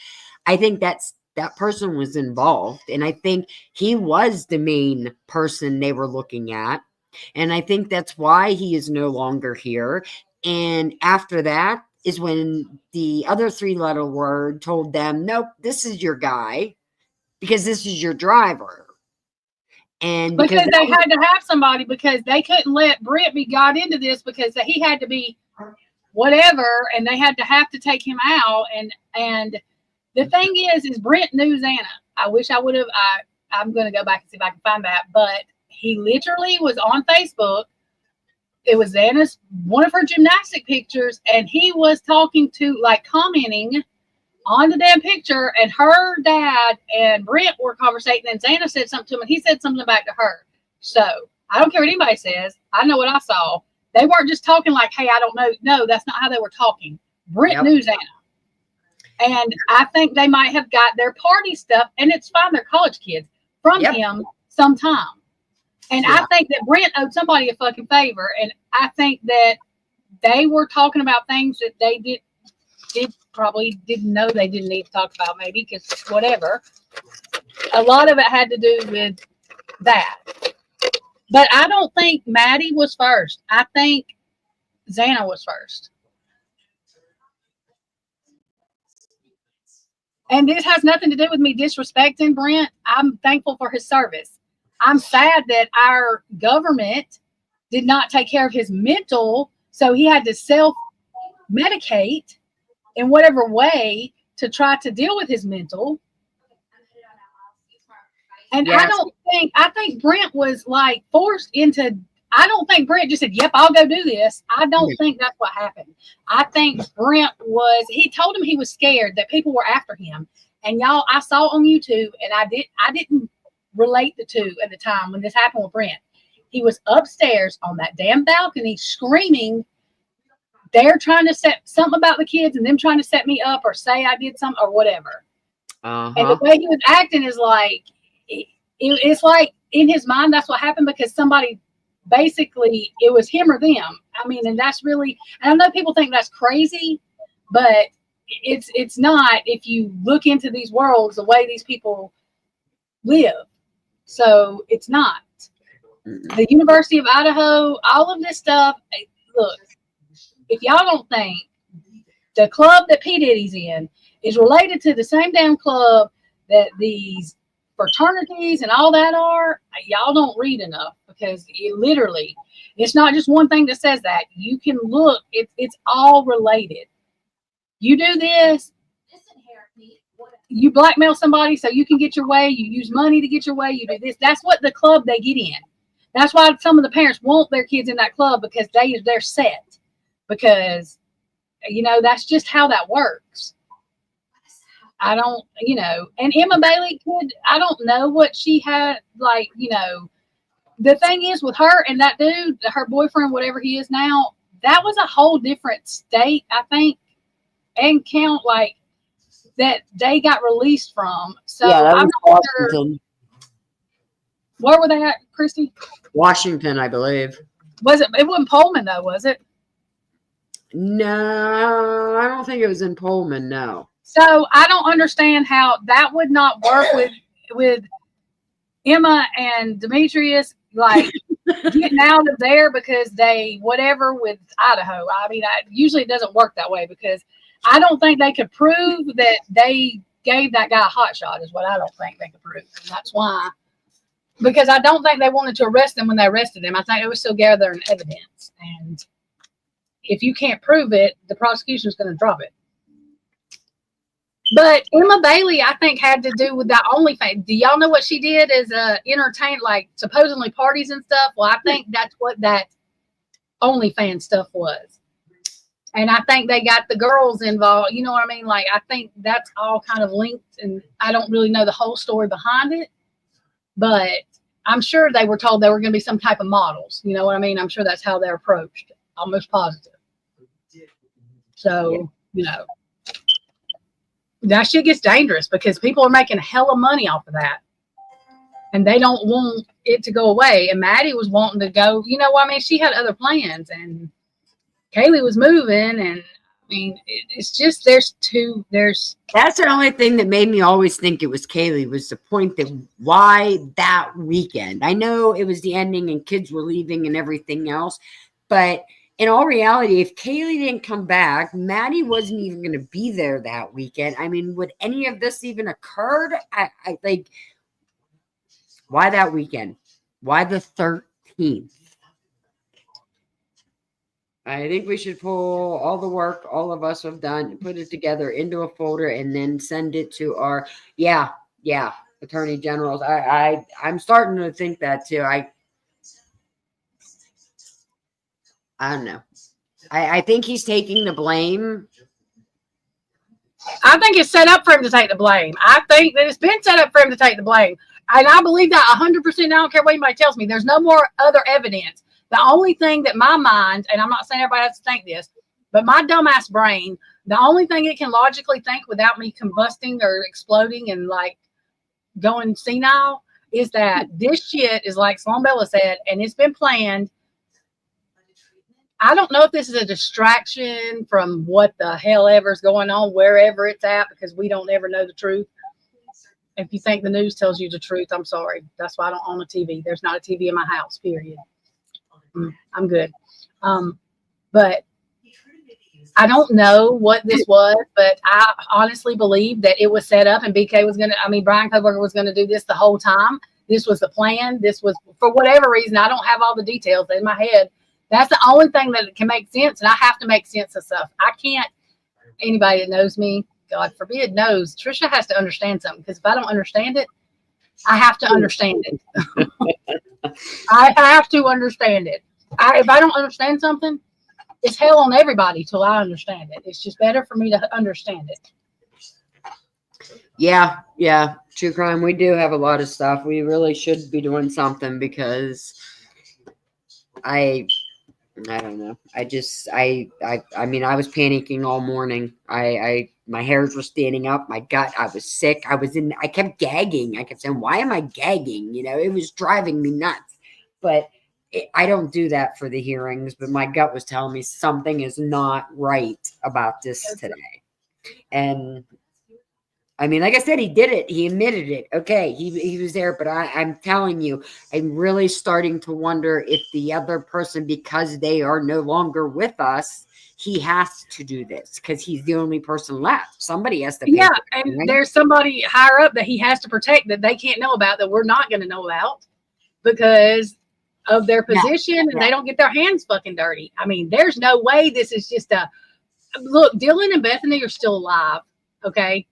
I think that person was involved. And I think he was the main person they were looking at. And I think that's why he is no longer here. And after that is when the other 3-letter word told them, nope, this is your guy because this is your driver. And because they had to have somebody, because they couldn't let Brent be got into this because he had to be whatever, and they had to take him out. And the thing is Brent knew Xana. I wish I would have. I'm going to go back and see if I can find that. But he literally was on Facebook. It was Xana's, one of her gymnastic pictures, and he was talking to, like, commenting on the damn picture, and her dad and Brent were conversating, and Xana said something to him, and he said something back to her. So I don't care what anybody says. I know what I saw. They weren't just talking like, hey, I don't know. No, that's not how they were talking. Brent knew Xana. And I think they might have got their party stuff, and it's fine, they're college kids, from him sometime. And I think that Brent owed somebody a fucking favor, and I think that they were talking about things that they probably didn't know they didn't need to talk about, maybe, because whatever. A lot of it had to do with that. But I don't think Maddie was first. I think Xana was first. And this has nothing to do with me disrespecting Brent. I'm thankful for his service. I'm sad that our government did not take care of his mental, so he had to medicate in whatever way to try to deal with his mental. And Yes. I think Brent was like forced into, I don't think Brent just said, yep, I'll go do this. I don't think that's what happened. I think Brent he told him he was scared that people were after him. And y'all, I saw on YouTube, and I didn't relate the two at the time when this happened with Brent. He was upstairs on that damn balcony screaming, they're trying to set something about the kids and them trying to set me up or say I did something or whatever. And the way he was acting is like, it's like in his mind, that's what happened because somebody, basically, it was him or them. I mean, and that's really, and I know people think that's crazy, but it's not if you look into these worlds, the way these people live. So it's not. The University of Idaho, all of this stuff, look, if y'all don't think the club that P. Diddy's in is related to the same damn club that these fraternities and all that are, y'all don't read enough because it's not just one thing that says that. You can look, it's all related. You do this, you blackmail somebody so you can get your way, you use money to get your way, you do this. That's what the club they get in. That's why some of the parents want their kids in that club because they're set. Because, that's just how that works. I don't, and Emma Bailey I don't know what she had, the thing is with her and that dude, her boyfriend, whatever he is now, that was a whole different state, I think, and count that they got released from. So Yeah, that I'm was not sure. Washington. Where were they at, Christy? Washington, I believe. It wasn't Pullman though, was it? No, I don't think it was in Pullman, no. So I don't understand how that would not work with Emma and Demetrius, getting out of there because they, whatever with Idaho. I mean, usually it doesn't work that way because I don't think they could prove that they gave that guy a hot shot is what I don't think they could prove. And that's why, because I don't think they wanted to arrest them when they arrested them. I think it was still gathering evidence. And if you can't prove it, the prosecution is going to drop it. But Emma Bailey, I think, had to do with that OnlyFans. Do y'all know what she did as entertain, supposedly parties and stuff? Well, I think that's what that OnlyFans stuff was. And I think they got the girls involved. You know what I mean? I think that's all kind of linked, and I don't really know the whole story behind it. But I'm sure they were told they were going to be some type of models. You know what I mean? I'm sure that's how they're approached. Almost positive. So, that shit gets dangerous because people are making hella money off of that. And they don't want it to go away. And Maddie was wanting to go, she had other plans and Kaylee was moving. And I mean, it's just, that's the only thing that made me always think it was Kaylee was the point that why that weekend. I know it was the ending and kids were leaving and everything else, but in all reality, if Kaylee didn't come back, Maddie wasn't even going to be there that weekend. I mean, would any of this even occurred? I why that weekend? Why the 13th? I think we should pull all the work all of us have done, put it together into a folder, and then send it to our attorney generals. I'm starting to think that too. I don't know. I think he's taking the blame. I think it's set up for him to take the blame. I think that it's been set up for him to take the blame. And I believe that 100%. I don't care what anybody tells me. There's no more other evidence. The only thing that my mind, and I'm not saying everybody has to think this, but my dumbass brain, the only thing it can logically think without me combusting or exploding and going senile is that this shit is like Sloan Bella said, and it's been planned. I don't know if this is a distraction from what the hell ever is going on, wherever it's at, because we don't ever know the truth. If you think the news tells you the truth, I'm sorry. That's why I don't own a TV. There's not a TV in my house, period. I'm good. But I don't know what this was, but I honestly believe that it was set up and Bryan Kohberger was going to do this the whole time. This was the plan. This was, for whatever reason, I don't have all the details in my head, That's the only thing that can make sense, and I have to make sense of stuff. I can't. Anybody that knows me, God forbid, knows Trisha has to understand something, because if I don't understand it, I have to understand it. I have to understand it. If I don't understand something, it's hell on everybody till I understand it. It's just better for me to understand it. Yeah, yeah. True crime. We do have a lot of stuff. We really should be doing something, because I don't know. I mean, I was panicking all morning. My hairs were standing up. My gut, I was sick. I kept gagging. I kept saying, why am I gagging? You know, it was driving me nuts. But I don't do that for the hearings, but my gut was telling me something is not right about this today. And I mean, like I said, he did it. He admitted it. Okay, he was there, but I'm telling you, I'm really starting to wonder if the other person, because they are no longer with us, he has to do this because he's the only person left. Somebody has to pay. Yeah, for it, and right? there's somebody higher up that he has to protect that they can't know about, that we're not going to know about because of their position, and they don't get their hands fucking dirty. I mean, there's no way this is just a look. Dylan and Bethany are still alive. Okay.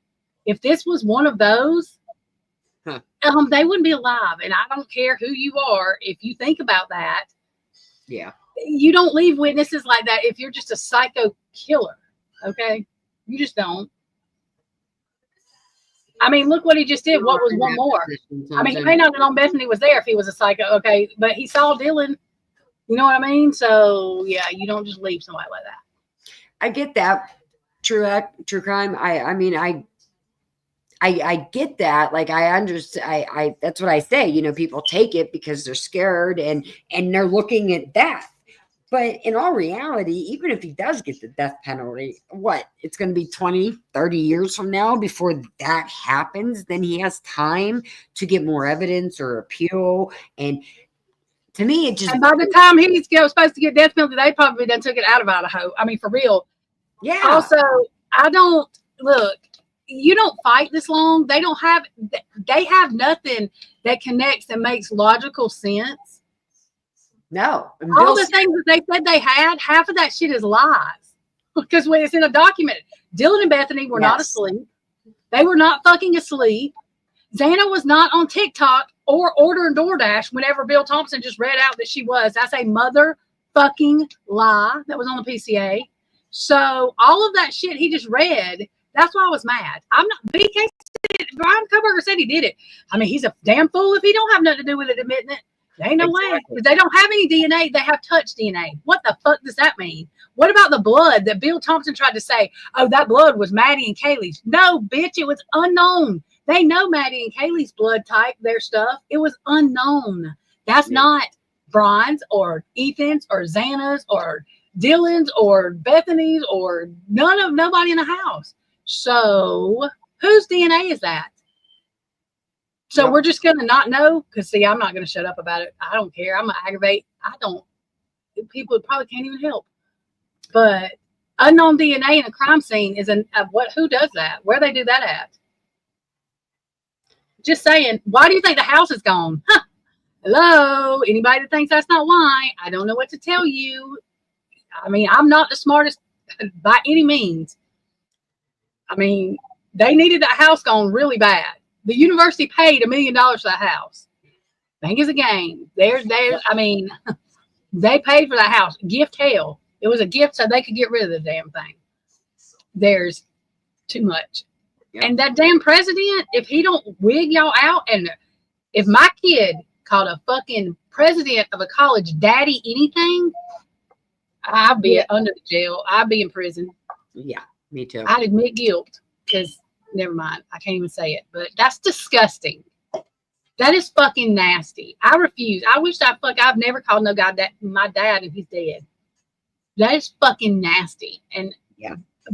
If this was one of those, they wouldn't be alive. And I don't care who you are. If you think about that, yeah, you don't leave witnesses like that if you're just a psycho killer. Okay, you just don't. I mean, look what he just did. What was one more? I mean, he may not have known Bethany was there if he was a psycho. Okay, but he saw Dylan. You know what I mean? So yeah, you don't just leave somebody like that. I get that. True crime. I mean, I get that. Like, I understand. That's what I say. You know, people take it because they're scared and they're looking at death. But in all reality, even if he does get the death penalty, it's going to be 20, 30 years from now before that happens. Then he has time to get more evidence or appeal. And to me, it just. And by the time he's supposed to get death penalty, they probably done took it out of Idaho. I mean, for real. Yeah. Also, you don't fight this long. They have nothing that connects and makes logical sense. No. All the things that they said they had, half of that shit is lies. Because when it's in a document, Dylan and Bethany were not asleep. They were not fucking asleep. Xana was not on TikTok or ordering DoorDash whenever Bill Thompson just read out that she was. That's a motherfucking lie that was on the PCA. So all of that shit he just read, that's why I was mad. I'm not. BK said, Bryan Kohberger said he did it. I mean, he's a damn fool if he don't have nothing to do with it admitting it. There ain't no way. If they don't have any DNA, they have touch DNA. What the fuck does that mean? What about the blood that Bill Thompson tried to say, oh, that blood was Maddie and Kaylee's? No, bitch, it was unknown. They know Maddie and Kaylee's blood type, their stuff. It was unknown. That's not Bryan's or Ethan's or Xana's or Dylan's or Bethany's or nobody in the house. So whose DNA is that? So we're just going to not know? Because, see, I'm not going to shut up about it. I don't care. I'm going to aggravate. People probably can't even help. But unknown DNA in a crime scene is who does that? Where they do that at? Just saying, why do you think the house is gone? Huh. Hello? Anybody that thinks that's not why, I don't know what to tell you. I mean, I'm not the smartest by any means. I mean, they needed that house gone really bad. The university paid $1 million for that house. Think it's a game. I mean, they paid for that house. Gift hell. It was a gift so they could get rid of the damn thing. There's too much. Yep. And that damn president, if he don't wig y'all out, and if my kid called a fucking president of a college daddy anything, I'd be under the jail. I'd be in prison. Yeah, me too. I'd admit guilt because never mind. I can't even say it, but that's disgusting. That is fucking nasty. I refuse. I wish I've never called no guy my dad and he's dead. That is fucking nasty. And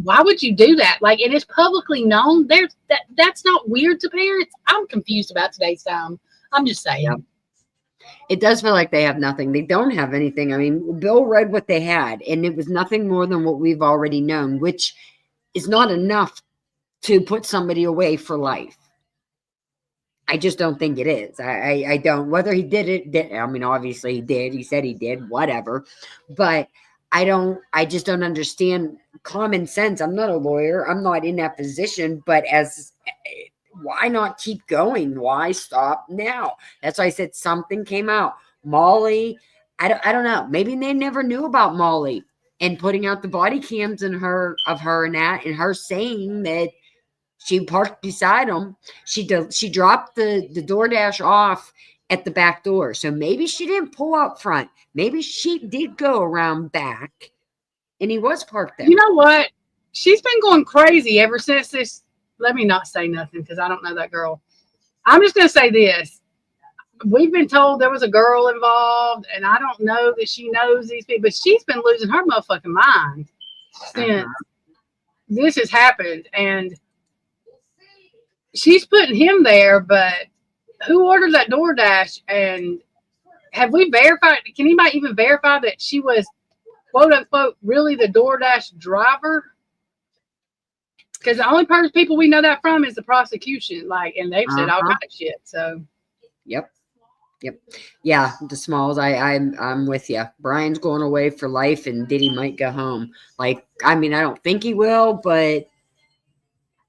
why would you do that? Like, it is publicly known. That's not weird to parents. I'm confused about today's time. I'm just saying. Yeah. It does feel like they have nothing. They don't have anything. I mean, Bill read what they had, and it was nothing more than what we've already known, which is not enough to put somebody away for life. I just don't think it is. I don't. Whether he did it, I mean, obviously he did. He said he did, whatever. But I just don't understand common sense. I'm not a lawyer. I'm not in that position. But why not keep going? Why stop now? That's why I said something came out. Molly, I don't know. Maybe they never knew about Molly and putting out the body cams of her and that, and her saying that she parked beside him. She dropped the DoorDash off at the back door. So maybe she didn't pull out front. Maybe she did go around back and he was parked there. You know what? She's been going crazy ever since this. Let me not say nothing because I don't know that girl. I'm just going to say this. We've been told there was a girl involved, and I don't know that she knows these people, but she's been losing her motherfucking mind since this has happened. And she's putting him there, but who ordered that DoorDash? And have we verified? Can anybody even verify that she was, quote unquote, really the DoorDash driver? Because the only people we know that from is the prosecution, and they've said all kind of shit. So, yep. Yeah, the Smalls. I'm with you. Brian's going away for life, and Diddy might go home. I don't think he will, but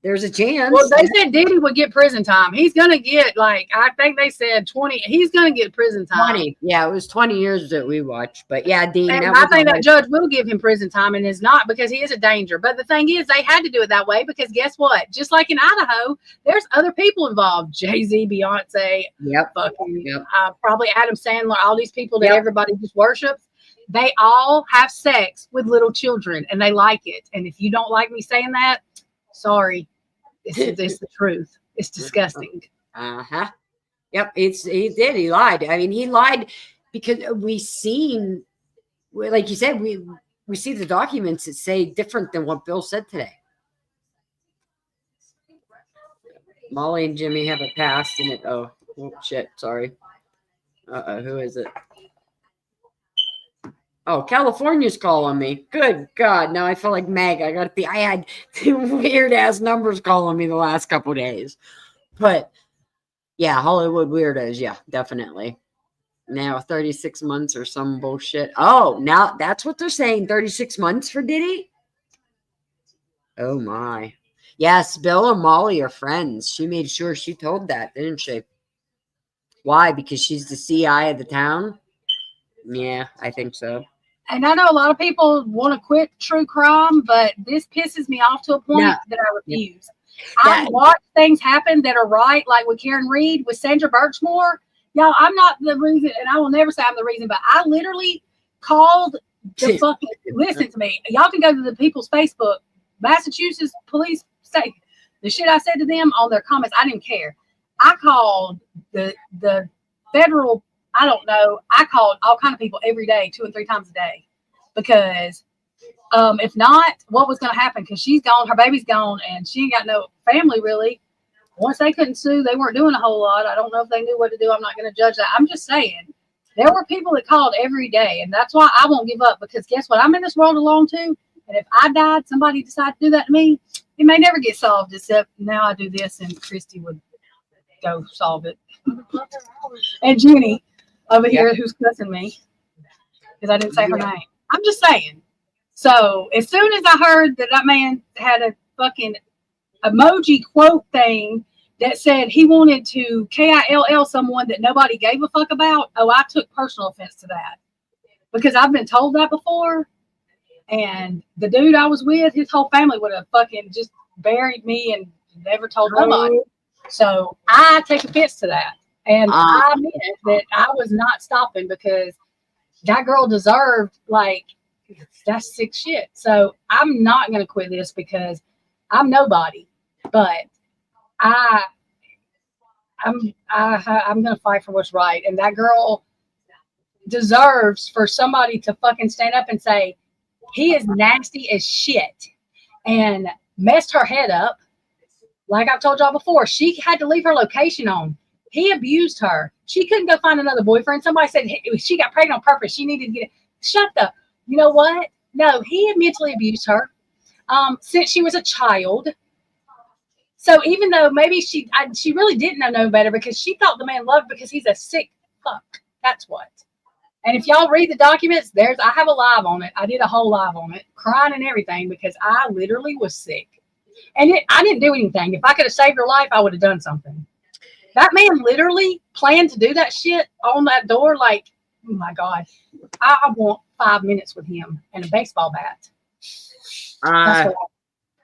there's a chance. Well, they said Diddy would get prison time. He's gonna get I think they said 20. He's gonna get prison time. 20. Yeah, it was 20 years that we watched. But yeah, Dean. And I think that judge will give him prison time, and is not because he is a danger. But the thing is, they had to do it that way because guess what? Just like in Idaho, there's other people involved. Jay-Z, Beyonce, probably Adam Sandler, all these people that everybody just worships. They all have sex with little children, and they like it. And if you don't like me saying that, sorry. It's the truth. It's disgusting. Yep. He did. He lied. I mean, he lied because like you said, we see the documents that say different than what Bill said today. Molly and Jimmy have a past in it. Oh shit. Sorry. Who is it? Oh, California's calling me. Good God. Now I feel like Meg. I had weird ass numbers calling me the last couple of days. But yeah, Hollywood weirdos. Yeah, definitely. Now 36 months or some bullshit. Oh, now that's what they're saying. 36 months for Diddy? Oh my. Yes, Bill and Molly are friends. She made sure she told that, didn't she? Why? Because she's the CI of the town? Yeah, I think so. And I know a lot of people want to quit true crime, but this pisses me off to a point that I refuse. I watch things happen that are right, like with Karen Reed, with Sandra Birchmore. Y'all, I'm not the reason, and I will never say I'm the reason, but I literally called the fucking, listen to me. Y'all can go to the people's Facebook, Massachusetts police state. The shit I said to them on their comments, I didn't care. I called the federal, I don't know. I called all kind of people every day, 2 and 3 times a day, because if not, what was going to happen? Because she's gone, her baby's gone, and she ain't got no family really. Once they couldn't sue, they weren't doing a whole lot. I don't know if they knew what to do. I'm not going to judge that. I'm just saying there were people that called every day, and that's why I won't give up. Because guess what? I'm in this world alone too, and if I died, somebody decided to do that to me, it may never get solved. Except now I do this, and Christy would go solve it, and Jenny over here who's cussing me because I didn't say her name. I'm just saying. So as soon as I heard that man had a fucking emoji quote thing that said he wanted to KILL someone that nobody gave a fuck about, I took personal offense to that because I've been told that before. And the dude I was with, his whole family would have fucking just buried me and never told nobody. So I take offense to that. And I admit that I was not stopping because that girl deserved, that's sick shit. So I'm not going to quit this because I'm nobody. But I'm going to fight for what's right. And that girl deserves for somebody to fucking stand up and say, he is nasty as shit and messed her head up. Like I've told y'all before, she had to leave her location on. He abused her. She couldn't go find another boyfriend. Somebody said she got pregnant on purpose. She needed to get it. Shut the, you know what? No, he had mentally abused her since she was a child. So even though maybe she really didn't know no better because she thought the man loved because he's a sick fuck. That's what. And if y'all read the documents, I have a live on it. I did a whole live on it, crying and everything because I literally was sick. And I didn't do anything. If I could have saved her life, I would have done something. That man literally planned to do that shit on that door. Like, oh my God, I want 5 minutes with him and a baseball bat. That's what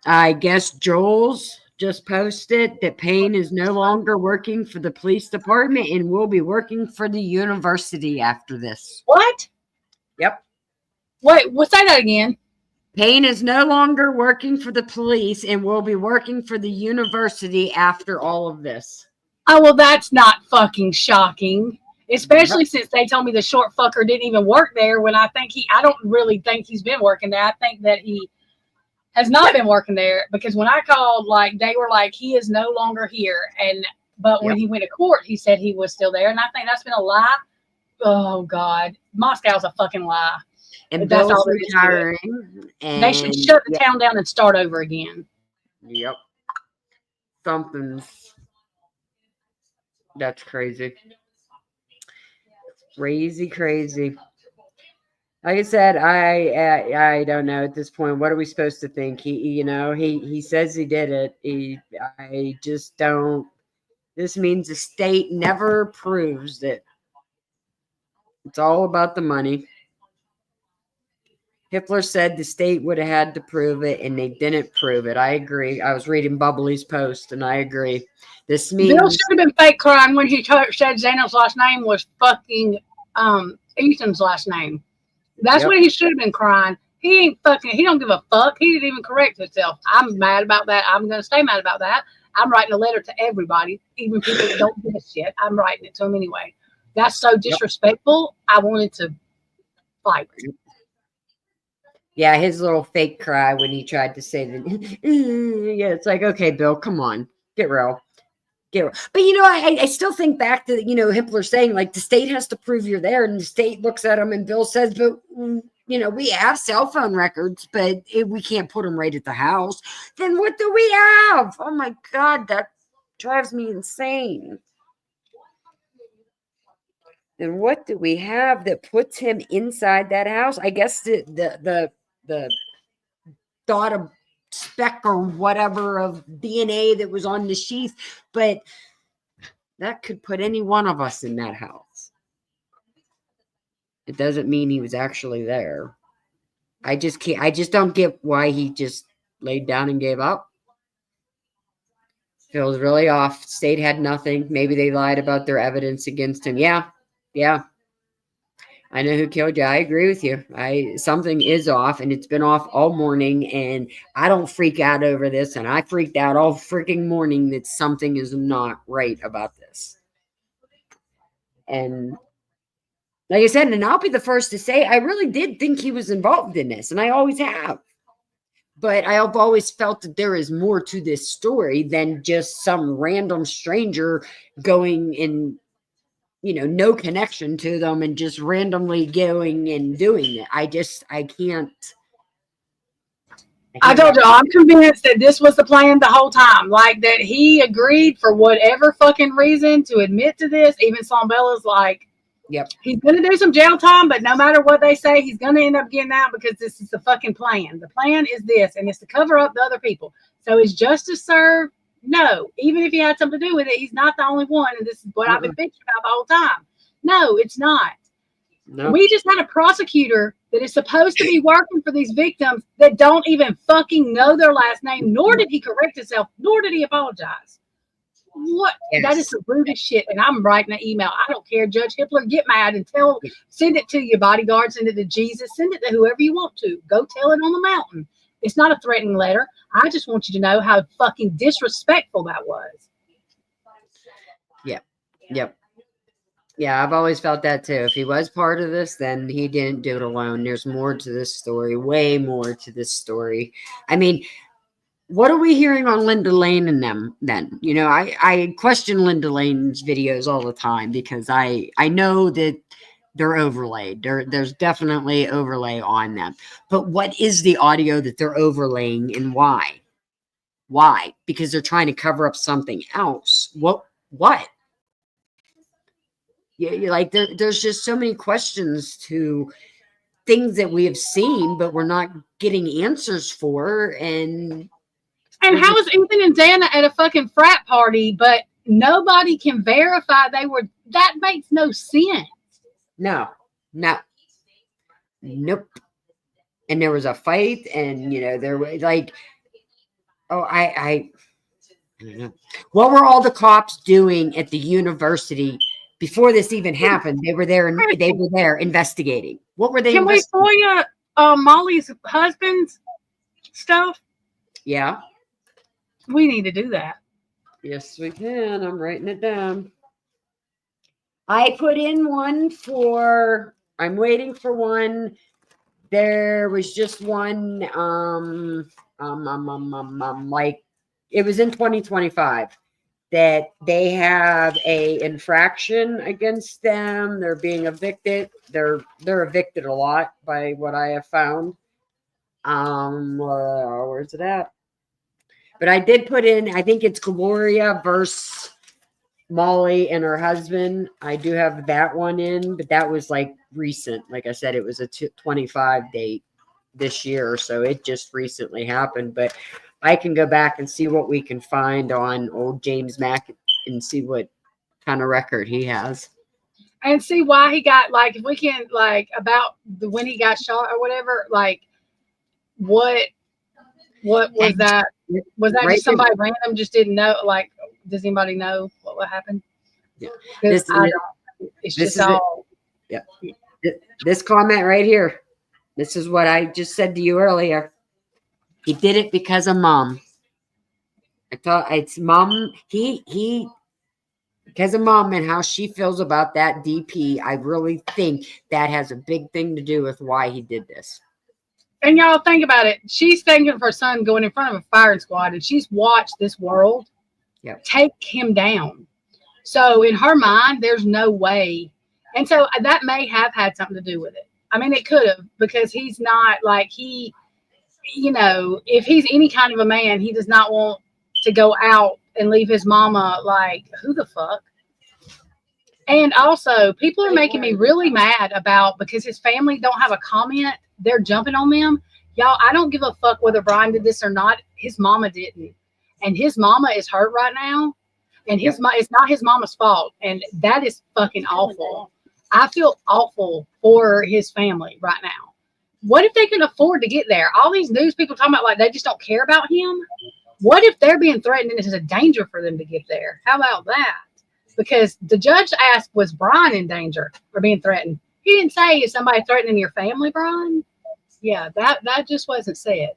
I guess Joel's just posted that Payne is no longer working for the police department and will be working for the university after this. What? Yep. Wait, we'll say that again. Payne is no longer working for the police and will be working for the university after all of this. Oh, well, that's not fucking shocking. Especially since they told me the short fucker didn't even work there when I don't really think he's been working there. I think that he has not been working there because when I called, like, they were like, he is no longer here. But when he went to court, he said he was still there. And I think that's been a lie. Oh, God. Moscow's a fucking lie. And That's Bill's all there is to it. retiring. And They should shut the town down and start over again. Yep. That's crazy. Crazy. Like I said, I don't know at this point. What are we supposed to think? He says he did it. I just don't. This means the state never proves it. It's all about the money. Hitler said the state would have had to prove it, and they didn't prove it. I agree. I was reading Bubbly's post, and I agree. This means Bill should have been fake crying when he said Zeno's last name was fucking Ethan's last name. That's when he should have been crying. He ain't fucking. He don't give a fuck. He didn't even correct himself. I'm mad about that. I'm gonna stay mad about that. I'm writing a letter to everybody, even people that don't give a shit. I'm writing it to them anyway. That's so disrespectful. I wanted to fight. Yeah, his little fake cry when he tried to say that. Yeah, it's like, okay, Bill, come on, get real. But I still think back to Hitler saying like the state has to prove you're there, and the state looks at him, and Bill says, but we have cell phone records, but we can't put them right at the house. Then what do we have? Oh my God, that drives me insane. Then what do we have that puts him inside that house? I guess the thought of speck or whatever of DNA that was on the sheath, but that could put any one of us in that house. It doesn't mean he was actually there. I just don't get why he just laid down and gave up. Feels really off. State had nothing. Maybe they lied about their evidence against him. Yeah. I know who killed you. I agree with you. Something is off, and it's been off all morning, and I don't freak out over this, and I freaked out all freaking morning that something is not right about this. And like I said, and I'll be the first to say, I really did think he was involved in this, and I always have. But I have always felt that there is more to this story than just some random stranger going and no connection to them and just randomly going and doing it. I can't. I told you, I'm convinced that this was the plan the whole time. Like that he agreed for whatever fucking reason to admit to this. Even Slombella's like, yep, he's going to do some jail time, but no matter what they say, he's going to end up getting out because this is the fucking plan. The plan is this, and it's to cover up the other people. So is justice served? No. Even if he had something to do with it, he's not the only one, and this is what I've been bitching about the whole time. No, it's not. No. We just had a prosecutor that is supposed to be working for these victims that don't even fucking know their last name, nor did he correct himself, nor did he apologize. What? Yes. That is the rudest shit, and I'm writing an email. I don't care, Judge Hitler, get mad and send it to your bodyguard, send it to Jesus, send it to whoever you want to. Go tell it on the mountain. It's not a threatening letter. I just want you to know how fucking disrespectful that was. Yep. Yeah, I've always felt that too. If he was part of this, then he didn't do it alone. There's more to this story, way more to this story. I mean, what are we hearing on Linda Lane and them then? I question Linda Lane's videos all the time because I know that they're overlaid. There's definitely overlay on them. But what is the audio that they're overlaying and why? Why? Because they're trying to cover up something else. What? Yeah, like there's just so many questions to things that we have seen, but we're not getting answers for. And how is Ethan and Dana at a fucking frat party, but nobody can verify they were? That makes no sense. no, nope. And there was a fight, and there was like, oh, I don't know. What were all the cops doing at the university before this even happened? They were there, and they were there investigating. What were they? Can we FOIA Molly's husband's stuff? Yeah. We need to do that. Yes, we can. I'm writing it down. I put in one for. I'm waiting for one. There was just one. Like it was in 2025 that they have a infraction against them. They're being evicted. They're evicted a lot by what I have found. Where's it at? But I did put in, I think it's Gloria versus Molly and her husband. I do have that one in, but that was like recent. Like I said, it was a 25 date this year. So it just recently happened. But I can go back and see what we can find on old James Mack and see what kind of record he has. And see why he got, like, if we can, like, about when he got shot or whatever, like, what was that? Was that just somebody random just didn't know? Like, does anybody know what happened? Yeah. It's just all. This comment right here. This is what I just said to you earlier. He did it because of mom. I thought it's mom. He because of mom and how she feels about that DP. I really think that has a big thing to do with why he did this. And y'all think about it. She's thinking of her son going in front of a firing squad, and she's watched this world take him down. So in her mind, there's no way. And so that may have had something to do with it. I mean, it could have, because he's not like if he's any kind of a man, he does not want to go out and leave his mama like, who the fuck? And also, people are making me really mad about, because his family don't have a comment, they're jumping on them. Y'all, I don't give a fuck whether Bryan did this or not. His mama didn't. And his mama is hurt right now. And it's not his mama's fault. And that is fucking awful. I feel awful for his family right now. What if they can afford to get there? All these news people talking about like they just don't care about him. What if they're being threatened and it's a danger for them to get there? How about that? Because the judge asked, was Bryan in danger or being threatened? He didn't say, is somebody threatening your family, Bryan? Yeah, that just wasn't said.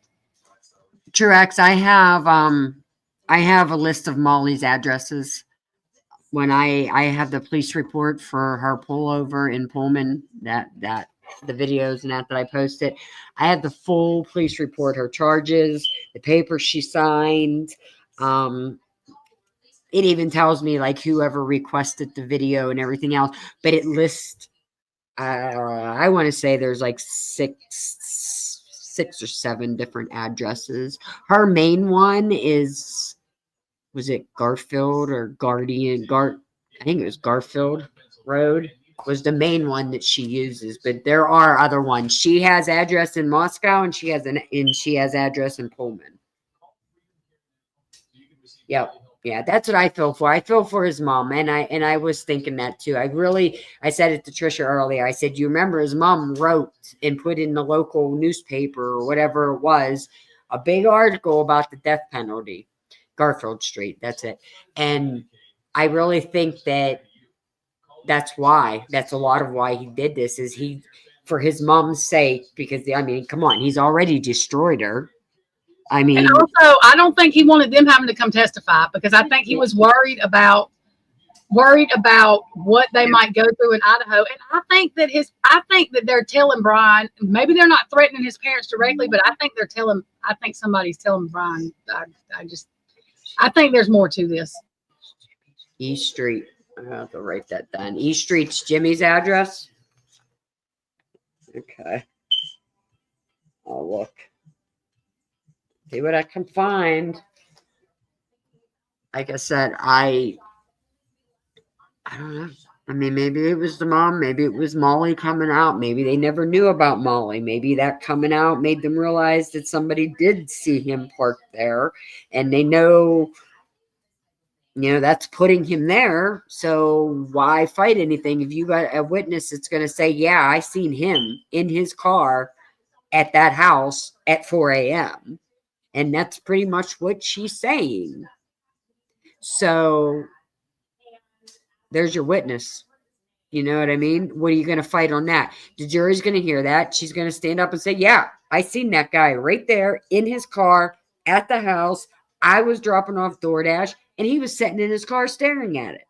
Truex, I have a list of Molly's addresses. When I have the police report for her pullover in Pullman, that the videos and that I posted, I have the full police report, her charges, the paper she signed. It even tells me like whoever requested the video and everything else, but it lists, I want to say there's like six or seven different addresses. Her main one was it Garfield or Guardian? I think it was Garfield Road was the main one that she uses, but there are other ones. She has address in Moscow and she has address in Pullman. Yep. Yeah, that's what I feel for. I feel for his mom, and I was thinking that too. I said it to Trisha earlier. I said, you remember his mom wrote and put in the local newspaper or whatever it was, a big article about the death penalty, Garfield Street. That's it. And I really think that's why. That's a lot of why he did this. Is he for his mom's sake? Because I mean, come on, he's already destroyed her. I mean, and also, I don't think he wanted them having to come testify, because I think he was worried about what they might go through in Idaho. And I think that they're telling Bryan, maybe they're not threatening his parents directly, but I think somebody's telling Bryan. I think there's more to this. East Street. I have to write that down. East Street's Jimmy's address. Okay. I'll look. See what I can find. like I said, I don't know. I mean, maybe it was the mom, maybe it was Molly coming out, maybe they never knew about Molly. Maybe that coming out made them realize that somebody did see him parked there, and they know, that's putting him there. So why fight anything? If you got a witness that's going to say, yeah, I seen him in his car at that house at 4 a.m. And that's pretty much what she's saying. So there's your witness. You know what I mean? What are you going to fight on that? The jury's going to hear that. She's going to stand up and say, yeah, I seen that guy right there in his car at the house. I was dropping off DoorDash and he was sitting in his car staring at it.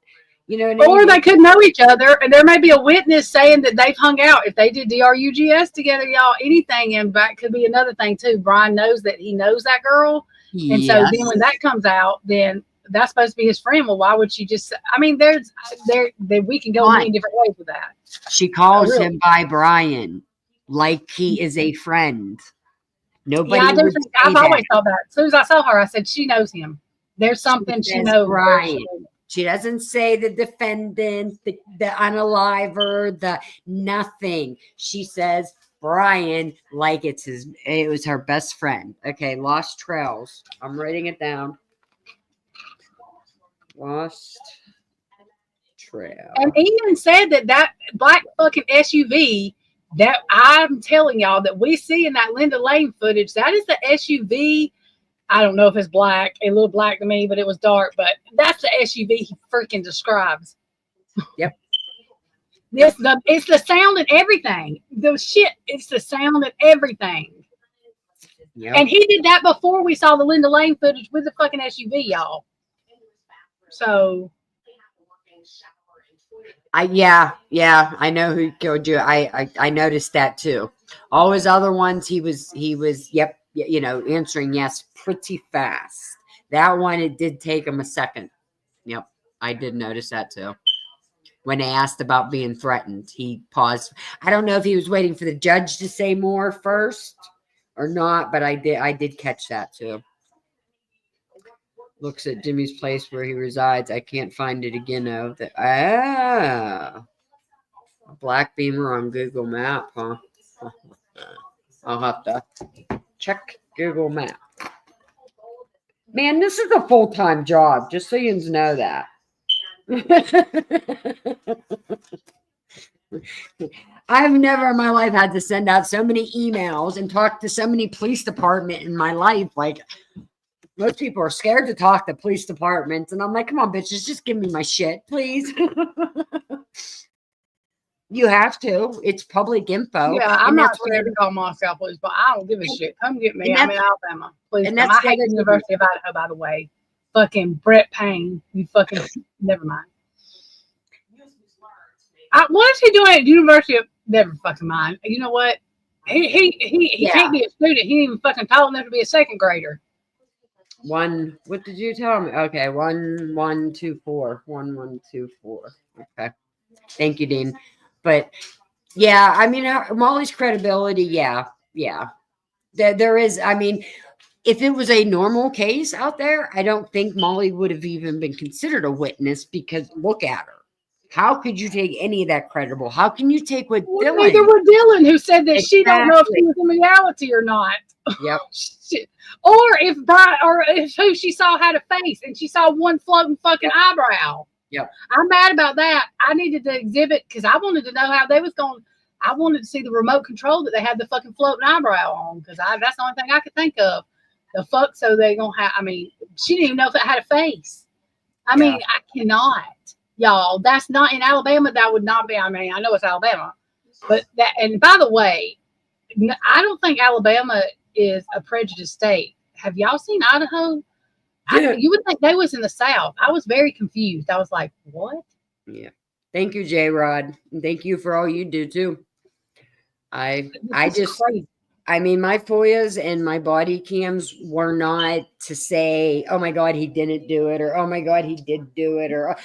You know what I mean? Or they could know each other, and there may be a witness saying that they've hung out. If they did DRUGS together, y'all, anything, and that could be another thing too. Bryan knows that he knows that girl, and so then when that comes out, then that's supposed to be his friend. Well, why would she just? I mean, we can go a million different ways with that. She calls him by Bryan like he is a friend. Nobody. Yeah, I've always thought that. As soon as I saw her, I said she knows him. There's something she knows. Bryan. She doesn't say the defendant, the unaliver, the nothing. She says Bryan like it was her best friend. Okay, Lost Trails. I'm writing it down. Lost Trail. And Ian said that black fucking SUV that I'm telling y'all that we see in that Linda Lane footage, that is the SUV. I don't know if it's black. It looked black to me, but it was dark. But that's the SUV he freaking describes. Yep. It's the sound and everything. It's the sound and everything. Yep. And he did that before we saw the Linda Lane footage with the fucking SUV, y'all. So. I know who killed you. I noticed that too. All his other ones, he was, yep, answering yes pretty fast. That one, it did take him a second. Yep, I did notice that too. When they asked about being threatened, he paused. I don't know if he was waiting for the judge to say more first or not, but I did catch that too. Looks at Jimmy's place where he resides. I can't find it again though. A black Beamer on Google Map, huh? I'll have to check Google Map. Man, this is a full-time job, just so you know that. I've never in my life had to send out so many emails and talk to so many police departments in my life. Like, most people are scared to talk to police departments, and I'm like, come on, bitches, just give me my shit, please. You have to. It's public info. Yeah, I'm not scared to call Moscow police, but I don't give a shit. Come get me. I'm in Alabama. Please come. I hate the University of Idaho, by the way. Fucking Brett Payne. You fucking, never mind. What is he doing at the University of, never fucking mind. You know what? He can't be a student. He ain't even fucking tall enough to be a second grader. What did you tell me? Okay, 1124. 1124. Okay. Thank you, Dean. But yeah, I mean, Molly's credibility, yeah. There is, I mean, if it was a normal case out there, I don't think Molly would have even been considered a witness, because look at her. How could you take any of that credible? How can you take what Dylan? Neither would Dylan, who said that she don't know if he was in reality or not. Yep. Or if who she saw had a face and she saw one floating fucking eyebrow. Yep. I'm mad about that. I needed to exhibit because I wanted to know how they was going. I wanted to see the remote control that they had the fucking floating eyebrow on, because that's the only thing I could think of. The fuck, so they gonna have. I mean, she didn't even know if it had a face. I mean, I cannot, y'all. That's not in Alabama. That would not be. I mean, I know it's Alabama, but that. And by the way, I don't think Alabama is a prejudiced state. Have y'all seen Idaho? You would think they was in the South. I was very confused. I was like, what? Yeah. Thank you, J-Rod. And thank you for all you do too. I just, crazy. I mean, my FOIAs and my body cams were not to say, oh my God, he didn't do it, or oh my God, he did do it, or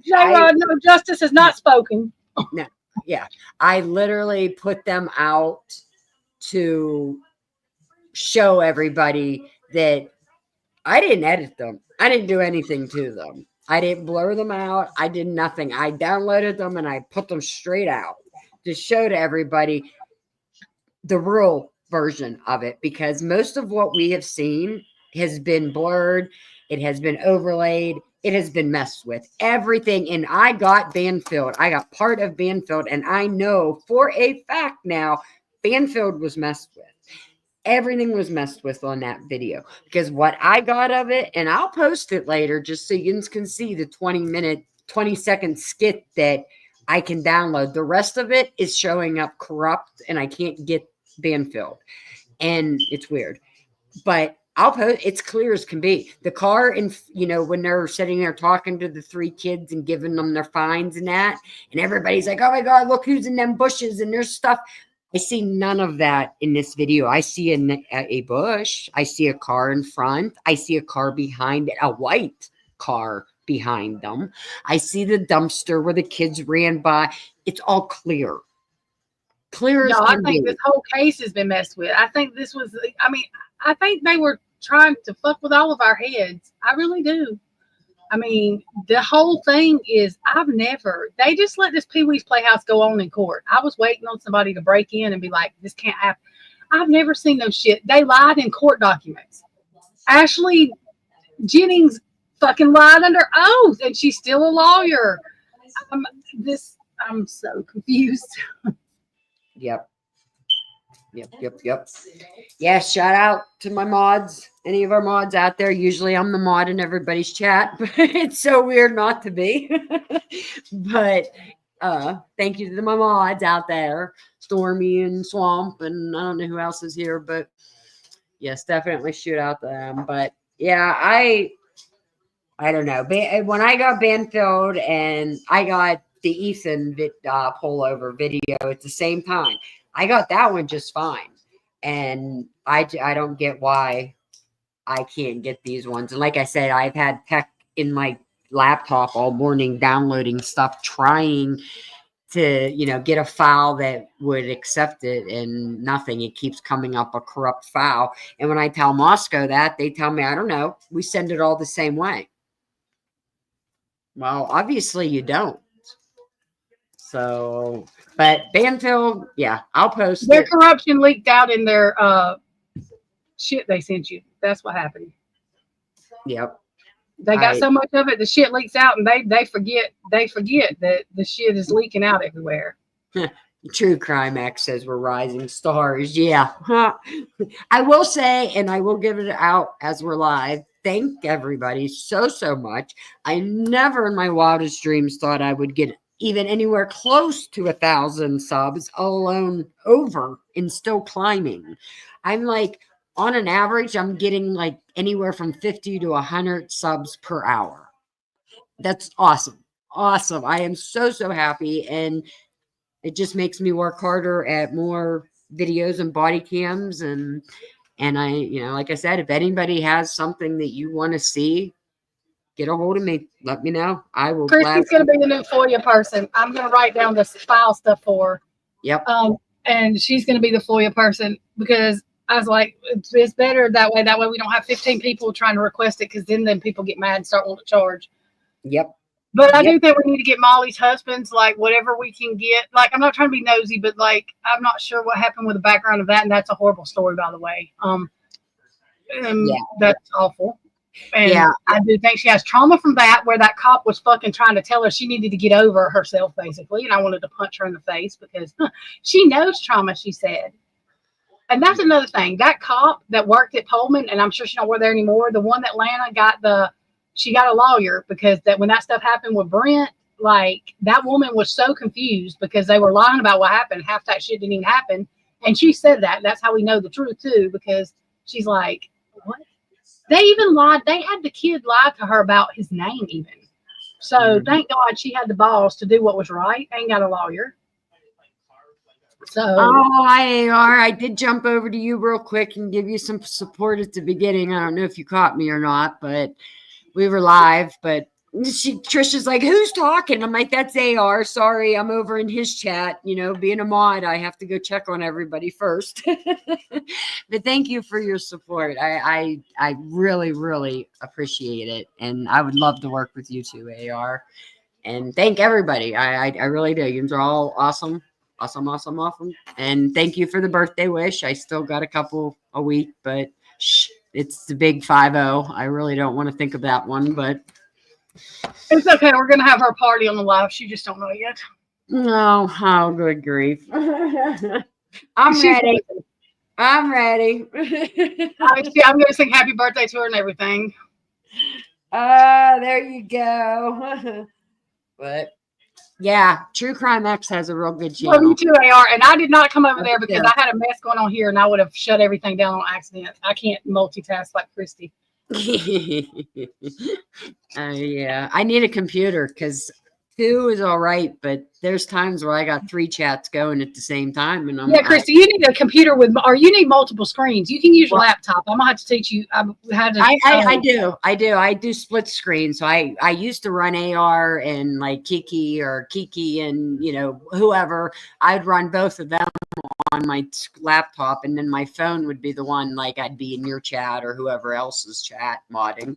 J-Rod, no, justice has not spoken. No. Yeah. I literally put them out to show everybody that I didn't edit them. I didn't do anything to them. I didn't blur them out. I did nothing. I downloaded them and I put them straight out to show to everybody the real version of it, because most of what we have seen has been blurred. It has been overlaid. It has been messed with. Everything. And I got Banfield. I got part of Banfield. And I know for a fact now, Banfield was messed with. Everything was messed with on that video, because what I got of it, and I'll post it later just so you can see the 20-second skit that I can download. The rest of it is showing up corrupt and I can't get Banfield. And it's weird. But I'll post, it's clear as can be. The car, and when they're sitting there talking to the 3 kids and giving them their fines and that, and everybody's like, oh my God, look who's in them bushes and there's stuff. I see none of that in this video. I see a bush. I see a car in front. I see a car behind it, a white car behind them. I see the dumpster where the kids ran by. It's all clear. Clear as No, I can think be. this whole case has been messed with. I think this was, I think they were trying to fuck with all of our heads. I really do. I mean, the whole thing is, they just let this Pee-wee's Playhouse go on in court. I was waiting on somebody to break in and be like, this can't happen. I've never seen no shit. They lied in court documents. Ashley Jennings fucking lied under oath, and she's still a lawyer. I'm so confused. Yep. Yeah, shout out to my mods. Any of our mods out there. Usually I'm the mod in everybody's chat, but it's so weird not to be. But thank you to my mods out there. Stormy and Swamp, and I don't know who else is here, but yes, definitely shoot out to them. But yeah, I don't know. When I got Banfield and I got the Ethan pullover video at the same time, I got that one just fine. And I don't get why I can't get these ones. And like I said, I've had Peck in my laptop all morning downloading stuff, trying to, get a file that would accept it, and nothing. It keeps coming up a corrupt file. And when I tell Moscow that, they tell me, I don't know, we send it all the same way. Well, obviously you don't. So, but Banfield, yeah, I'll post Their it. corruption leaked out in their shit they sent you. That's what happened. Yep. They got so much of it, the shit leaks out, and they forget that the shit is leaking out everywhere. True Crime X says we're rising stars. Yeah. I will say, and I will give it out as we're live, thank everybody so much. I never in my wildest dreams thought I would get even anywhere close to 1,000 subs, alone over, and still climbing. I'm like, on an average, I'm getting like anywhere from 50 to 100 subs per hour. That's awesome. Awesome. I am so happy. And it just makes me work harder at more videos and body cams. And I, like I said, if anybody has something that you want to see, get a hold of me. Let me know. I will. Christy's going to be the new FOIA person. I'm going to write down the file stuff for her. Yep. And she's going to be the FOIA person, because I was like, it's better that way. That way we don't have 15 people trying to request it, because then people get mad and start wanting to charge. Yep. But I do think we need to get Molly's husband's, like, whatever we can get. Like, I'm not trying to be nosy, but, like, I'm not sure what happened with the background of that, and that's a horrible story, by the way. That's awful. And Yeah. I do think she has trauma from that, where that cop was fucking trying to tell her she needed to get over herself, basically. And I wanted to punch her in the face, because she knows trauma, she said. And that's another thing. That cop that worked at Pullman, and I'm sure she don't work there anymore, the one that Lana got she got a lawyer, because that when that stuff happened with Brent, like, that woman was so confused because they were lying about what happened. Half that shit didn't even happen. And she said that. That's how we know the truth, too, because she's like, what? They even lied. They had the kid lie to her about his name, even. So thank God she had the balls to do what was right. Ain't got a lawyer. So. Oh, I did jump over to you real quick and give you some support at the beginning. I don't know if you caught me or not, but we were live. But Trisha's like, who's talking? I'm like, that's AR. Sorry, I'm over in his chat. You know, being a mod, I have to go check on everybody first. But thank you for your support. I really, really appreciate it. And I would love to work with you too, AR. And thank everybody. I really do. You are all awesome. Awesome. And thank you for the birthday wish. I still got a couple a week, but it's the big 5-0. I really don't want to think of that one, but It's okay. We're gonna have our party on the live. She just don't know yet. no, oh, good grief. I'm ready. I'm ready. I'm gonna sing happy birthday to her and everything. There you go. But yeah, True Crime X has a real good Love channel. you too, AR. And I did not come over there because Yeah. I had a mess going on here and I would have shut everything down on accident. I can't multitask like Christy. Yeah, I need a computer because 2 is all right, but there's times where I got 3 chats going at the same time, and Yeah, Christy, you need a computer with, or you need multiple screens. You can use your laptop. I'm gonna have to teach you how to. I do split screen. So I used to run AR and like Kiki and whoever. I'd run both of them on my laptop, and then my phone would be the one like I'd be in your chat or whoever else's chat modding.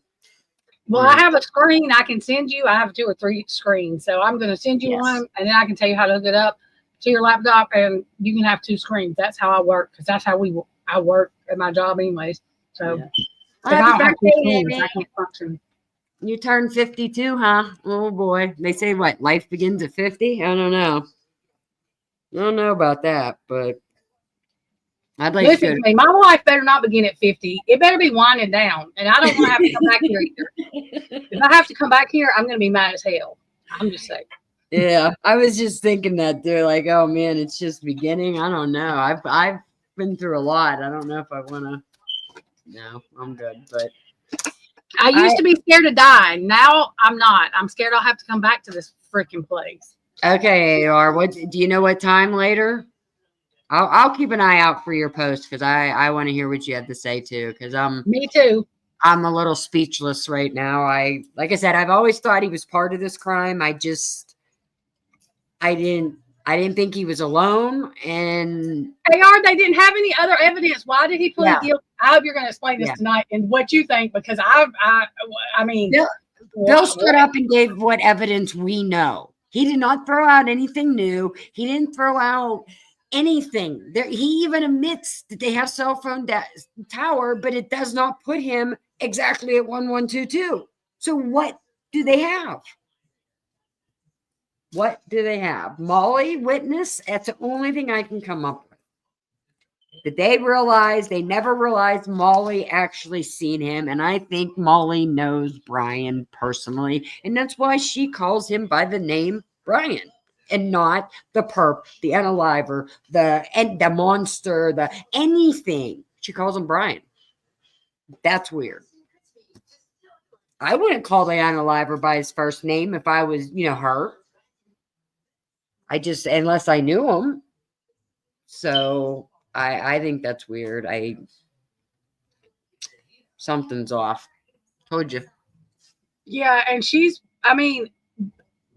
Well, I have a screen I can send you. I have 2 or 3 screens, so I'm gonna send you one, and then I can tell you how to hook it up to your laptop, and you can have 2 screens. That's how I work because that's how I work at my job, anyways. So if I don't have 2 screens, I can't function. You turned 52, huh? Oh boy. They say what? Life begins at 50? I don't know. I don't know about that, but I'd like Listen to me. My life better not begin at 50. It better be winding down, and I don't want to have to come back here either. If I have to come back here, I'm going to be mad as hell. I'm just saying. Yeah, I was just thinking that they're like, oh man, it's just beginning. I don't know. I've been through a lot. I don't know if I want to. No, I'm good. But I used to be scared to die. Now I'm not. I'm scared I'll have to come back to this freaking place. Okay, AR. What do you know? What time later? I'll keep an eye out for your post because I want to hear what you have to say too. Because Me too. I'm a little speechless right now. Like I said, I've always thought he was part of this crime. I didn't think he was alone. And AR, they didn't have any other evidence. Why did he plead guilty? I hope you're going to explain this tonight and what you think, because I mean, Bill stood up and gave what evidence we know. He did not throw out anything new. He didn't throw out anything. He even admits that they have cell phone tower, but it does not put him exactly at 1122. So what do they have? What do they have? Molly witness? That's the only thing I can come up with. That they never realized Molly actually seen him. And I think Molly knows Bryan personally. And that's why she calls him by the name Bryan and not the perp, the unaliver, the monster, the anything. She calls him Bryan. That's weird. I wouldn't call the unaliver by his first name if I was, her. Unless I knew him. So I think that's weird. Something's off. Told you. Yeah, and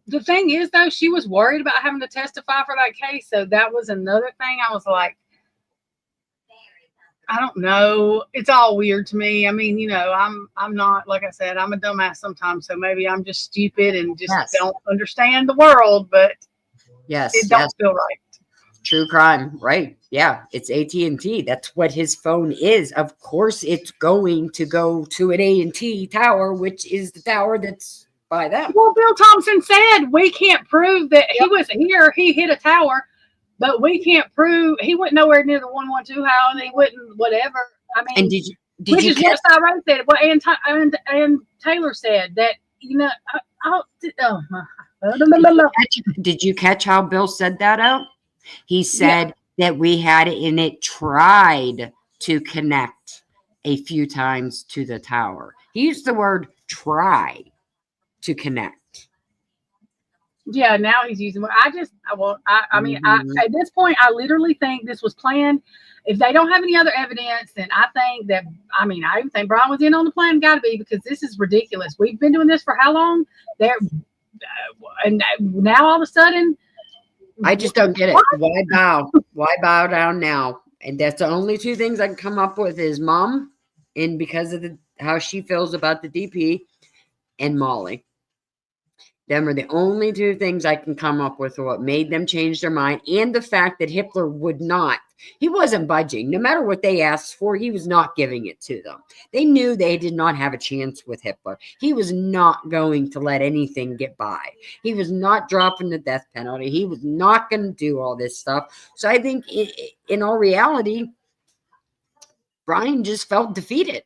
the thing is though, she was worried about having to testify for that case. So that was another thing. I was like, I don't know. It's all weird to me. I mean, I'm not, like I said, I'm a dumbass sometimes. So maybe I'm just stupid and just don't understand the world, but it don't feel right. True crime, right? Yeah, it's AT&T. That's what his phone is. Of course, it's going to go to an A&T tower, which is the tower that's by them. Well, Bill Thompson said we can't prove that he was here. He hit a tower, but we can't prove he went nowhere near the 112 house, and he wouldn't whatever. I mean, and did you what Cyrus said? What and Taylor said that Did you catch how Bill said that out? He said that we had it and it tried to connect a few times to the tower. He used the word try to connect. Yeah, now he's using. I mean, Mhm. at this point, I literally think this was planned. If they don't have any other evidence, then I think that, I mean, I even think Bryan was in on the plan. Got to be, because this is ridiculous. We've been doing this for how long? There, and now all of a sudden, I just don't get it. Why bow? Why bow down now? And that's the only two things I can come up with is mom, and because of how she feels about the DP, and Molly. Them are the only two things I can come up with what made them change their mind. And the fact that Hitler would not, he wasn't budging. No matter what they asked for, he was not giving it to them. They knew they did not have a chance with Hitler. He was not going to let anything get by. He was not dropping the death penalty. He was not going to do all this stuff. So I think in all reality, Bryan just felt defeated.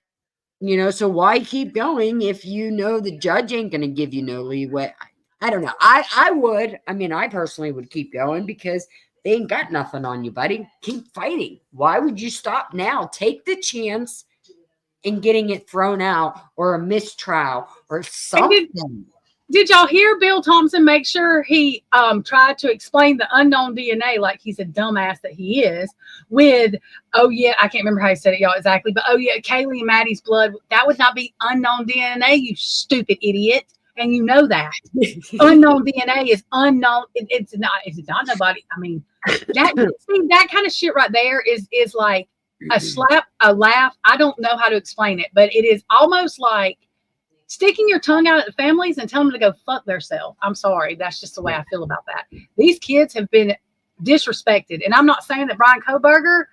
So why keep going if you know the judge ain't going to give you no leeway? I don't know. I would. I mean, I personally would keep going because they ain't got nothing on you, buddy. Keep fighting. Why would you stop now? Take the chance in getting it thrown out or a mistrial or something. Did y'all hear Bill Thompson make sure he tried to explain the unknown DNA like he's a dumbass that he is with, oh yeah, I can't remember how he said it, y'all, exactly, but oh yeah, Kaylee and Maddie's blood, that would not be unknown DNA, you stupid idiot. And you know that. Unknown DNA is unknown. It's not nobody. I mean, that kind of shit right there is like a slap, a laugh. I don't know how to explain it, but it is almost like sticking your tongue out at the families and telling them to go fuck themselves. I'm sorry. That's just the way I feel about that. These kids have been disrespected. And I'm not saying that Bryan Kohberger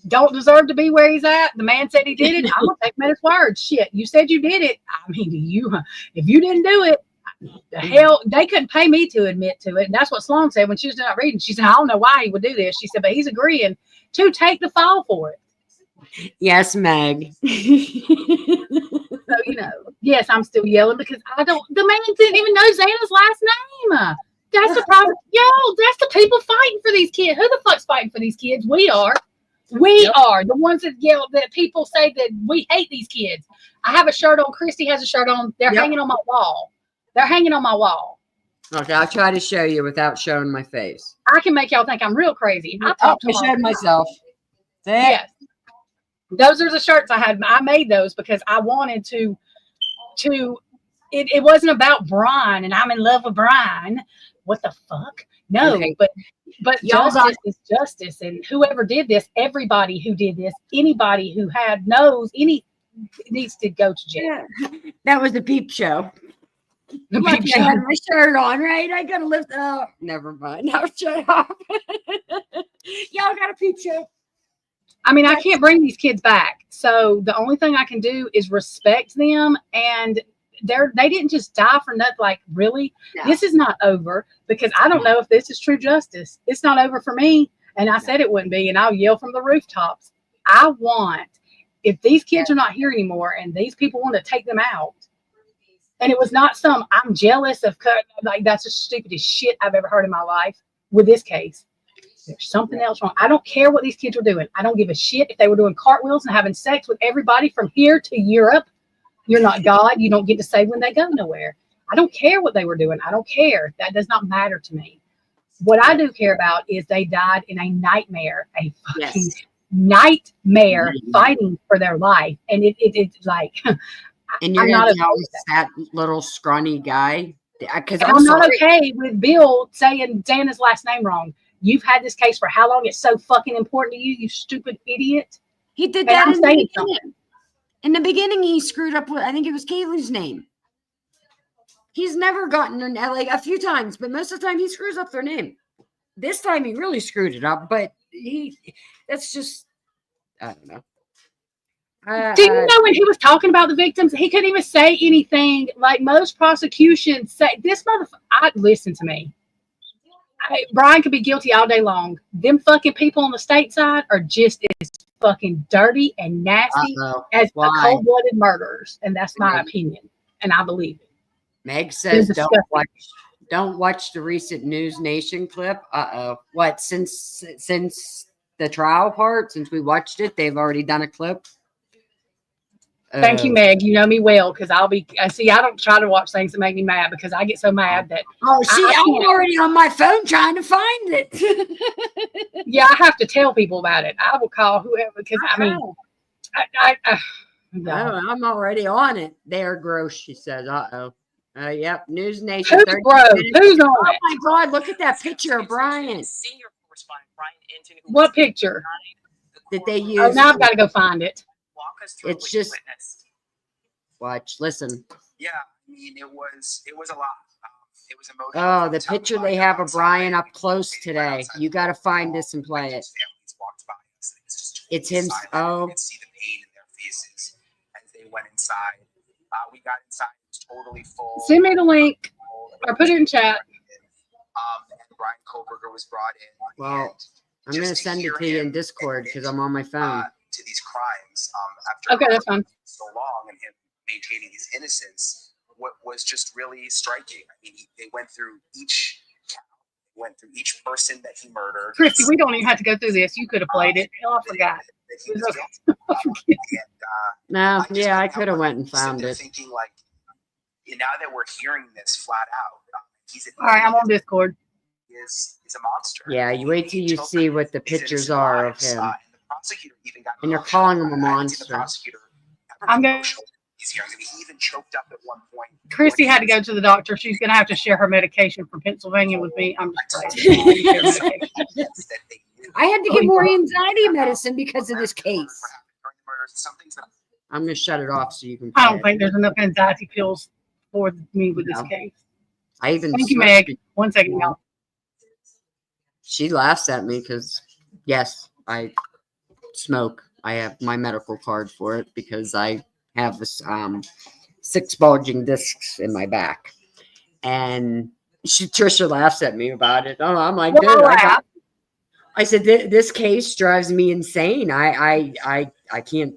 don't deserve to be where he's at. The man said he did it. I'm going to take him at his word. Shit, you said you did it. I mean, if you didn't do it, the hell, they couldn't pay me to admit to it. And that's what Sloan said when she was not reading. She said, I don't know why he would do this. She said, but he's agreeing to take the fall for it. Yes, Meg. So, yes, I'm still yelling because the man didn't even know Xana's last name. That's the problem. That's the people fighting for these kids. Who the fuck's fighting for these kids? We are. We are the ones that yell, that people say that we hate these kids. I have a shirt on. Christy has a shirt on. They're hanging on my wall. They're hanging on my wall. Okay, I'll try to show you without showing my face. I can make y'all think I'm real crazy. I showed myself. Yes. Those are the shirts I had. I made those because I wanted to it wasn't about Bryan and I'm in love with Bryan. What the fuck? No, okay. But justice is justice. And whoever did this, everybody who did this, anybody who needs to go to jail. Yeah. That was the peep show. I had my shirt on, right? I gotta lift up. Never mind. I'll shut up. Y'all got a peep show. I mean, I can't bring these kids back. So the only thing I can do is respect them. And they didn't just die for nothing. Like, really? No. This is not over, because I don't know if this is true justice. It's not over for me. And I said it wouldn't be. And I'll yell from the rooftops. If these kids are not here anymore and these people want to take them out, and it was not I'm jealous of, like, that's the stupidest shit I've ever heard in my life with this case. There's something else wrong. I don't care what these kids were doing. I don't give a shit if they were doing cartwheels and having sex with everybody from here to Europe. You're not God. You don't get to say when they go nowhere. I don't care what they were doing. I don't care. That does not matter to me. What I do care about is they died in a nightmare, a fucking nightmare, fighting for their life. And it's like, and you're not that little scrawny guy, because I'm not okay with Bill saying Xana's last name wrong. You've had this case for how long? It's so fucking important to you, you stupid idiot. He did that in the beginning. In the beginning, he screwed up with, I think it was Kaylee's name. He's never gotten her, like, a few times, but most of the time he screws up their name. This time he really screwed it up, but that's just, I don't know. Didn't you know when he was talking about the victims, he couldn't even say anything like most prosecutions say. This motherfucker, listen to me. Bryan could be guilty all day long. Them fucking people on the state side are just as fucking dirty and nasty as cold-blooded murderers. And that's my opinion. And I believe it. Meg says don't watch the recent News Nation clip. What, since the trial part, since we watched it, they've already done a clip? Thank you, Meg. You know me well because I see. I don't try to watch things that make me mad because I get so mad that Oh, see, I I'm can't. already on my phone trying to find it. Yeah, I have to tell people about it. I will call whoever because I mean, y'all. Oh, I'm already on it. They're gross, she says. Uh-oh. Yep. News Nation. Who's 30 gross? minutes. Who's on Oh it? my God! Look at that picture of Brian Senior correspondent Brian Anthony. What picture? that they Oh, use. now I've got to go find it. Walk us through It's what you just- witnessed. Watch. Listen. Yeah, I mean, it was a lot. It was emotional. Oh, the picture they have of Brian up close today. You got to find this and play it. It's him. Oh. You could see the pain in their faces as they went inside. We got inside. It was totally full. Send me the link or put it in chat. And Bryan Kohberger was brought in. Well, I'm just going to to send it hear to you in him Discord because I'm on my phone. To these crimes after Okay, that's fine. so long and him maintaining his innocence, what was just really striking. I mean, they went through each person that he murdered. Christy, we don't even have to go through this. You could have played it. Hell, I forgot. That he was Okay. guilty. No, I just yeah, I couldn't could have help went and but sit found there it. Thinking like, now that we're hearing this flat out, he's All right, I'm on Discord. is a monster. Yeah, you wait till you He see took what the his pictures innocent are of lives, him. and the prosecutor even got And they're emotional. calling him a I haven't seen the monster. prosecutor ever I'm get gonna- emotional in these hearings. I mean, he even choked up at one point. Christy had to go to the doctor. She's going to have to share her medication from Pennsylvania with me. I'm just playing. I need to share medication. I had to get more anxiety medicine because of this case. I'm going to shut it off so you can play I don't it. think there's enough anxiety pills for me with this No. case. I even Thank you, smoked Meg. it. 1 second, y'all. She laughs at me because, yes, I smoke. I have my medical card for it because I have this 6 bulging discs in my back. And Trisha laughs at me about it. Oh, I'm like, dude, I said, this case drives me insane. I can't.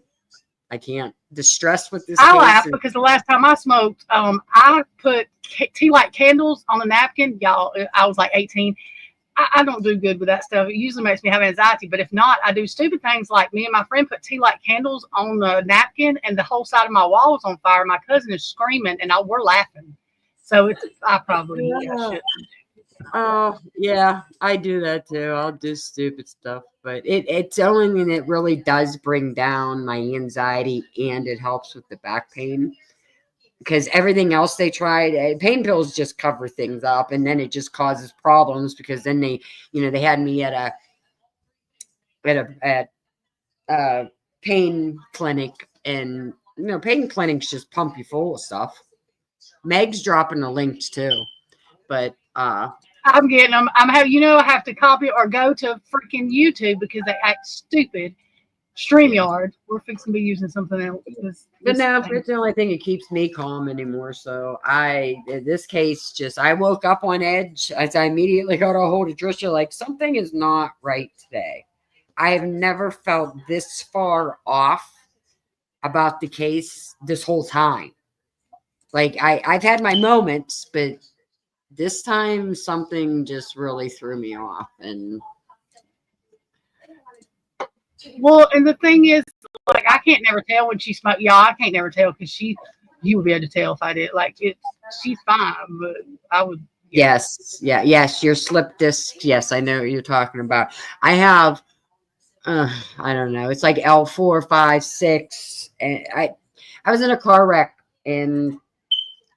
The stress with this I case. laugh because the last time I smoked, I put tea light candles on a napkin. Y'all, I was like 18. I don't do good with that stuff. It usually makes me have anxiety, but if not, I do stupid things like me and my friend put tea light candles on the napkin and the whole side of my wall is on fire. My cousin is screaming and we're laughing. So I probably should. Oh, yeah, I do that too. I'll do stupid stuff, but it's the only thing that really does bring down my anxiety and it helps with the back pain. Because everything else they tried, pain pills just cover things up, and then it just causes problems. Because then they had me at a pain clinic, and pain clinics just pump you full of stuff. Meg's dropping the links too, but I'm getting them. I have to copy or go to freaking YouTube because they act stupid. StreamYard. We're fixing to be using something else. But no, it's the only thing that keeps me calm anymore. So this case I woke up on edge as I immediately got a hold of Trisha, like something is not right today. I have never felt this far off about the case this whole time. Like I've had my moments, but this time something just really threw me off. And well, and the thing is, like, I can't never tell when she smoked. Yeah, I can't never tell because you would be able to tell if I did. Like, she's fine, but I would. Yeah. Yes, your slip disc. Yes, I know what you're talking about. I have, I don't know. It's like L4, 5, 6. And I was in a car wreck in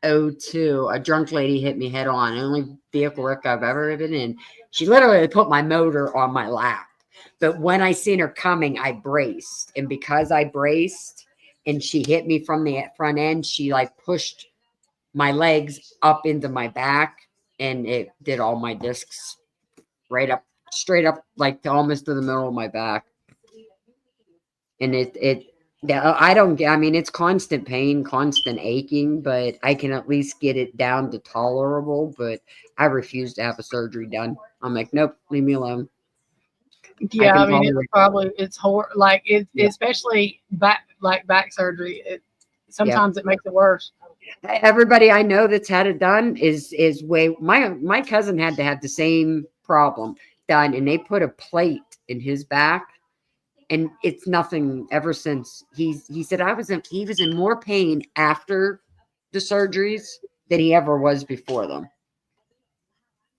2002. A drunk lady hit me head on. The only vehicle wreck I've ever been in. She literally put my motor on my lap. But when I seen her coming, I braced. And because I braced and she hit me from the front end, she like pushed my legs up into my back and it did all my discs straight up, like almost to the middle of my back. And it's constant pain, constant aching, but I can at least get it down to tolerable. But I refuse to have a surgery done. I'm like, nope, leave me alone. Yeah, I mean, it's horrible. Like especially back surgery. Sometimes it makes it worse. Everybody I know that's had it done is way. My cousin had to have the same problem done, and they put a plate in his back, And it's nothing ever since. He said he was in more pain after the surgeries than he ever was before them.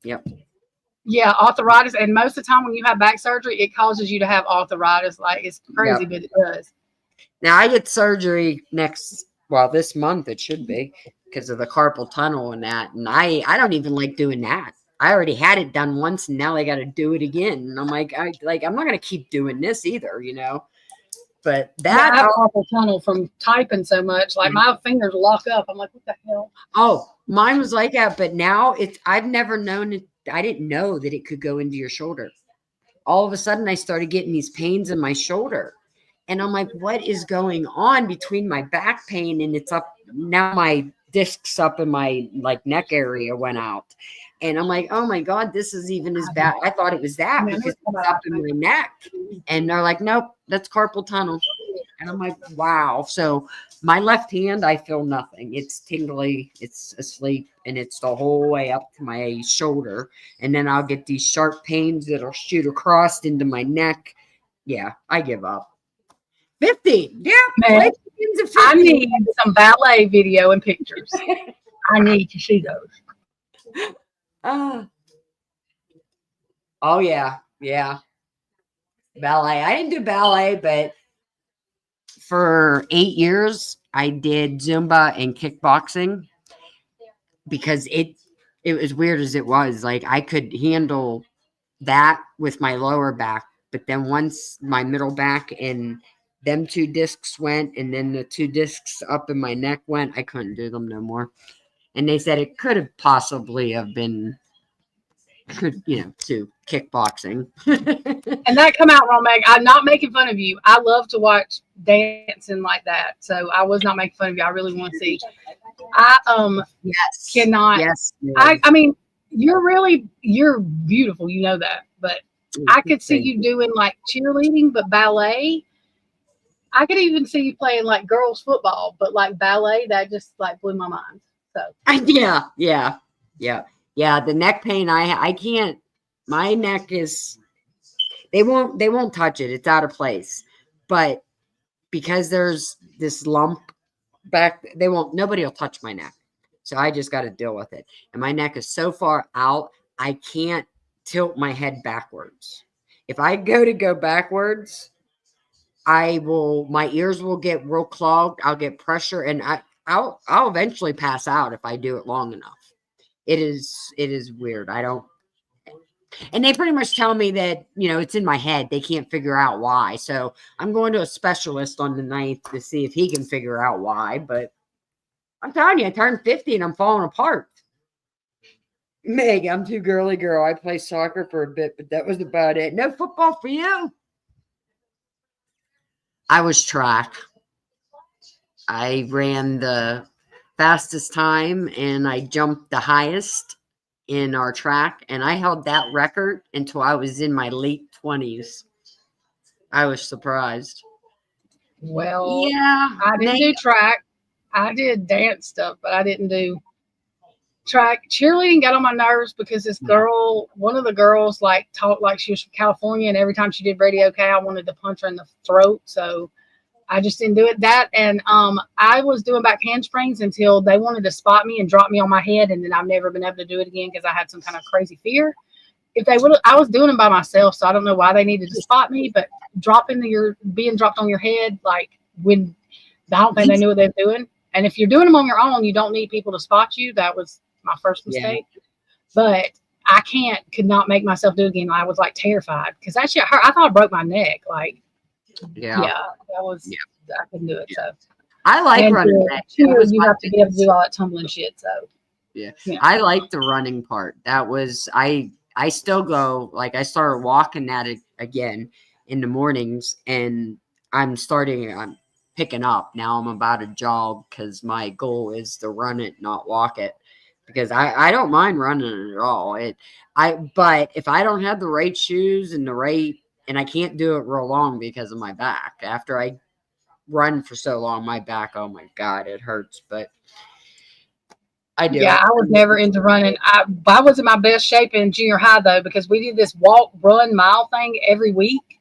Yep. Yeah, arthritis, and most of the time when you have back surgery, it causes you to have arthritis. Like, it's crazy, Yep. but it does. Now I get surgery this month it should be, because of the carpal tunnel and that. And I don't even like doing that. I already had it done once and now I got to do it again. And I'm like, I'm not going to keep doing this either, you know. But Yeah, I that have carpal tunnel from typing so much. Like, my fingers lock up. I'm like, what the hell? oh, mine was like that, but now I've never known it. I didn't know that it could go into your shoulder. All of a sudden I started getting these pains in my shoulder. And I'm like, what is going on between my back pain and it's up now? My discs up in my like neck area went out. And I'm like, oh my God, this is even as bad. I thought it was that because it's up in my neck. And they're like, nope, that's carpal tunnel. And I'm like, wow. So my left hand, I feel nothing. It's tingly, it's asleep, and it's the whole way up to my shoulder. And then I'll get these sharp pains that'll shoot across into my neck. Yeah, I give up. 50. Yeah. Man, I need some ballet video and pictures. I need to see those. Oh, yeah. Yeah. Ballet. I didn't do ballet, but for 8 years, I did Zumba and kickboxing because it was weird as it was. Like, I could handle that with my lower back, but then once my middle back and them 2 discs went, and then the 2 discs up in my neck went, I couldn't do them no more. And they said it could have possibly have been, to kickboxing. And that come out wrong, Meg. I'm not making fun of you. I love to watch dancing like that. So I was not making fun of you. I really want to see. I yes cannot. Yes. I mean, you're beautiful. You know that. But I could see you doing like cheerleading, but ballet. I could even see you playing like girls football, but like ballet, that just like blew my mind. So yeah. The neck pain, I can't. My neck is. They won't touch it. It's out of place. But because there's this lump back, nobody will touch my neck. So I just got to deal with it. And my neck is so far out, I can't tilt my head backwards. If I go backwards, my ears will get real clogged. I'll get pressure and I'll eventually pass out if I do it long enough. It is weird. And they pretty much tell me that, it's in my head. They can't figure out why. So I'm going to a specialist on the 9th to see if he can figure out why. But I'm telling you, I turned 50 and I'm falling apart. Meg, I'm too girly girl. I play soccer for a bit, but that was about it. No football for you. I was track. I ran the fastest time and I jumped the highest in our track, and I held that record until I was in my late 20s. I was surprised. Well, yeah, I didn't do track. I did dance stuff, but I didn't do track. Cheerleading got on my nerves because this girl, one of the girls, like talked like she was from California, and every time she did Radio K, I wanted to punch her in the throat. So I just didn't do it. That and I was doing back handsprings until they wanted to spot me and drop me on my head, and then I've never been able to do it again because I had some kind of crazy fear. If they would, I was doing them by myself, so I don't know why they needed to spot me. But being dropped on your head, like when I don't think they knew what they were doing. And if you're doing them on your own, you don't need people to spot you. That was my first mistake. Yeah. But I could not make myself do it again. I was like terrified because that shit hurt. I thought I broke my neck. Like. Yeah, that was. Yeah. I couldn't do it. So I like running. You have to be able to do all that tumbling shit. So yeah. I like the running part. That was I still go. Like I started walking that again in the mornings, and I'm picking up now. I'm about to jog because my goal is to run it, not walk it. Because I don't mind running it at all. But if I don't have the right shoes and I can't do it real long because of my back. After I run for so long, my back, oh my God, it hurts. But I do. Yeah, I was never into running. I was in my best shape in junior high, though, because we did this walk, run, mile thing every week.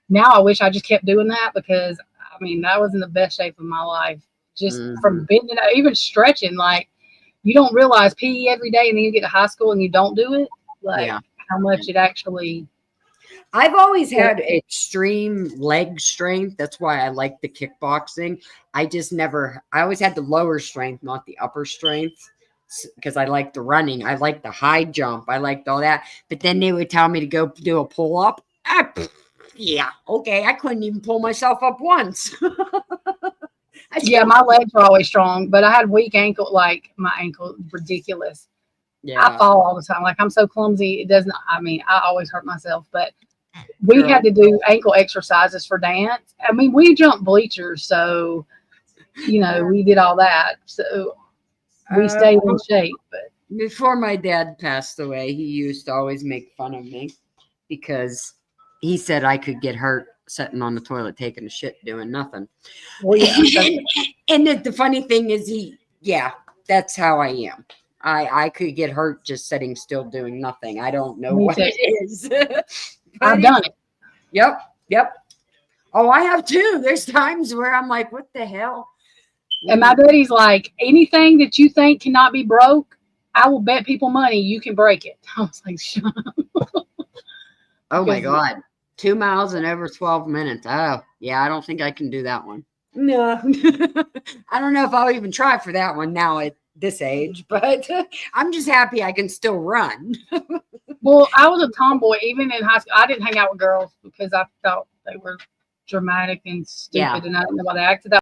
now I wish I just kept doing that because I mean, that was in the best shape of my life. Just from bending, even stretching, like you don't realize PE every day and then you get to high school and you don't do it. Like how much it actually. I've always had extreme leg strength. That's why I like the kickboxing. I always had the lower strength, not the upper strength, because I like the running. I like the high jump. I liked all that. But then they would tell me to go do a pull up. Yeah, okay. I couldn't even pull myself up once. Yeah, my legs were always strong, but I had weak ankle, like my ankle, ridiculous. Yeah. I fall all the time. Like I'm so clumsy. It doesn't, I mean, I always hurt myself, but we had to do ankle exercises for dance. I mean, we jumped bleachers, so, you know, we did all that. So we stayed in shape. But before my dad passed away, he used to always make fun of me because he said I could get hurt sitting on the toilet taking a shit doing nothing. Well, yeah. And the funny thing is that's how I am. I could get hurt just sitting still doing nothing. I don't know what it is. I've done it. Yep. Oh, I have too. There's times where I'm like, what the hell? And my buddy's like, anything that you think cannot be broke, I will bet people money you can break it. I was like, shut up. Oh my God. 2 miles in over 12 minutes. Oh, yeah. I don't think I can do that one. No. I don't know if I'll even try for that one now at this age, but I'm just happy I can still run. Well, I was a tomboy even in high school. I didn't hang out with girls because I thought they were dramatic and stupid, and I didn't know why they acted that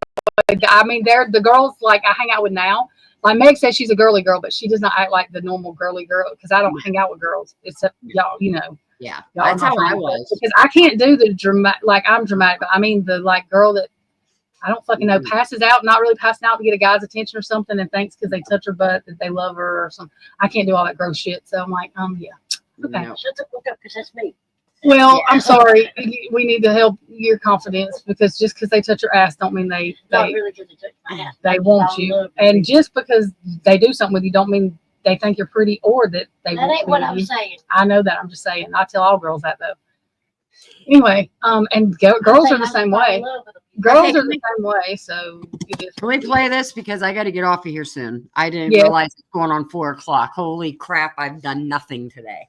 way. I mean, they're the girls like I hang out with now. Like Meg says she's a girly girl, but she does not act like the normal girly girl because I don't hang out with girls except y'all, you know. Yeah, that's how I was. Because I can't do the dramatic, like I'm dramatic, but I mean the like girl that I don't fucking know passes out, not really passing out to get a guy's attention or something, and thinks because they touch her butt that they love her or something. I can't do all that gross shit. So I'm like, yeah, okay. Shut the fuck up, because that's me. Well, I'm sorry. We need to help your confidence because just because they touch your ass don't mean they Really good to touch my ass. they want you. And just because they do something with you don't mean they think you're pretty or that they That want ain't what you. I'm saying. I know that. I'm just saying. I tell all girls that though. Anyway, and girls are the same way. Girls are the same way. So can we play this because I got to get off of here soon. I didn't realize it's going on 4 o'clock. Holy crap! I've done nothing today.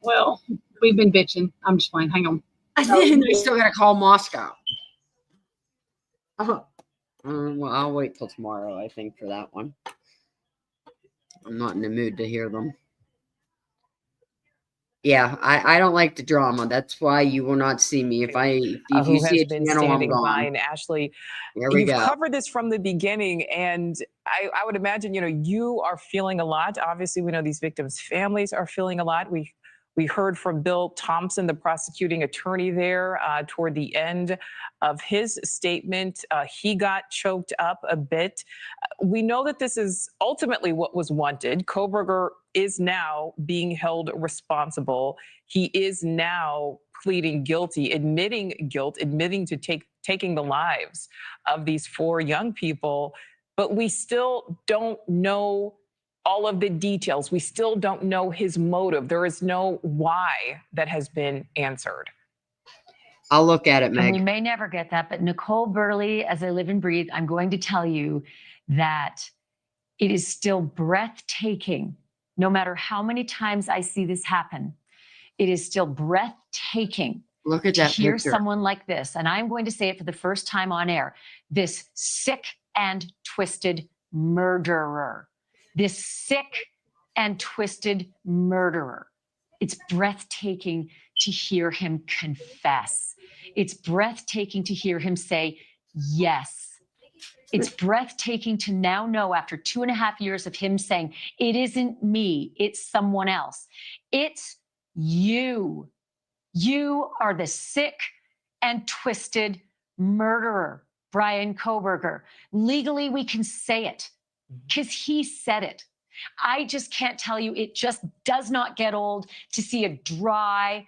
Well, we've been bitching. I'm just playing. Hang on. I still got to call Moscow. Well, I'll wait till tomorrow, I think, for that one. I'm not in the mood to hear them. Yeah, I don't like the drama. That's why you will not see me. If you see a channel, I'm gone. And Ashley, you've covered this from the beginning, and I would imagine, you are feeling a lot. Obviously, we know these victims' families are feeling a lot. We heard from Bill Thompson, the prosecuting attorney there, toward the end of his statement. He got choked up a bit. We know that this is ultimately what was wanted. Kohberger is now being held responsible. He is now pleading guilty, admitting guilt, admitting to taking the lives of these 4 young people. But we still don't know all of the details. We still don't know his motive. There is no why that has been answered. I'll look at it, Meg. And we may never get that, but Nicole Burley, as I live and breathe, I'm going to tell you that it is still breathtaking. No matter how many times I see this happen, it is still breathtaking. Look at to that hear picture. someone like this, and I'm going to say it for the first time on air, this sick and twisted murderer. This sick and twisted murderer. It's breathtaking to hear him confess. It's breathtaking to hear him say, yes. It's breathtaking to now know after 2.5 years of him saying, it isn't me, it's someone else. It's you. You are the sick and twisted murderer, Bryan Kohberger. Legally, we can say it because he said it. I just can't tell you, it just does not get old to see a dry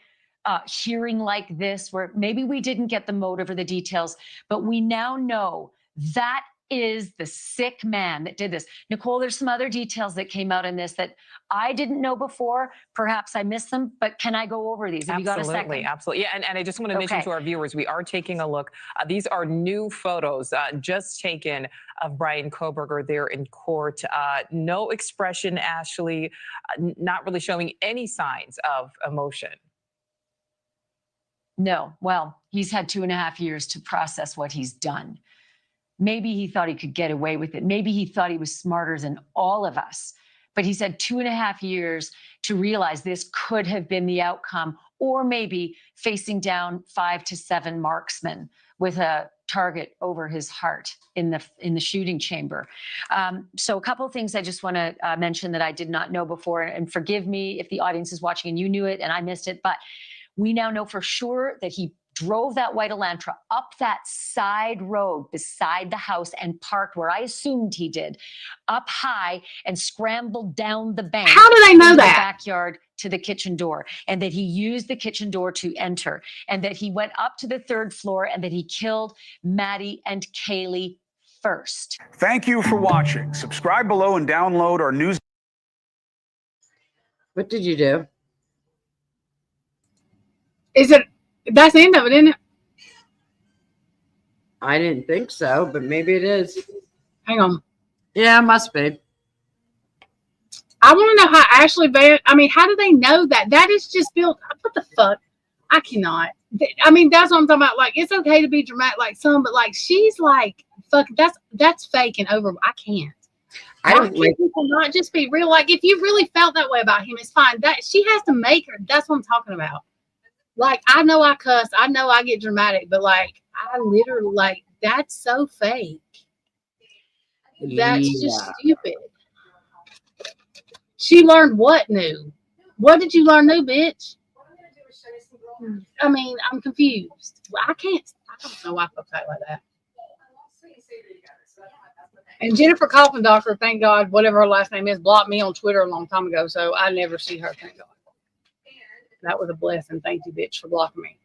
hearing like this, where maybe we didn't get the motive or the details, but we now know that is the sick man that did this. Nicole, there's some other details that came out in this that I didn't know before. Perhaps I missed them, but can I go over these? Have you got a second? Absolutely. Yeah, and I just want to mention Okay. to our viewers, we are taking a look. These are new photos just taken of Bryan Kohberger there in court. No expression, Ashley, not really showing any signs of emotion. No. Well, he's had 2.5 years to process what he's done. Maybe he thought he could get away with it. Maybe he thought he was smarter than all of us. But he's had 2.5 years to realize this could have been the outcome, or maybe facing down 5 to 7 marksmen with a target over his heart in the shooting chamber. So a couple of things I just want to mention that I did not know before, and forgive me if the audience is watching and you knew it and I missed it, but we now know for sure that he drove that white Elantra up that side road beside the house and parked where I assumed he did, up high, and scrambled down the bank. How do they know into the that? backyard to the kitchen door, and that he used the kitchen door to enter, and that he went up to the 3rd floor, and that he killed Maddie and Kaylee first. Thank you for watching. Subscribe below and download our news. What did you do? That's the end of it, isn't it? I didn't think so, but maybe it is. Hang on. Yeah, it must be. I want to know how Ashley Van, how do they know that? That is just built. What the fuck? I cannot. That's what I'm talking about. Like, it's okay to be dramatic like some, but like, she's like, fuck, that's fake and over. I can't. I don't like people not just be real. Like, if you really felt that way about him, it's fine. That she has to make her. That's what I'm talking about. Like, I know I cuss. I know I get dramatic, but like, I literally, like, that's so fake. That's just stupid. She learned what new? What did you learn new, bitch? I'm confused. I don't know why folks act like that. And Jennifer Coffindorfer, thank God, whatever her last name is, blocked me on Twitter a long time ago, so I never see her, thank God. That was a blessing. Thank you, bitch, for blocking me.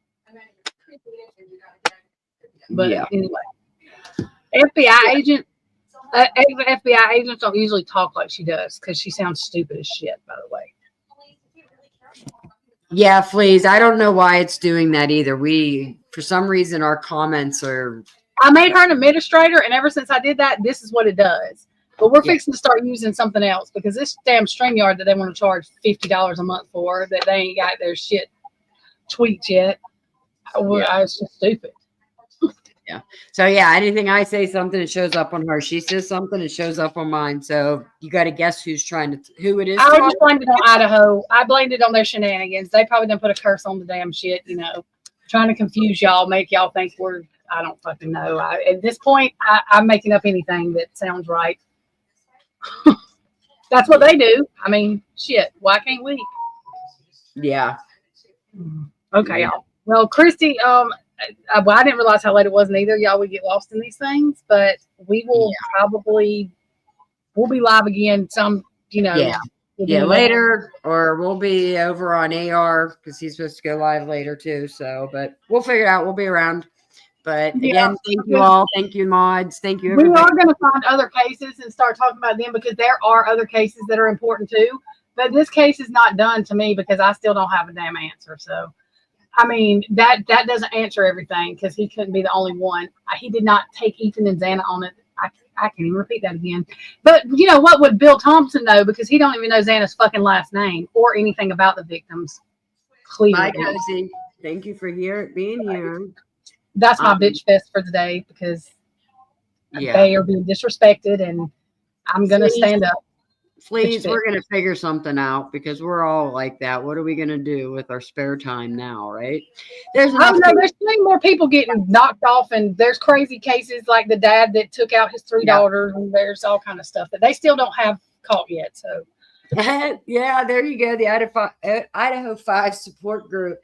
But anyway, FBI agent, FBI agents don't usually talk like she does because she sounds stupid as shit, by the way. Yeah, please. I don't know why it's doing that either. For some reason, our comments are. I made her an administrator, and ever since I did that, this is what it does. But we're fixing to start using something else because this damn StreamYard that they want to charge $50 a month for, that they ain't got their shit tweaked yet. I was just stupid. Yeah. So yeah, anything I say something, it shows up on her. She says something, it shows up on mine. So you got to guess who it is. I just blamed it on Idaho. I blamed it on their shenanigans. They probably done put a curse on the damn shit, trying to confuse y'all, make y'all think I don't fucking know. At this point, I'm making up anything that sounds right. That's what they do. Shit. Why can't we? Yeah. Okay, y'all. Well, Christy, I didn't realize how late it was neither. Y'all would get lost in these things, but we will we'll be live again later, or we'll be over on AR because he's supposed to go live later too. So, but we'll figure it out. We'll be around. But again, thank you all. Thank you, mods. Thank you, everybody. We are going to find other cases and start talking about them because there are other cases that are important too. But this case is not done to me because I still don't have a damn answer. So, that doesn't answer everything because he couldn't be the only one. He did not take Ethan and Xana on it. I can't even repeat that again. But what would Bill Thompson know because he don't even know Xana's fucking last name or anything about the victims. Clearly. Bye, Cozy. Thank you for being here. That's my bitch fest for today because they are being disrespected and I'm going to stand up. Please, we're going to figure something out because we're all like that. What are we going to do with our spare time now, right? There's many more people getting knocked off and there's crazy cases like the dad that took out his 3 daughters and there's all kind of stuff that they still don't have caught yet. So, yeah, there you go. The Idaho 5 support group.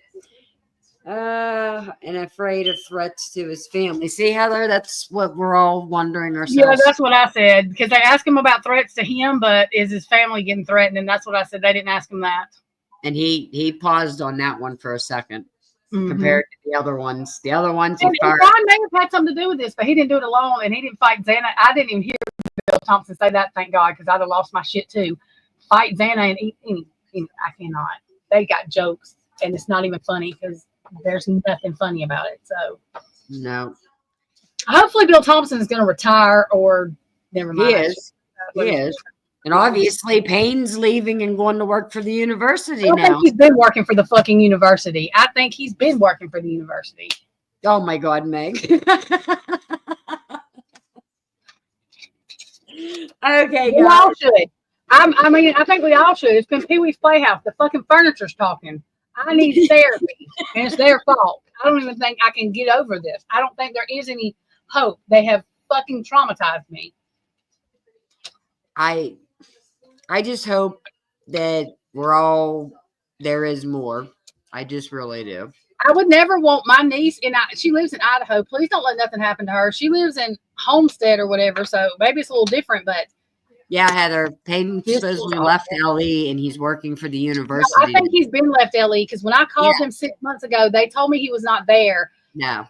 And afraid of threats to his family. See, Heather, that's what we're all wondering ourselves. Yeah, that's what I said because they asked him about threats to him, but is his family getting threatened? And that's what I said. They didn't ask him that. And he paused on that one for a second. compared to the other ones. The other ones he And fired. Brian may have had something to do with this, but he didn't do it alone, and he didn't fight Xana. I didn't even hear Bill Thompson say that, thank God, because I'd have lost my shit too. Fight Xana and I cannot. They got jokes, and it's not even funny because there's nothing funny about it. So No, hopefully Bill Thompson is going to retire, or never mind. he is. He is. And obviously Payne's leaving and going to work for the university I now. think he's been working for the fucking university. I think he's been working for the university. Oh my God, Meg. Okay, We guys. all should. I mean, I think we all should. It's been Pee Wee's Playhouse. The fucking furniture's talking. I need therapy, and it's their fault. I don't even think I can get over this. I don't think there is any hope. They have fucking traumatized me. I just hope that there is more. I just really do. I would never want my niece, she lives in Idaho. Please don't let nothing happen to her. She lives in Homestead or whatever, so maybe it's a little different, but Yeah, Heather, Payton This supposedly is- left LE and he's working for the no, university. I think he's been left LE because when I called him 6 months ago, they told me he was not there. No.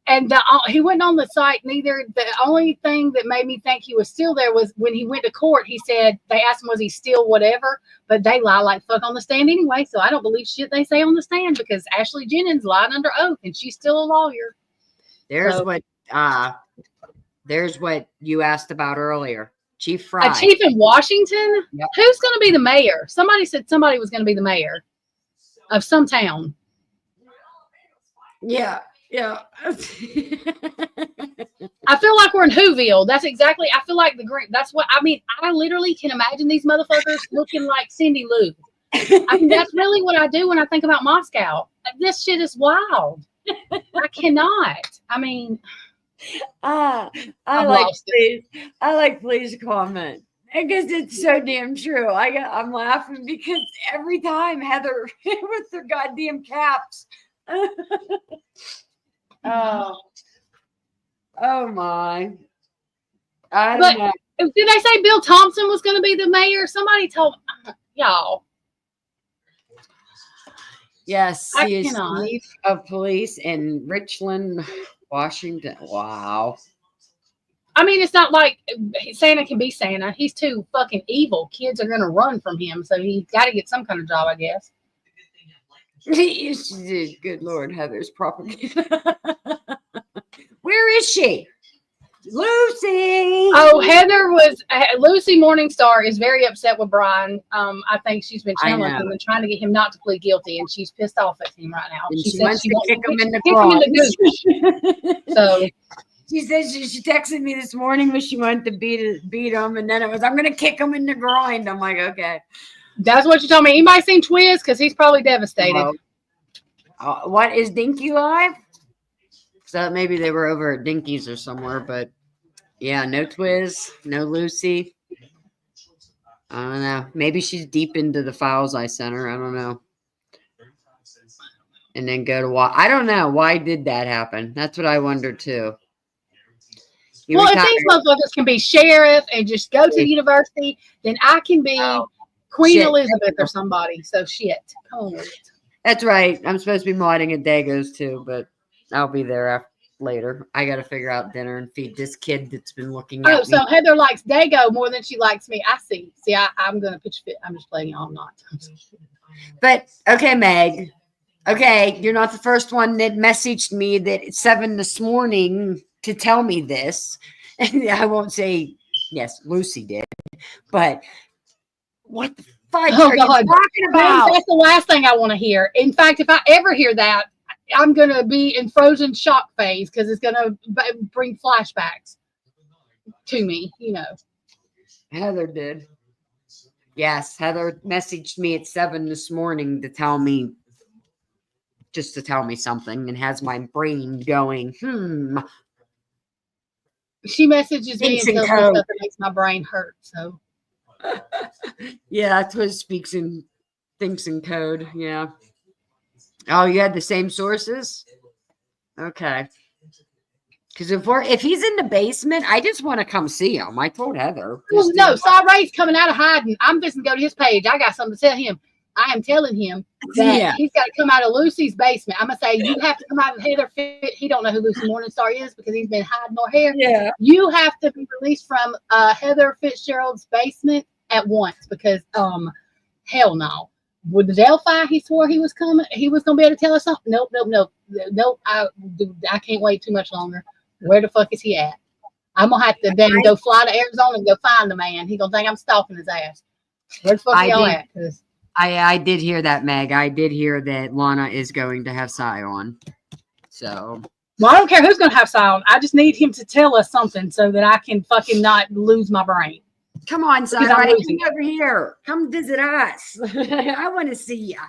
And he wasn't on the site neither. The only thing that made me think he was still there was when he went to court. He said they asked him was he still whatever, but they lie like fuck on the stand anyway. So I don't believe shit they say on the stand because Ashley Jennings lied under oath and she's still a lawyer. There's So- what you asked about earlier. Chief Fry. A chief in Washington? Yep. Who's going to be the mayor? Somebody said somebody was going to be the mayor of some town. Yeah. Yeah. I feel like we're in Whoville. That's exactly. I feel like the green. That's what I mean. I literally can imagine these motherfuckers looking like Cindy Lou. I mean, that's really what I do when I think about Moscow. This shit is wild. I cannot. I mean, I I've like lost it. Please comment because it's so damn true. I'm laughing because every time Heather with their goddamn caps. Oh my! I But- don't know. did they say Bill Thompson was going to be the mayor? Somebody told y'all. Yes, I he is cannot. chief of police in Richland, Washington. Wow. I mean, it's not like Santa can be Santa. He's too fucking evil. Kids are going to run from him, so he's got to get some kind of job, I guess. Good Lord, Heather's propaganda. Where is she? Lucy. Oh, Lucy Morningstar is very upset with Brian. I think she's been I channeling know. him and trying to get him not to plead guilty, and she's pissed off at him right now. And she said wants to wants kick him in the gooch. So She said she texted me this morning when she wanted to beat him, and then it was I'm gonna kick him in the groin. I'm like, okay. that's what you told me. Anybody seen Twiz? Because he's probably devastated. Well, what is Dinky live? So maybe they were over at Dinky's or somewhere, but yeah, no Twiz, no Lucy. I don't know. Maybe she's deep into the files I sent her. I don't know. And then go to why. I don't know. Why did that happen? That's what I wonder too. You Well, if retired- these motherfuckers can be sheriff and just go to the university, then I can be Queen shit. Elizabeth or somebody. So shit. Come on. That's right. I'm supposed to be modding at Dago's too, but I'll be there later. I got to figure out dinner and feed this kid that's been looking Oh, at so me. Heather likes Dago more than she likes me. I see. See, I'm gonna pitch fit. I'm just playing y'all. I'm not. But okay, Meg. Okay, you're not the first one that messaged me that at 7 this morning to tell me this. And I won't say yes, Lucy did, but what the fuck Oh, are you God. talking about? That's the last thing I want to hear. In fact, if I ever hear that, I'm gonna be in frozen shock phase because it's gonna bring flashbacks to me. You know. Heather did. Yes, Heather messaged me at 7 this morning to tell me something and has my brain going, She messages me Thinks and in tells me code. stuff that makes my brain hurt. So Yeah, that's what thinks in code. Yeah. Oh, you had the same sources? Okay. Because if he's in the basement, I just want to come see him. I told Heather. well, no, Saw Ray's coming out of hiding. I'm just gonna go to his page. I got something to tell him. I am telling him that Yeah. he's got to come out of Lucy's basement. I'm gonna say you have to come out of Heather. He don't know who Lucy Morningstar is because he's been hiding her hair. Yeah. You have to be released from Heather Fitzgerald's basement at once because hell no. With the Delphi, he swore he was coming. He was gonna be able to tell us something. Nope. I can't wait too much longer. Where the fuck is he at? I'm gonna have to then go fly to Arizona and go find the man. He gonna think I'm stalking his ass. Where the fuck y'all at? 'Cause I did hear that, Meg. I did hear that Lana is going to have Cy on. So. Well, I don't care who's going to have Cy. I just need him to tell us something so that I can fucking not lose my brain. Come on, Cy. Because I'm Come losing it. over here. Come visit us. I want to see ya.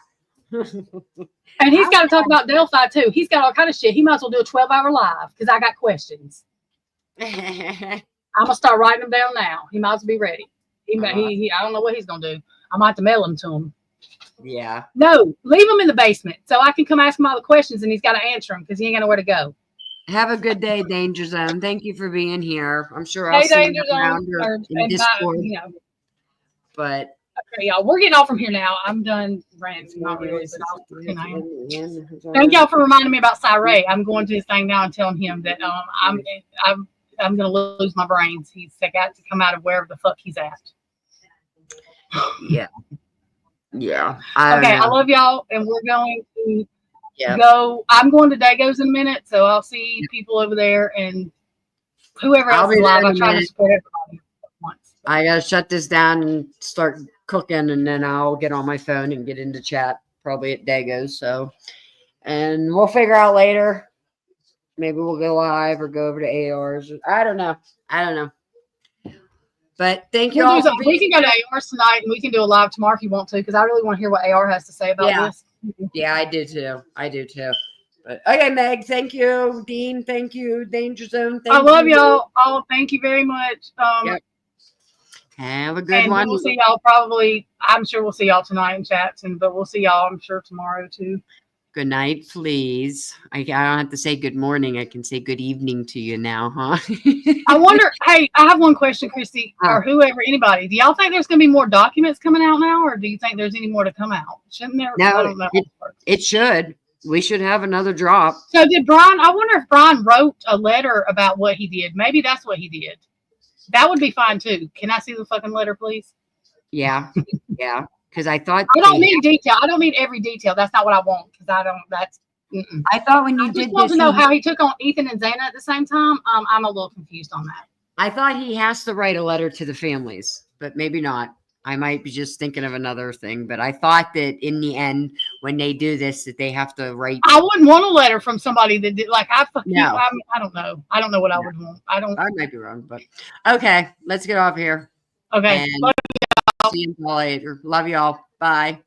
And he's got to talk about Delphi too. He's got all kind of shit. He might as well do a 12-hour live because I got questions. I'm gonna start writing them down now. He might as well be ready. I don't know what he's gonna do. I might have to mail them to him. Yeah. No, leave him in the basement so I can come ask him all the questions and he's got to answer them because he ain't got nowhere to go. Have a good day, Danger Zone. Thank you for being here. I'm sure I'll Hey, see Danger you around Zone, or in Discord. But But okay, y'all, we're getting off from here now. I'm done ranting. Not really, but thank y'all for reminding me about Cyree. I'm going to his thing now and telling him that I'm going to lose my brains. He's got to come out of wherever the fuck he's at. yeah. Yeah. Okay, I love y'all, and we're going to Yeah. go. I'm going to Dago's in a minute, so I'll see people over there and whoever I'll else be is live. there in I'm a trying to minute. support everybody at once. I gotta shut this down and start cooking, and then I'll get on my phone and get into chat probably at Dago's. So, and we'll figure out later. Maybe we'll go live or go over to AR's. I don't know. But thank you all. We can go to AR's tonight, and we can do a live tomorrow if you want to, because I really want to hear what AR has to say about this. Yeah, I do too. But okay, Meg, thank you. Dean, thank you. Danger Zone, thank I you. love y'all. All thank you very much. Yep. Have a good and one. we'll see y'all probably. I'm sure we'll see y'all tonight in chats, but we'll see y'all. I'm sure tomorrow too. Good night, please. I don't have to say good morning. I can say good evening to you now, huh? I wonder. Hey, I have one question, Christy, or whoever, anybody. Do y'all think there's going to be more documents coming out now, or do you think there's any more to come out? Shouldn't there? I No, don't know. it should. We should have another drop. So did Bryan? I wonder if Bryan wrote a letter about what he did. Maybe that's what he did. That would be fine too. Can I see the fucking letter, please? Yeah, yeah. Because I thought I don't need detail. I don't need every detail. That's not what I want. Because I don't. That's. Mm-mm. I thought when you I did just want this, to know how he took on Ethan and Zana at the same time. I'm a little confused on that. I thought he has to write a letter to the families, but maybe not. I might be just thinking of another thing, but I thought that in the end, when they do this, that they have to write. I wouldn't want a letter from somebody that did I don't know. I don't know what I would want. I might be wrong, but okay, let's get off here. Okay. And see you all later. Love y'all. Bye.